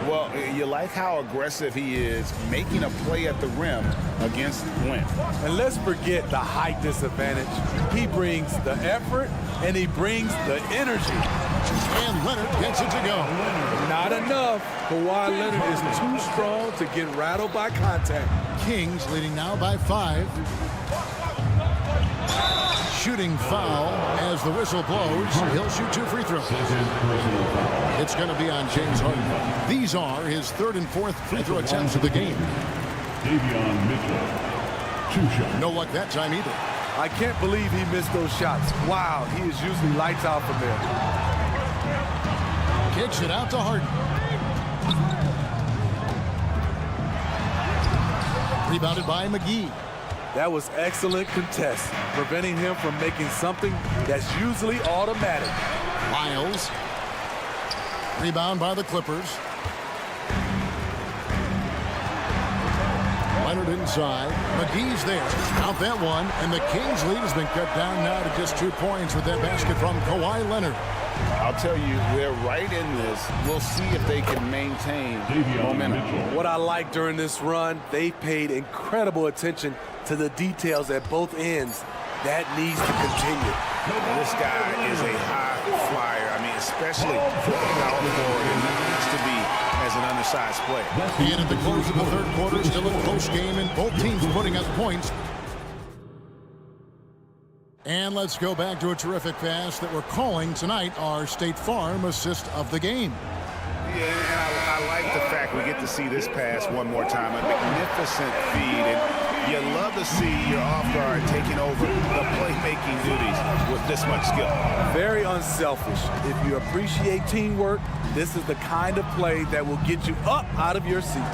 Well, you like how aggressive he is making a play at the rim against Wentz. And let's forget the height disadvantage. He brings the effort, and he brings the energy. And Leonard gets it to go. Not enough. Kawhi Leonard is too strong to get rattled by contact. Kings leading now by 5. Shooting foul as the whistle blows. He'll shoot 2 free throws. It's going to be on James Harden. These are his 3rd and 4th free throw attempts of the game. Davion Mitchell, 2 shots. No luck that time either. I can't believe he missed those shots. Wow, he is usually lights out from there. Kicks it out to Harden. Rebounded by McGee. That was excellent contest, preventing him from making something that's usually automatic. Lyles. Rebound by the Clippers. Leonard inside. McGee's there. Out that one, and the Kings' lead has been cut down now to just 2 points with that basket from Kawhi Leonard. I'll tell you, they're right in this. We'll see if they can maintain momentum. What I like during this run, they paid incredible attention to the details at both ends. That needs to continue. This guy is a high flyer. I mean, especially flipping out the board, and he needs to be as an undersized player. And at the close of the 3rd quarter, still a close game, and both teams putting up points. And let's go back to a terrific pass that we're calling tonight our State Farm assist of the game. Yeah, and I like the fact we get to see this pass one more time. A magnificent feed, and you love to see your off guard taking over the playmaking duties with this much skill. Very unselfish. If you appreciate teamwork, this is the kind of play that will get you up out of your seat.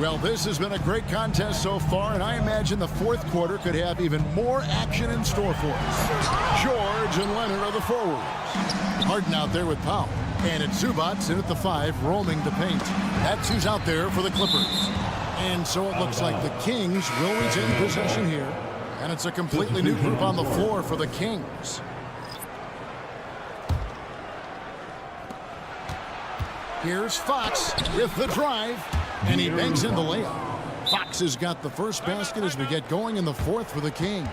Well, this has been a great contest so far, and I imagine the 4th quarter could have even more action in store for us. George and Leonard are the forwards. Harden out there with Powell. And it's Zubac in at the 5, roaming the paint. That's who's out there for the Clippers. And so it looks like the Kings will retain possession here. And it's a completely new group on the floor for the Kings. Here's Fox with the drive, and he banks in the layup. Fox has got the first basket as we get going in the fourth for the Kings.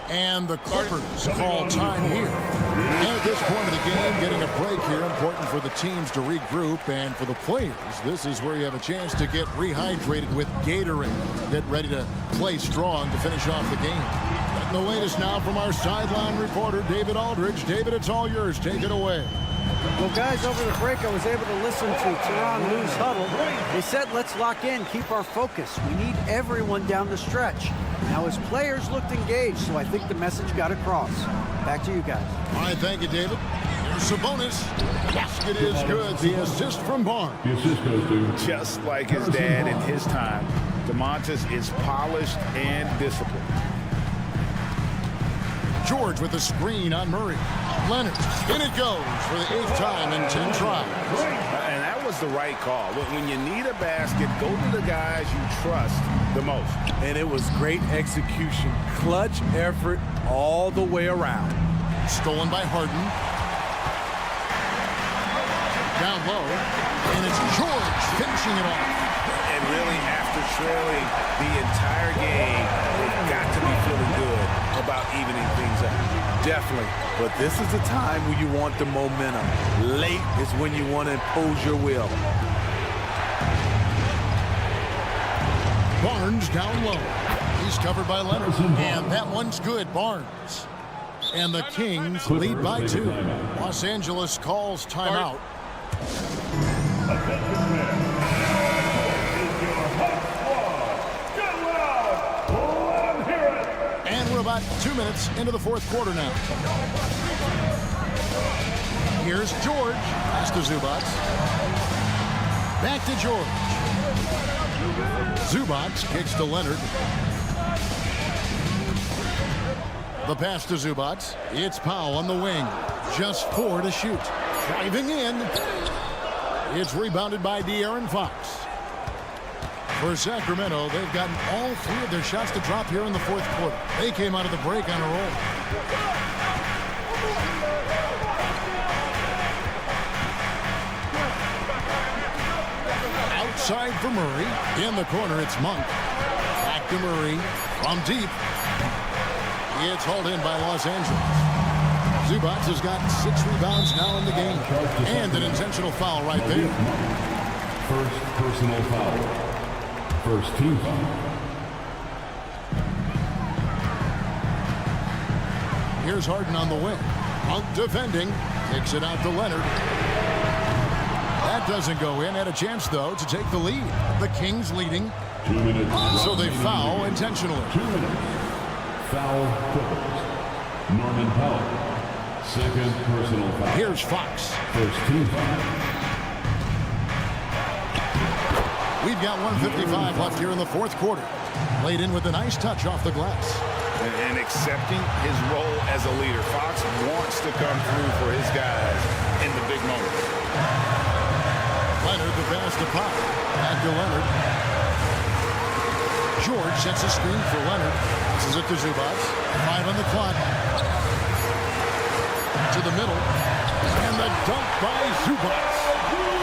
And the Clippers call time here. And at this point of the game, getting a break here, important for the teams to regroup. And for the players, this is where you have a chance to get rehydrated with Gatorade. Get ready to play strong to finish off the game. And the latest now from our sideline reporter, David Aldridge. David, it's all yours. Take it away. Well, guys, over the break, I was able to listen to Tyronn Lue's huddle. They said, let's lock in, keep our focus. We need everyone down the stretch. Now, his players looked engaged, so I think the message got across. Back to you guys. All right, thank you, David. Here's Sabonis. Basket is good. The assist from Barnes. The assist goes to Just like his dad in his time, DeMontis is polished and disciplined. George with the screen on Murray. Leonard, in it goes for the 8th time in 10 tries. And that was the right call. When you need a basket, go to the guys you trust the most. And it was great execution. Clutch effort all the way around. Stolen by Harden. Down low. And it's George finishing it off. And really, after trailing the entire game, they've got to be feeling good about evening things up. Definitely. But this is the time when you want the momentum. Late is when you want to impose your will. Barnes down low. He's covered by Leonard. And that one's good. Barnes. And the Kings lead by 2. Los Angeles calls timeout. And we're about 2 minutes into the fourth quarter now. Here's George. Pass to Zubac. Back to George. Zubac kicks to Leonard. The pass to Zubac. It's Powell on the wing. Just 4 to shoot. Driving in. It's rebounded by De'Aaron Fox. For Sacramento, they've gotten all 3 of their shots to drop here in the fourth quarter. They came out of the break on a roll. Outside for Murray. In the corner, it's Monk. Back to Murray. From deep. It's hauled in by Los Angeles. Zubac has got 6 rebounds now in the game. And an intentional foul right there. first personal foul. First team foul. Here's Harden on the wing. Monk defending. Kicks it out to Leonard. That doesn't go in. Had a chance, though, to take the lead. The Kings leading. 2 minutes. So they foul intentionally. 2 minutes. Foul Clippers. Norman Powell. Second personal foul. Here's Fox. First team foul. We've got 1:55 left here in the fourth quarter. Laid in with a nice touch off the glass. And accepting his role as a leader. Fox wants to come through for his guys in the big moments. Leonard, the pass to Pop. Back to Leonard. George sets a screen for Leonard. This is it to Zubac. 5 on the clock. To the middle. And the dunk by Zubac.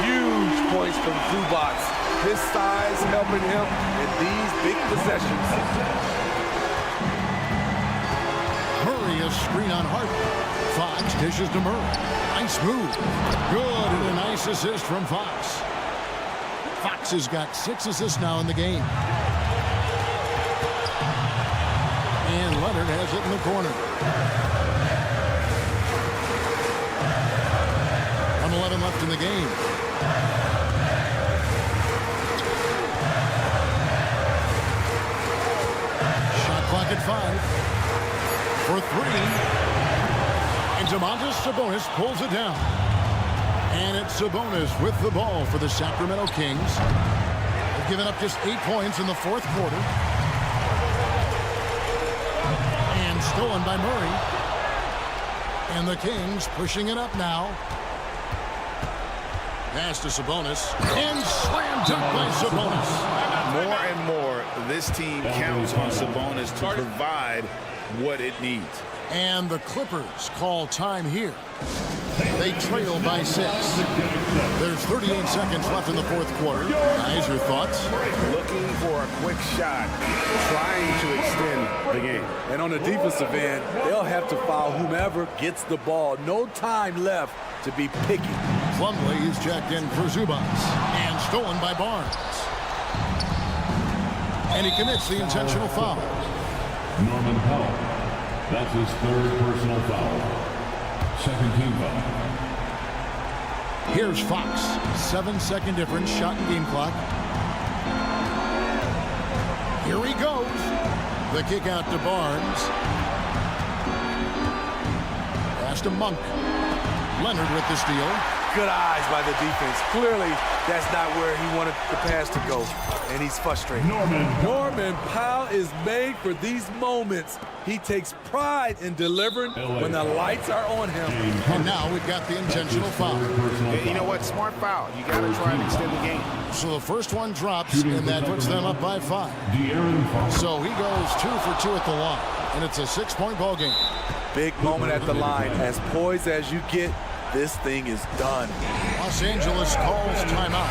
Huge points from Zubac. His size helping him in these big possessions. Murray, a screen on Harden. Fox dishes to Murray. Nice move. Good, and a nice assist from Fox. Fox has got 6 assists now in the game. And Leonard has it in the corner. 1:11 left in the game. Shot clock at 5. For 3. And Domantas Sabonis pulls it down. And it's Sabonis with the ball for the Sacramento Kings. They've given up just 8 points in the fourth quarter. And stolen by Murray. And the Kings pushing it up now. Pass to Sabonis. And slam dunk by Sabonis. More and more, this team counts on Sabonis to provide what it needs. And the Clippers call time here. They trail by 6. There's 38 seconds left in the fourth quarter. Guys, your thoughts? Looking for a quick shot, trying to extend the game. And on the defensive end, they'll have to foul whomever gets the ball. No time left to be picky. Plumlee is checked in for Zubats and stolen by Barnes. And he commits the intentional foul. Norman Powell. That's his third personal foul. Second team foul. Here's Fox. 7-second difference, shot and game clock. Here he goes. The kick out to Barnes. Pass to Monk. Leonard with the steal. Good eyes by the defense. Clearly, that's not where he wanted the pass to go, and he's frustrated. Norman Powell is made for these moments. He takes pride in delivering when the lights are on him. And now we've got the intentional foul. And you know what? Smart foul. You got to try and extend the game. So the first one drops, and that puts them up by 5. So he goes 2 for 2 at the line, and it's a 6-point ball game. Big moment at the line. As poised as you get, this thing is done. Los Angeles calls timeout.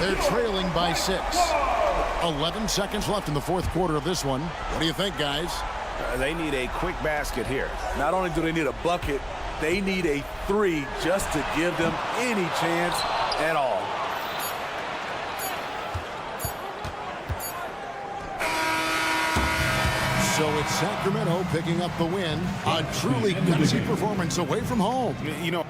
They're trailing by 6. 11 seconds left in the fourth quarter of this one. What do you think, guys? They need a quick basket here. Not only do they need a bucket, they need a 3 just to give them any chance at all. So it's Sacramento picking up the win. A truly gutsy performance away from home. You know,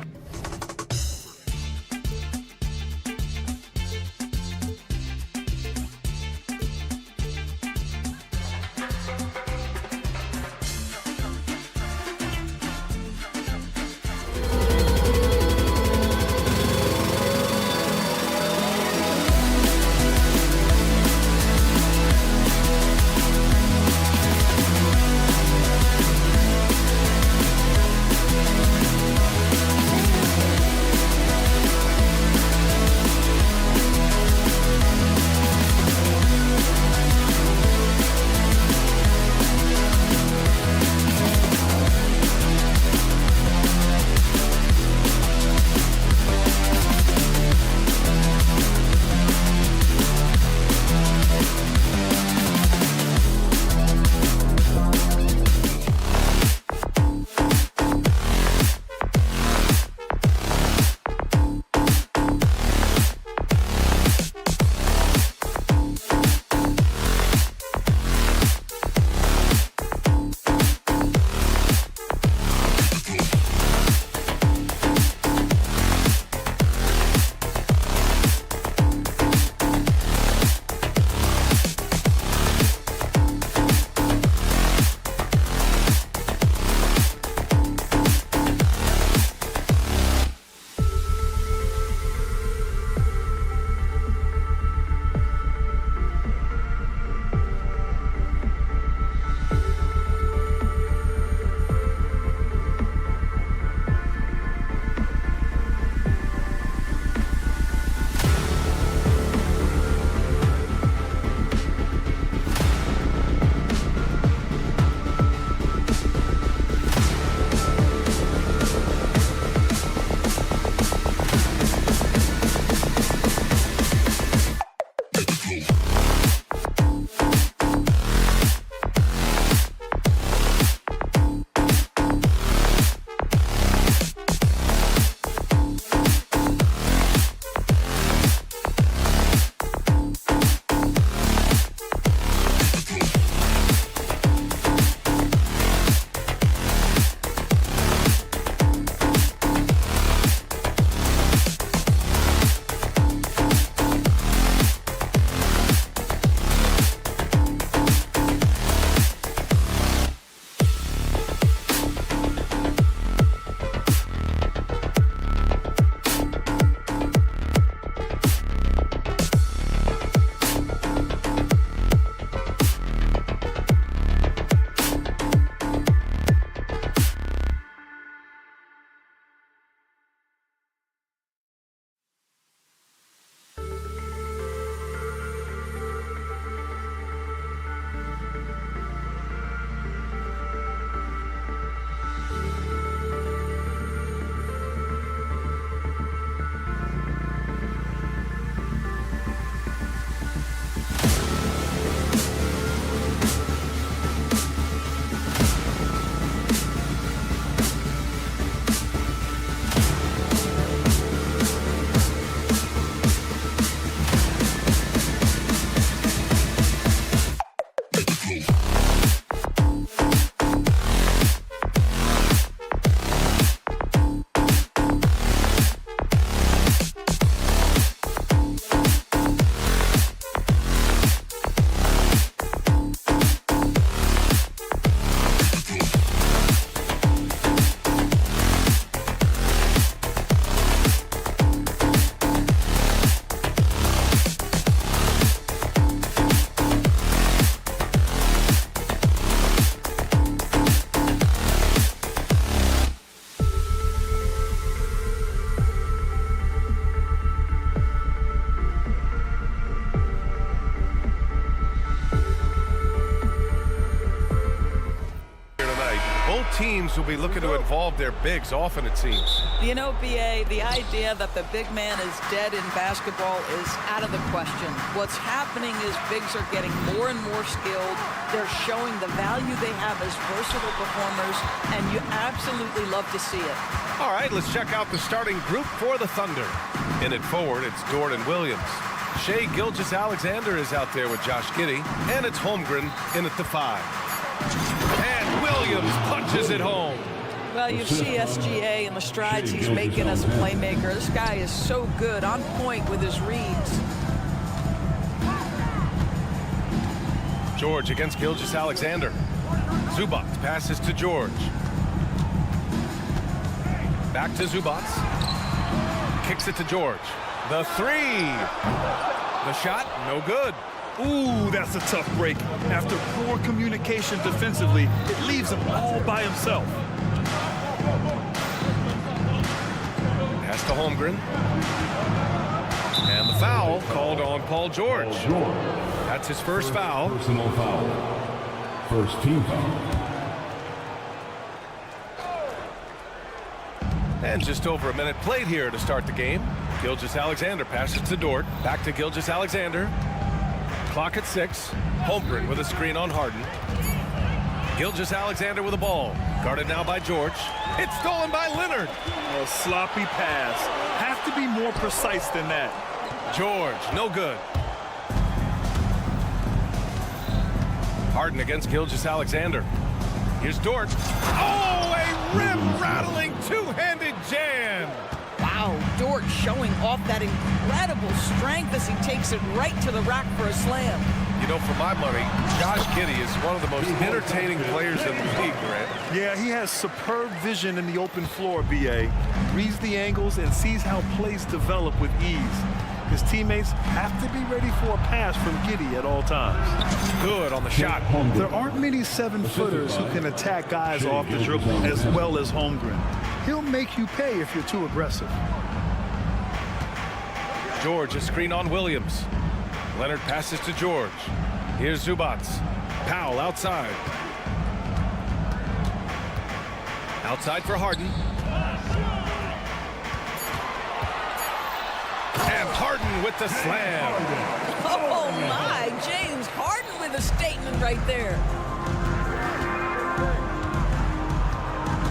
Both teams will be looking to involve their bigs often, it seems. You know, B.A., the idea that the big man is dead in basketball is out of the question. What's happening is bigs are getting more and more skilled. They're showing the value they have as versatile performers, and you absolutely love to see it. All right, let's check out the starting group for the Thunder. In at forward, it's Dort and Williams. Shai Gilgeous-Alexander is out there with Josh Giddey, and it's Holmgren in at the 5. And Williams punches it home. Well, you see SGA and the strides he's making as a playmaker. This guy is so good, on point with his reads. George against Gilgeous-Alexander. Zubac passes to George. Back to Zubac. Kicks it to George. The 3. The shot, no good. Ooh, that's a tough break. After poor communication defensively, it leaves him all by himself. Pass to Holmgren. And the foul called on Paul George. That's his first foul. Personal foul. First team foul. And just over a minute played here to start the game. Gilgeous-Alexander passes to Dort. Back to Gilgeous-Alexander. Clock at 6. Holmgren with a screen on Harden. Gilgeous-Alexander with the ball. Guarded now by George. It's stolen by Leonard. A sloppy pass. Have to be more precise than that. George, no good. Harden against Gilgeous-Alexander. Here's Dort. Oh, a rim-rattling two-handed jam. Wow, Dort showing off that incredible strength as he takes it right to the rack for a slam. You know, for my money, Josh Giddey is one of the most entertaining players in the league, Grant. Yeah, he has superb vision in the open floor, B.A. Reads the angles and sees how plays develop with ease. His teammates have to be ready for a pass from Giddey at all times. Good on the shot. There aren't many 7-footers who can attack guys off the dribble as well as Holmgren. He'll make you pay if you're too aggressive. George, a screen on Williams. Leonard passes to George. Here's Zubac. Powell outside. Outside for Harden. And Harden with the slam. Oh, my. James Harden with a statement right there.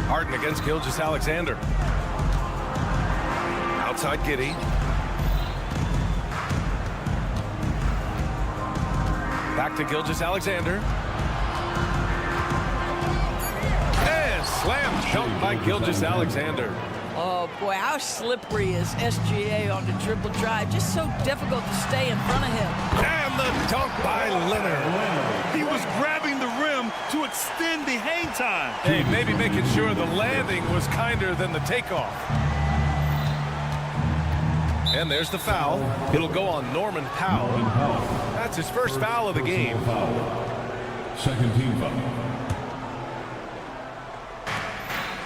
Harden against Gilgeous-Alexander. Outside Giddey. Back to Gilgeous-Alexander. And slam dunk by Gilgeous-Alexander. Oh, boy, how slippery is SGA on the dribble drive. Just so difficult to stay in front of him. And the dunk by Leonard. He was grabbing the rim to extend the hang time. Hey, maybe making sure the landing was kinder than the takeoff. And there's the foul. It'll go on Norman Powell. That's his first foul of the game. Second team foul.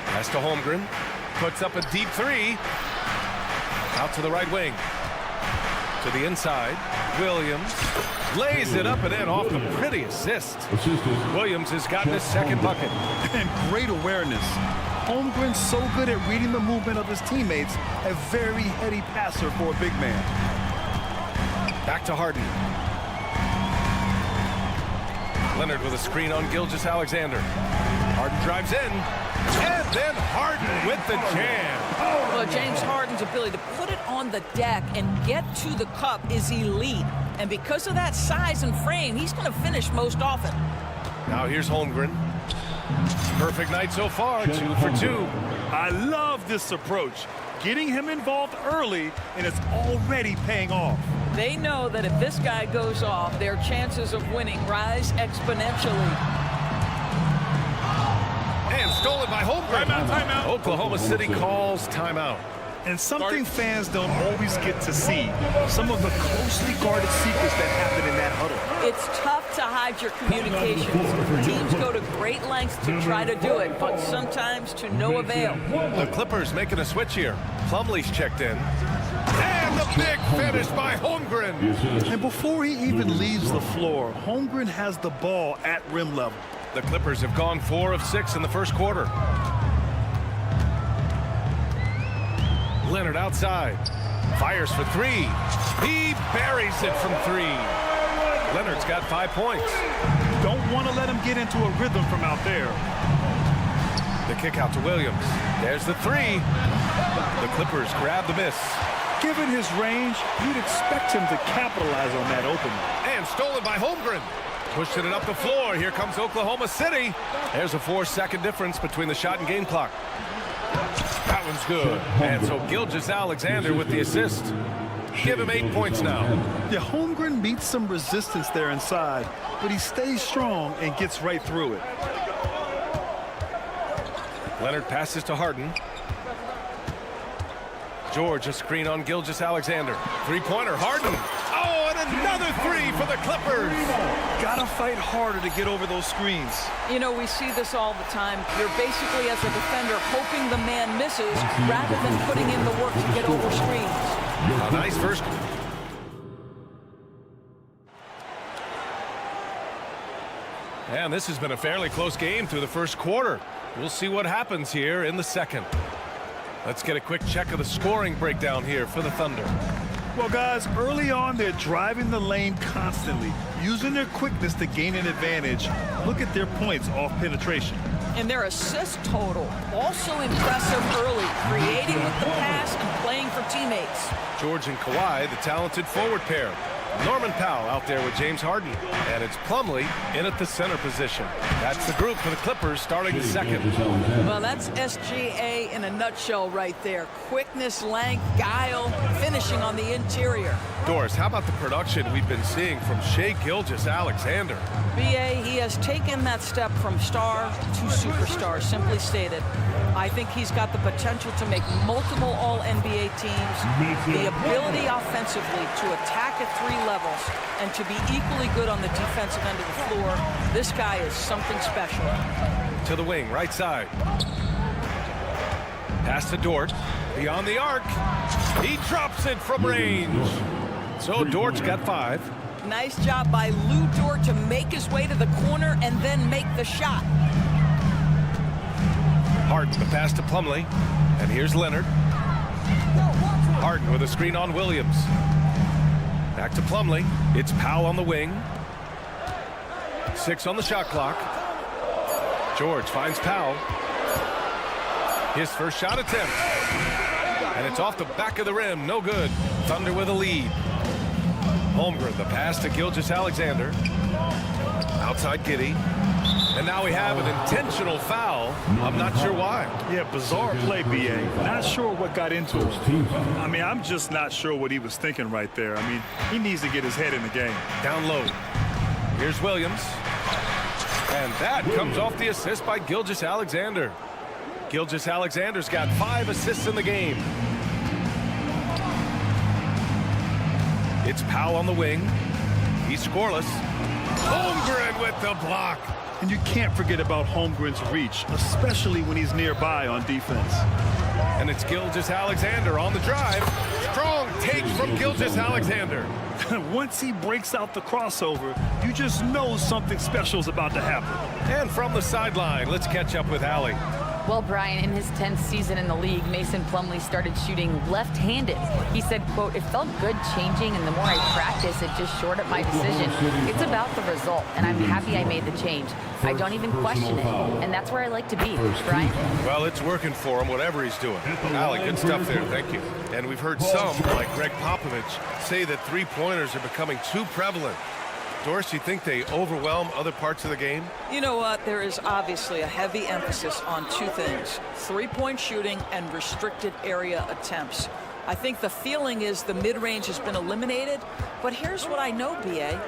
Pass to Holmgren. Puts up a deep 3. Out to the right wing. To the inside. Williams lays it up and in off the pretty assist. Williams has gotten his second bucket. And great awareness. Holmgren's so good at reading the movement of his teammates. A very heady passer for a big man. Back to Harden. Leonard with a screen on Gilgeous-Alexander. Harden drives in. And then Harden with the jam. Well, James Harden's ability to put it on the deck and get to the cup is elite. And because of that size and frame, he's going to finish most often. Now here's Holmgren. Perfect night so far, 2 for 2. I love this approach. Getting him involved early, and it's already paying off. They know that if this guy goes off, their chances of winning rise exponentially. And stolen by Holmgren. Timeout. Oklahoma City calls timeout. And something fans don't always get to see. Some of the closely guarded secrets that happen in that huddle. It's tough to hide your communications. Teams go to great lengths to try to do it, but sometimes to no avail. The Clippers making a switch here. Plumlee's checked in. And the big finish by Holmgren. And before he even leaves the floor, Holmgren has the ball at rim level. The Clippers have gone 4 of 6 in the first quarter. Leonard outside. Fires for 3. He buries it from 3. Leonard's got 5 points. Don't want to let him get into a rhythm from out there. The kick out to Williams. There's the 3. The Clippers grab the miss. Given his range, you'd expect him to capitalize on that opening. And stolen by Holmgren. Pushing it up the floor. Here comes Oklahoma City. There's a 4-second difference between the shot and game clock. That one's good. And so Gilgeous-Alexander with the assist. Give him 8 points now. Yeah, Holmgren meets some resistance there inside, but he stays strong and gets right through it. Leonard passes to Harden. George, a screen on Gilgeous-Alexander. Three-pointer, Harden. Oh, and another 3 for the Clippers. Gotta fight harder to get over those screens. You know, we see this all the time. You're basically, as a defender, hoping the man misses rather than putting in the work to get over screens. A nice first. And this has been a fairly close game through the first quarter. We'll see what happens here in the second. Let's get a quick check of the scoring breakdown here for the Thunder. Well, guys, early on, they're driving the lane constantly, using their quickness to gain an advantage. Look at their points off penetration. And their assist total, also impressive early, creating with the pass and playing for teammates. George and Kawhi, the talented forward pair. Norman Powell out there with James Harden. And it's Plumlee in at the center position. That's the group for the Clippers starting the second. Well, that's SGA in a nutshell right there. Quickness, length, guile, finishing on the interior. Doris, how about the production we've been seeing from Shai Gilgeous-Alexander? BA, he has taken that step from star to superstar, simply stated. I think he's got the potential to make multiple All-NBA teams, the ability offensively to attack at 3 levels, and to be equally good on the defensive end of the floor. This guy is something special. To the wing, right side. Pass to Dort. Beyond the arc. He drops it from range. So Dort's got 5. Nice job by Lou Dort to make his way to the corner and then make the shot. Harden, the pass to Plumlee. And here's Leonard. Harden with a screen on Williams. Back to Plumlee. It's Powell on the wing. 6 on the shot clock. George finds Powell. His first shot attempt. And it's off the back of the rim. No good. Thunder with a lead. Holmgren, the pass to Gilgeous-Alexander. Outside Giddey. And now we have an intentional foul. I'm not sure why. Yeah, bizarre play, BA. Not sure what got into it. I mean, I'm just not sure what he was thinking right there. I mean, he needs to get his head in the game. Down low. Here's Williams. And that comes off the assist by Gilgeous-Alexander. Gilgeous-Alexander's got 5 assists in the game. It's Powell on the wing. He's scoreless. Holmgren with the block. And you can't forget about Holmgren's reach, especially when he's nearby on defense. And it's Gilgeous-Alexander on the drive. Strong take from Gilgeous-Alexander. Once he breaks out the crossover, you just know something special is about to happen. And from the sideline, let's catch up with Allie. Well, Brian, in his 10th season in the league, Mason Plumlee started shooting left-handed. He said, quote, "It felt good changing, and the more I practice, it just shored up my decision. It's about the result, and I'm happy I made the change. I don't even question it, and that's where I like to be." Brian? Well, it's working for him, whatever he's doing. Allie, good stuff there. Thank you. And we've heard some, like Greg Popovich, say that three-pointers are becoming too prevalent. Doris, you think they overwhelm other parts of the game? You know what? There is obviously a heavy emphasis on 2 things: three-point shooting and restricted area attempts. I think the feeling is the mid-range has been eliminated, but here's what I know, BA.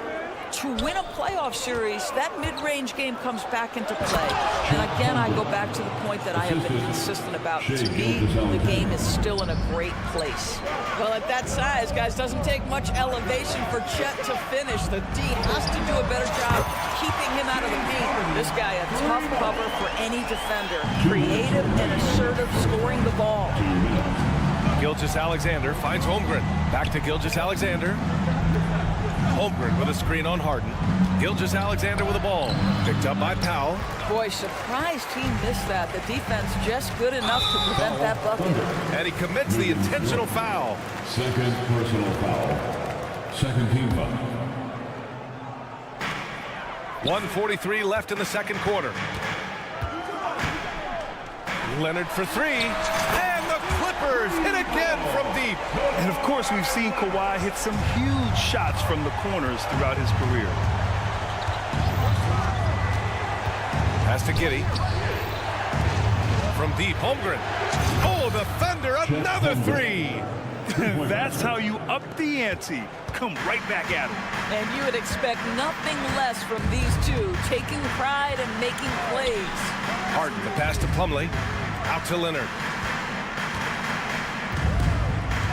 To win a playoff series, that mid-range game comes back into play. And again, I go back to the point that I have been consistent about. To me, the game is still in a great place. Well, at that size, guys, doesn't take much elevation for Chet to finish. The D has to do a better job keeping him out of the paint. This guy, a tough cover for any defender. Creative and assertive, scoring the ball. Gilgeous-Alexander finds Holmgren. Back to Gilgeous-Alexander. Holmgren with a screen on Harden. Gilgeous-Alexander with the ball. Picked up by Powell. Boy, surprised he missed that. The defense just good enough to prevent that bucket. And he commits the intentional foul. Second personal foul. Second team foul. 1:43 left in the second quarter. Leonard for three. And the Clippers hit again from deep. And of course, we've seen Kawhi hit some huge shots from the corners throughout his career. Pass to Giddey. From deep, Holmgren. Oh, the Thunder, another three. That's how you up the ante. Come right back at him. And you would expect nothing less from these two, taking pride and making plays. Harden, the pass to Plumlee. Out to Leonard.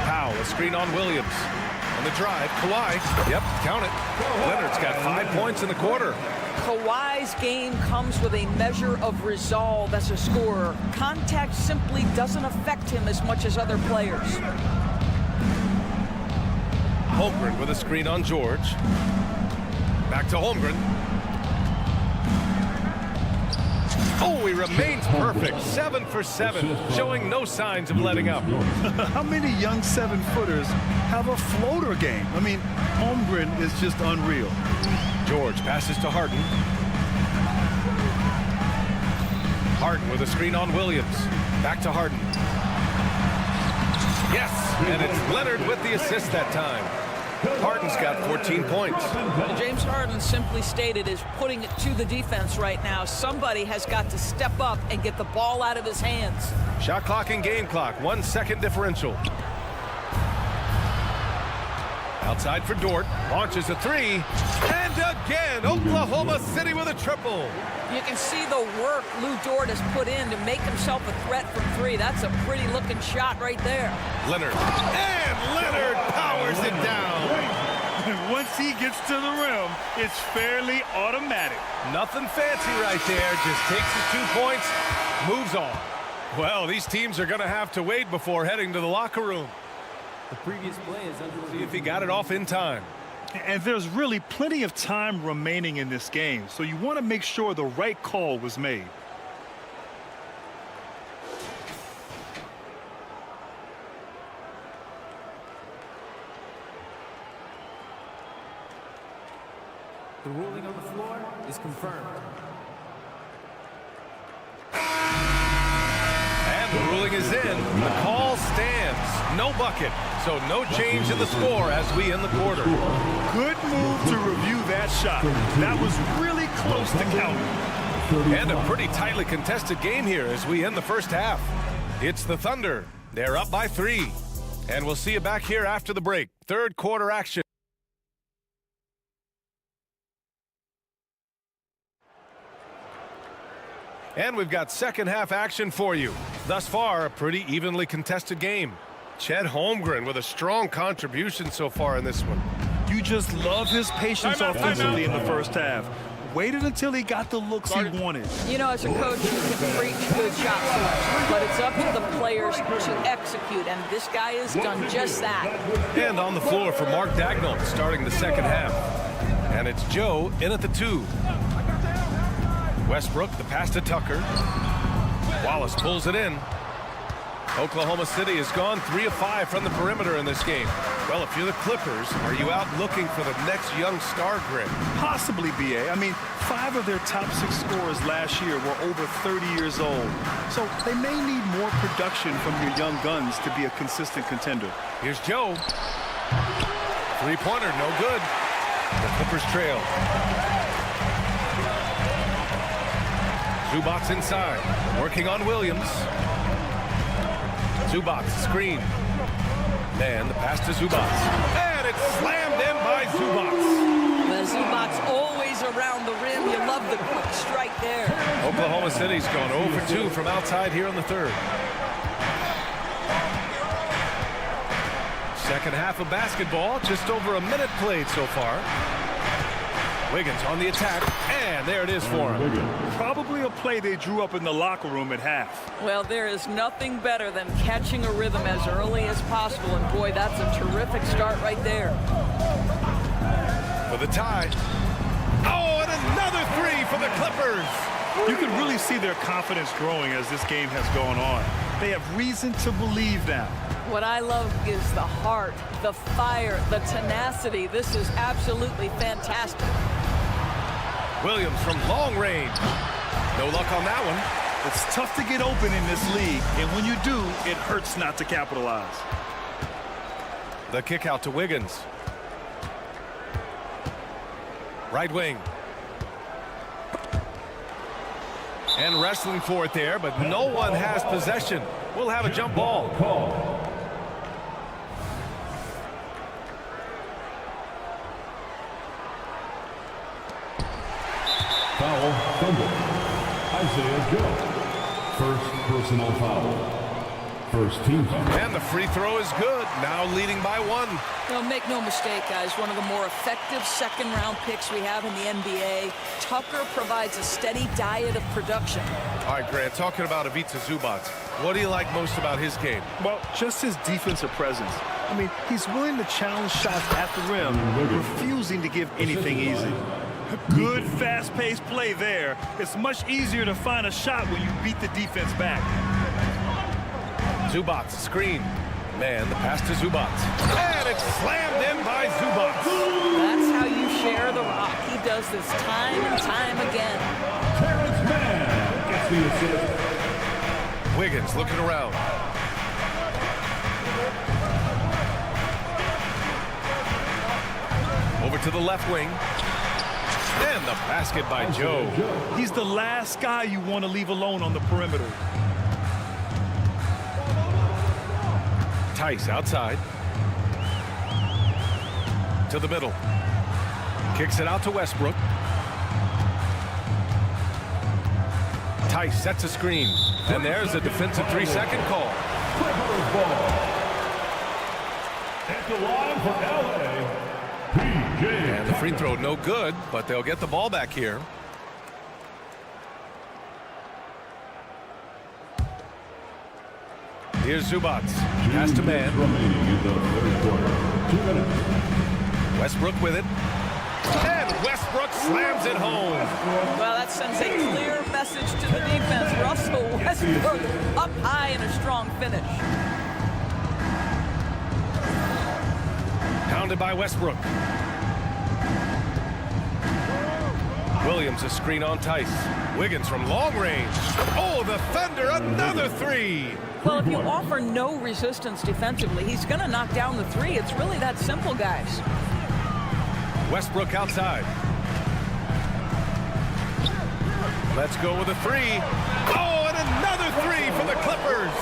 Powell, a screen on Williams. On the drive, Kawhi. Yep, count it. Leonard's got 5 points in the quarter. Kawhi's game comes with a measure of resolve as a scorer. Contact simply doesn't affect him as much as other players. Holmgren with a screen on George. Back to Holmgren. Oh, he remains perfect. 7 for 7, showing no signs of letting up. How many young 7-footers have a floater game? I mean, Holmgren is just unreal. George passes to Harden. Harden with a screen on Williams. Back to Harden. Yes, and it's Leonard with the assist that time. Harden's got 14 points. James Harden simply stated is putting it to the defense right now. Somebody has got to step up and get the ball out of his hands. Shot clock and game clock, 1 second differential. Outside for Dort, launches a three, and again, Oklahoma City with a triple. You can see the work Lou Dort has put in to make himself a threat from three. That's a pretty looking shot right there. Leonard, and Leonard powers it down. Once he gets to the rim, it's fairly automatic. Nothing fancy right there, just takes his 2 points, moves on. Well, these teams are going to have to wait before heading to the locker room. The previous play is under. See if he got it off in time. And there's really plenty of time remaining in this game, so you want to make sure the right call was made. The ruling on the floor is confirmed. And the ruling is in. The call stands. No bucket. So no change in the score as we end the quarter. Good move to review that shot. That was really close to counting. And a pretty tightly contested game here as we end the first half. It's the Thunder. They're up by 3. And we'll see you back here after the break. Third quarter action. And we've got second half action for you. Thus far, a pretty evenly contested game. Chet Holmgren with a strong contribution so far in this one. You just love his patience offensively in the first half. Waited until he got the looks he wanted. You know, as a coach, you can preach good shot selection, but it's up to the players to execute, and this guy has done just that. And on the floor for Mark Dagnall starting the second half. And it's Joe in at the 2. Westbrook, the pass to Tucker. Wallace pulls it in. Oklahoma City has gone 3 of 5 from the perimeter in this game. Well, if you're the Clippers, are you out looking for the next young star grid? Possibly, B.A. I mean, 5 of their top 6 scorers last year were over 30 years old. So they may need more production from your young guns to be a consistent contender. Here's Joe. Three-pointer, no good. The Clippers trail. Zubac's inside, working on Williams. Zubac, screen. Man, the pass to Zubac. And it's slammed in by Zubac. Well, Zubac's always around the rim. You love the quick strike there. Oklahoma City's gone 0 for 2 from outside here in the third. Second half of basketball, just over a minute played so far. Wiggins on the attack, and there it is for him. Probably a play they drew up in the locker room at half. Well, there is nothing better than catching a rhythm as early as possible, and boy, that's a terrific start right there. the tie. Oh, and another three for the Clippers. You can really see their confidence growing as this game has gone on. They have reason to believe now. What I love is the heart, the fire, the tenacity. This is absolutely fantastic. Williams from long range. No luck on that one. It's tough to get open in this league, and when you do, it hurts not to capitalize. The kick out to Wiggins. Right wing. And wrestling for it there, but no one has possession. We'll have a jump ball. Foul, fumble. Isaiah Joe. First personal foul. First team foul. And the free throw is good. Now leading by one. No, make no mistake, guys. One of the more effective second-round picks we have in the NBA. Tucker provides a steady diet of production. All right, Grant, talking about Ivica Zubac, what do you like most about his game? Well, just his defensive presence. I mean, he's willing to challenge shots at the rim, refusing to give anything easy. Good, fast-paced play there. It's much easier to find a shot when you beat the defense back. Zubac, screen. Man, the pass to Zubac. And it's slammed in by Zubac. That's how you share the rock. He does this time and time again. Terrence Mann gets the assist. Wiggins looking around. Over to the left wing. And the basket by Joe. He's the last guy you want to leave alone on the perimeter. Tice outside. To the middle. Kicks it out to Westbrook. Tice sets a screen. And there's a defensive 3-second call. Clippers ball. At the line for LA. And the free throw no good, but they'll get the ball back here. Here's Zubac. Pass to man. Westbrook with it. And Westbrook slams it home. Well, that sends a clear message to the defense. Russell Westbrook up high in a strong finish. Pounded by Westbrook. Williams a screen on Tice. Wiggins from long range. Oh, the Thunder, another three. Well, if you offer no resistance defensively, he's going to knock down the three. It's really that simple, guys. Westbrook outside. Let's go with a three. Oh, and another three for the Clippers.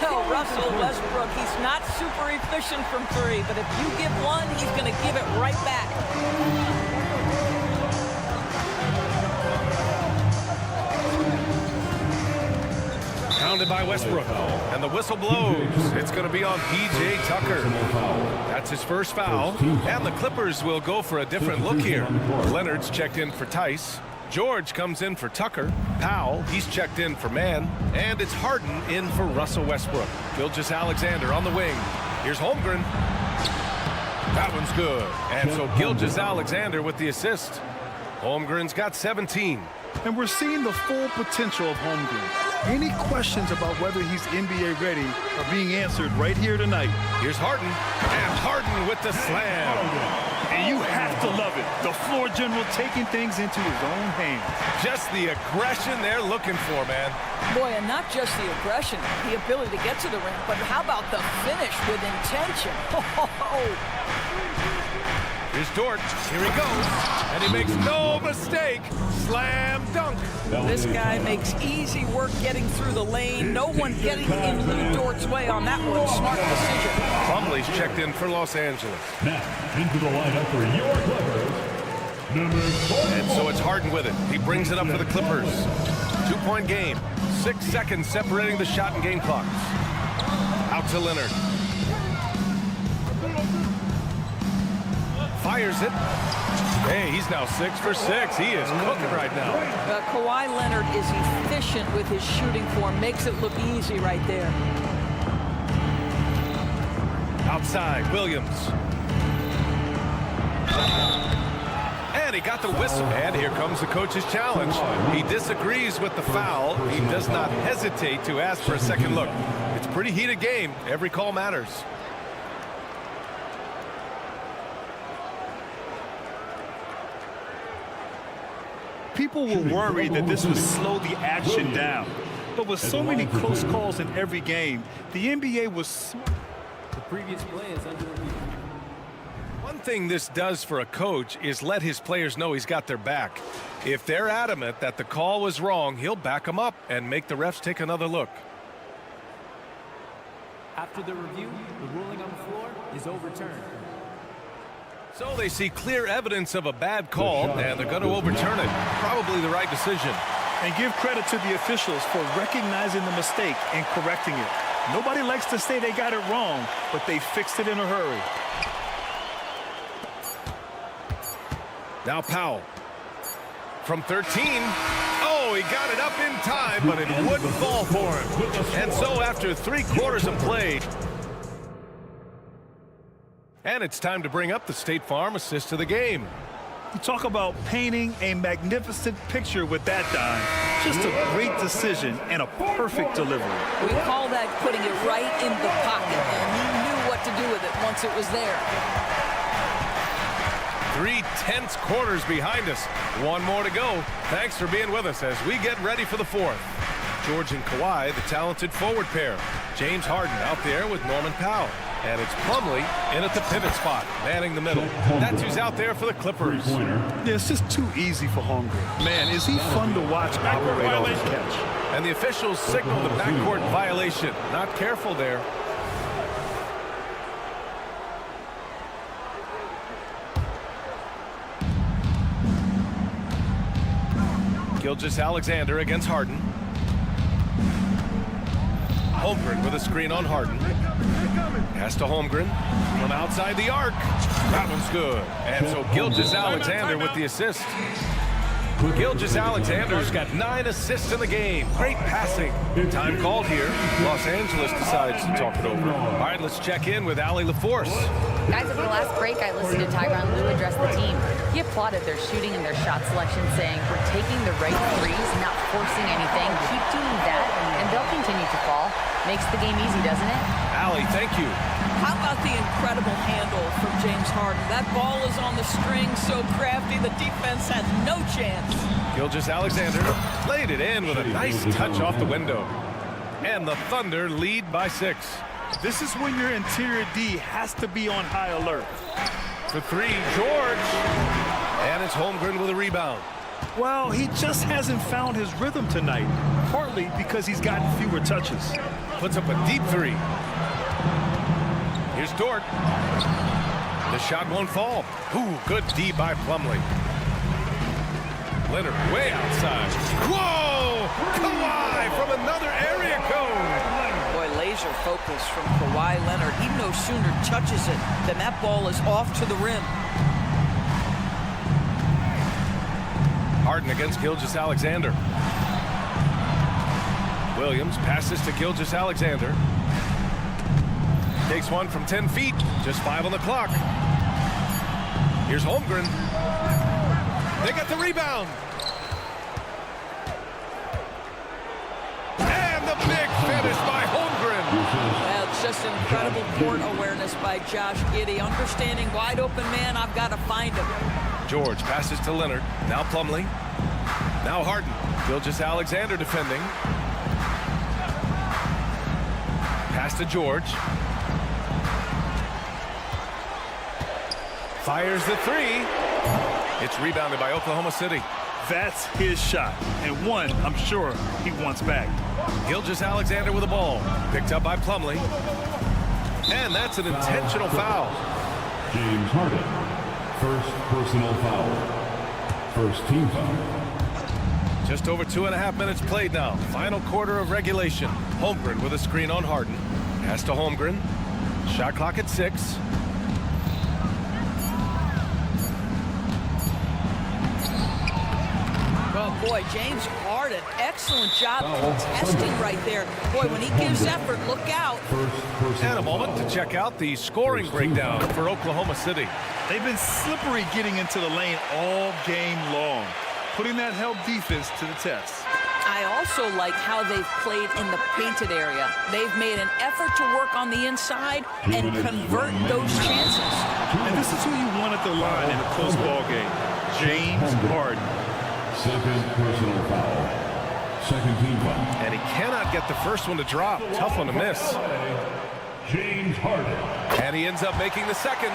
Well, Russell Westbrook, he's not super efficient from three, but if you give one, he's going to give it right back. Pounded by Westbrook, and the whistle blows. It's going to be on P.J. Tucker. That's his first foul, and the Clippers will go for a different look here. Leonard's checked in for Tice. George comes in for Tucker. Powell, he's checked in for Mann. And it's Harden in for Russell Westbrook. Gilgeous-Alexander on the wing. Here's Holmgren. That one's good. And so Gilgeous-Alexander with the assist. Holmgren's got 17. And we're seeing the full potential of Holmgren. Any questions about whether he's NBA ready are being answered right here tonight. Here's Harden. And Harden with the slam. And you have to love it. The floor general taking things into his own hands. Just the aggression they're looking for, man. Boy, and not just the aggression, the ability to get to the rim, but how about the finish with intention? Here's Dort. Here he goes. And he makes no mistake. Slam dunk. This guy makes easy work getting through the lane. No one getting in Lou Dort's way on that one. Smart decision. Plumlee's checked in for Los Angeles. Now, into the lineup for your Clippers, number 4. And so it's Harden with it. He brings it up for the Clippers. 2-point game. 6 seconds separating the shot and game clocks. Out to Leonard. Fires it. Hey, he's now 6 for 6. He is cooking right now. Kawhi Leonard is efficient with his shooting form. Makes it look easy right there. Outside, Williams. And he got the whistle. And here comes the coach's challenge. He disagrees with the foul. He does not hesitate to ask for a second look. It's a pretty heated game. Every call matters. People were worried that this would slow the action down. But with so many close calls in every game, the NBA was... The previous play is under review. One thing this does for a coach is let his players know he's got their back. If they're adamant that the call was wrong, he'll back them up and make the refs take another look. After the review, the ruling on the floor is overturned. So they see clear evidence of a bad call, and they're going to overturn it. Probably the right decision. And give credit to the officials for recognizing the mistake and correcting it. Nobody likes to say they got it wrong, but they fixed it in a hurry. Now Powell. From 13. Oh, he got it up in time, but it wouldn't fall for him. And so after 3 quarters of play, and it's time to bring up the State Farm assist to the game. You talk about painting a magnificent picture with that dime. Just a great decision and a perfect delivery. We call that putting it right in the pocket, and he knew what to do with it once it was there. 3 tense quarters behind us. 1 more to go. Thanks for being with us as we get ready for the 4th. George and Kawhi, the talented forward pair. James Harden out there with Norman Powell. And it's Plumlee in at the pivot spot, manning the middle. That's who's out there for the Clippers. Yeah, it's just too easy for Holmgren. Man, is he fun to watch operate off his catch. And the officials signal the backcourt violation. Not careful there. Gilgeous-Alexander against Harden. Holmgren with a screen on Harden. Pass to Holmgren from outside the arc. That one's good. And so Gilgeous-Alexander with the assist. Gilgeous-Alexander's got 9 assists in the game. Great passing. Time called here. Los Angeles decides to talk it over. All right, let's check in with Allie LaForce. Guys, over the last break, I listened to Tyronn Lue address the team. He applauded their shooting and their shot selection, saying, "We're taking the right threes, not forcing anything. Keep doing that, and they'll continue to fall." Makes the game easy, doesn't it? Allie, thank you. How about the incredible handle from James Harden? That ball is on the string, so crafty, the defense has no chance. Gilgeous-Alexander played it in with a nice touch off the window. And the Thunder lead by 6. This is when your interior D has to be on high alert. For 3, George. And it's Holmgren with a rebound. Well, he just hasn't found his rhythm tonight, partly because he's gotten fewer touches. Puts up a deep 3. Here's Dort. The shot won't fall. Ooh, good D by Plumlee. Leonard way outside. Whoa! Kawhi from another area code. Boy, laser focus from Kawhi Leonard. He no sooner touches it than that ball is off to the rim. Harden against Gilgeous-Alexander. Williams passes to Gilgeous-Alexander. Takes one from 10 feet. Just 5 on the clock. Here's Holmgren. They got the rebound. And the big finish by Holmgren. That's just incredible court awareness by Josh Giddey. Understanding wide open man, I've got to find him. George passes to Leonard. Now Plumlee. Now Harden. Gilgeous-Alexander defending. Pass to George. Fires the 3. It's rebounded by Oklahoma City. That's his shot, and one I'm sure he wants back. Gilgeous-Alexander with the ball. Picked up by Plumlee. And that's an intentional foul. James Harden. First personal foul. First team foul. Just over 2.5 minutes played now. Final quarter of regulation. Holmgren with a screen on Harden. Pass to Holmgren. Shot clock at 6. Well, Boy, James Harden, excellent job contesting right there. Boy, when he gives effort, look out. And a moment to check out the scoring breakdown for Oklahoma City. They've been slippery getting into the lane all game long, putting that help defense to the test. I also like how they've played in the painted area. They've made an effort to work on the inside and convert those chances. And this is who you want at the line in a close ball game. James Harden. Second personal foul. Second team foul. And he cannot get the first one to drop. Tough one to miss. James Harden. And he ends up making the second.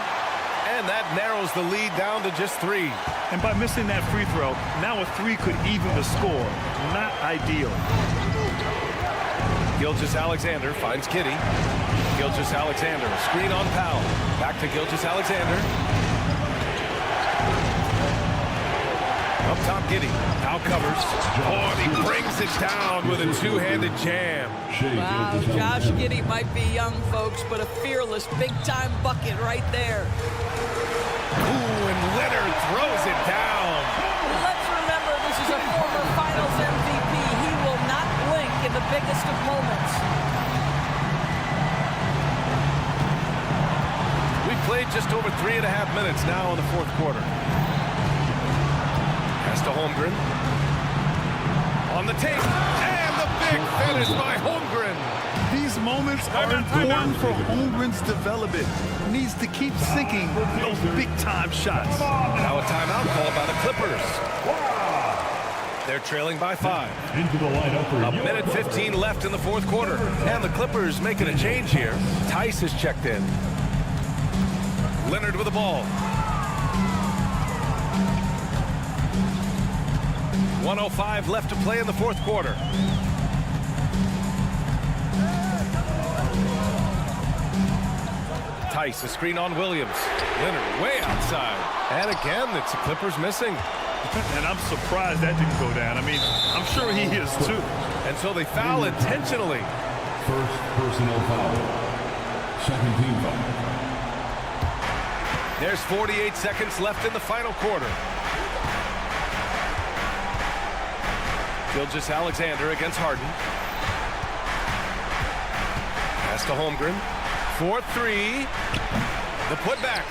And that narrows the lead down to just 3. And by missing that free throw, now a 3 could even the score. Not ideal. Gilgeous-Alexander finds Kitty. Gilgeous-Alexander, a screen on Powell. Back to Gilgeous-Alexander. Up top, Giddey. Now covers. Oh, and he brings it down with a two-handed jam. Wow, Josh Giddey might be young, folks, but a fearless, big-time bucket right there. Ooh, and Leonard throws it down. Let's remember, this is a former Finals MVP. He will not blink in the biggest of moments. We've played just over 3.5 minutes now in the fourth quarter. Pass to Holmgren. On the tape, and the big finish by Holmgren. These moments are important for Holmgren's development. He needs to keep sinking those big-time shots. Now a timeout called by the Clippers. They're trailing by 5. Into the lineup for a minute 15 left in the fourth quarter. And the Clippers making a change here. Tice has checked in. Leonard with the ball. 1:05 left to play in the fourth quarter. Tice, a screen on Williams. Leonard way outside. And again, it's the Clippers missing. And I'm surprised that didn't go down. I mean, I'm sure he is too. And so they foul intentionally. First personal foul. Second team foul. There's 48 seconds left in the final quarter. Gilgeous-Alexander against Harden. Pass to Holmgren. 4-3. The putback.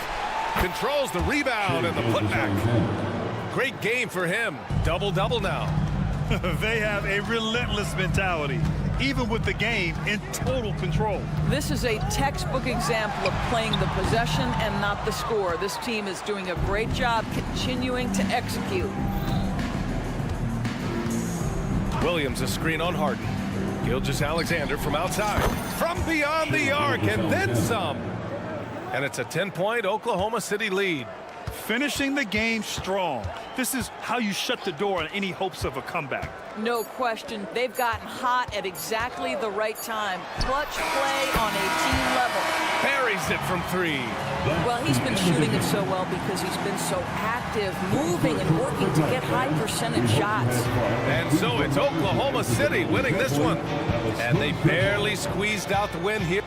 Controls the rebound and the putback. Great game for him. Double-double now. They have a relentless mentality, even with the game in total control. This is a textbook example of playing the possession and not the score. This team is doing a great job continuing to execute. Williams, a screen on Harden. Gilgeous-Alexander from outside. From beyond the arc, and then some. And it's a 10-point Oklahoma City lead. Finishing the game strong. This is how you shut the door on any hopes of a comeback. No question. They've gotten hot at exactly the right time. Clutch play on a team level. Buries it from 3. Well, he's been shooting it so well because he's been so active, moving and working to get high percentage shots. And so it's Oklahoma City winning this one. And they barely squeezed out the win here.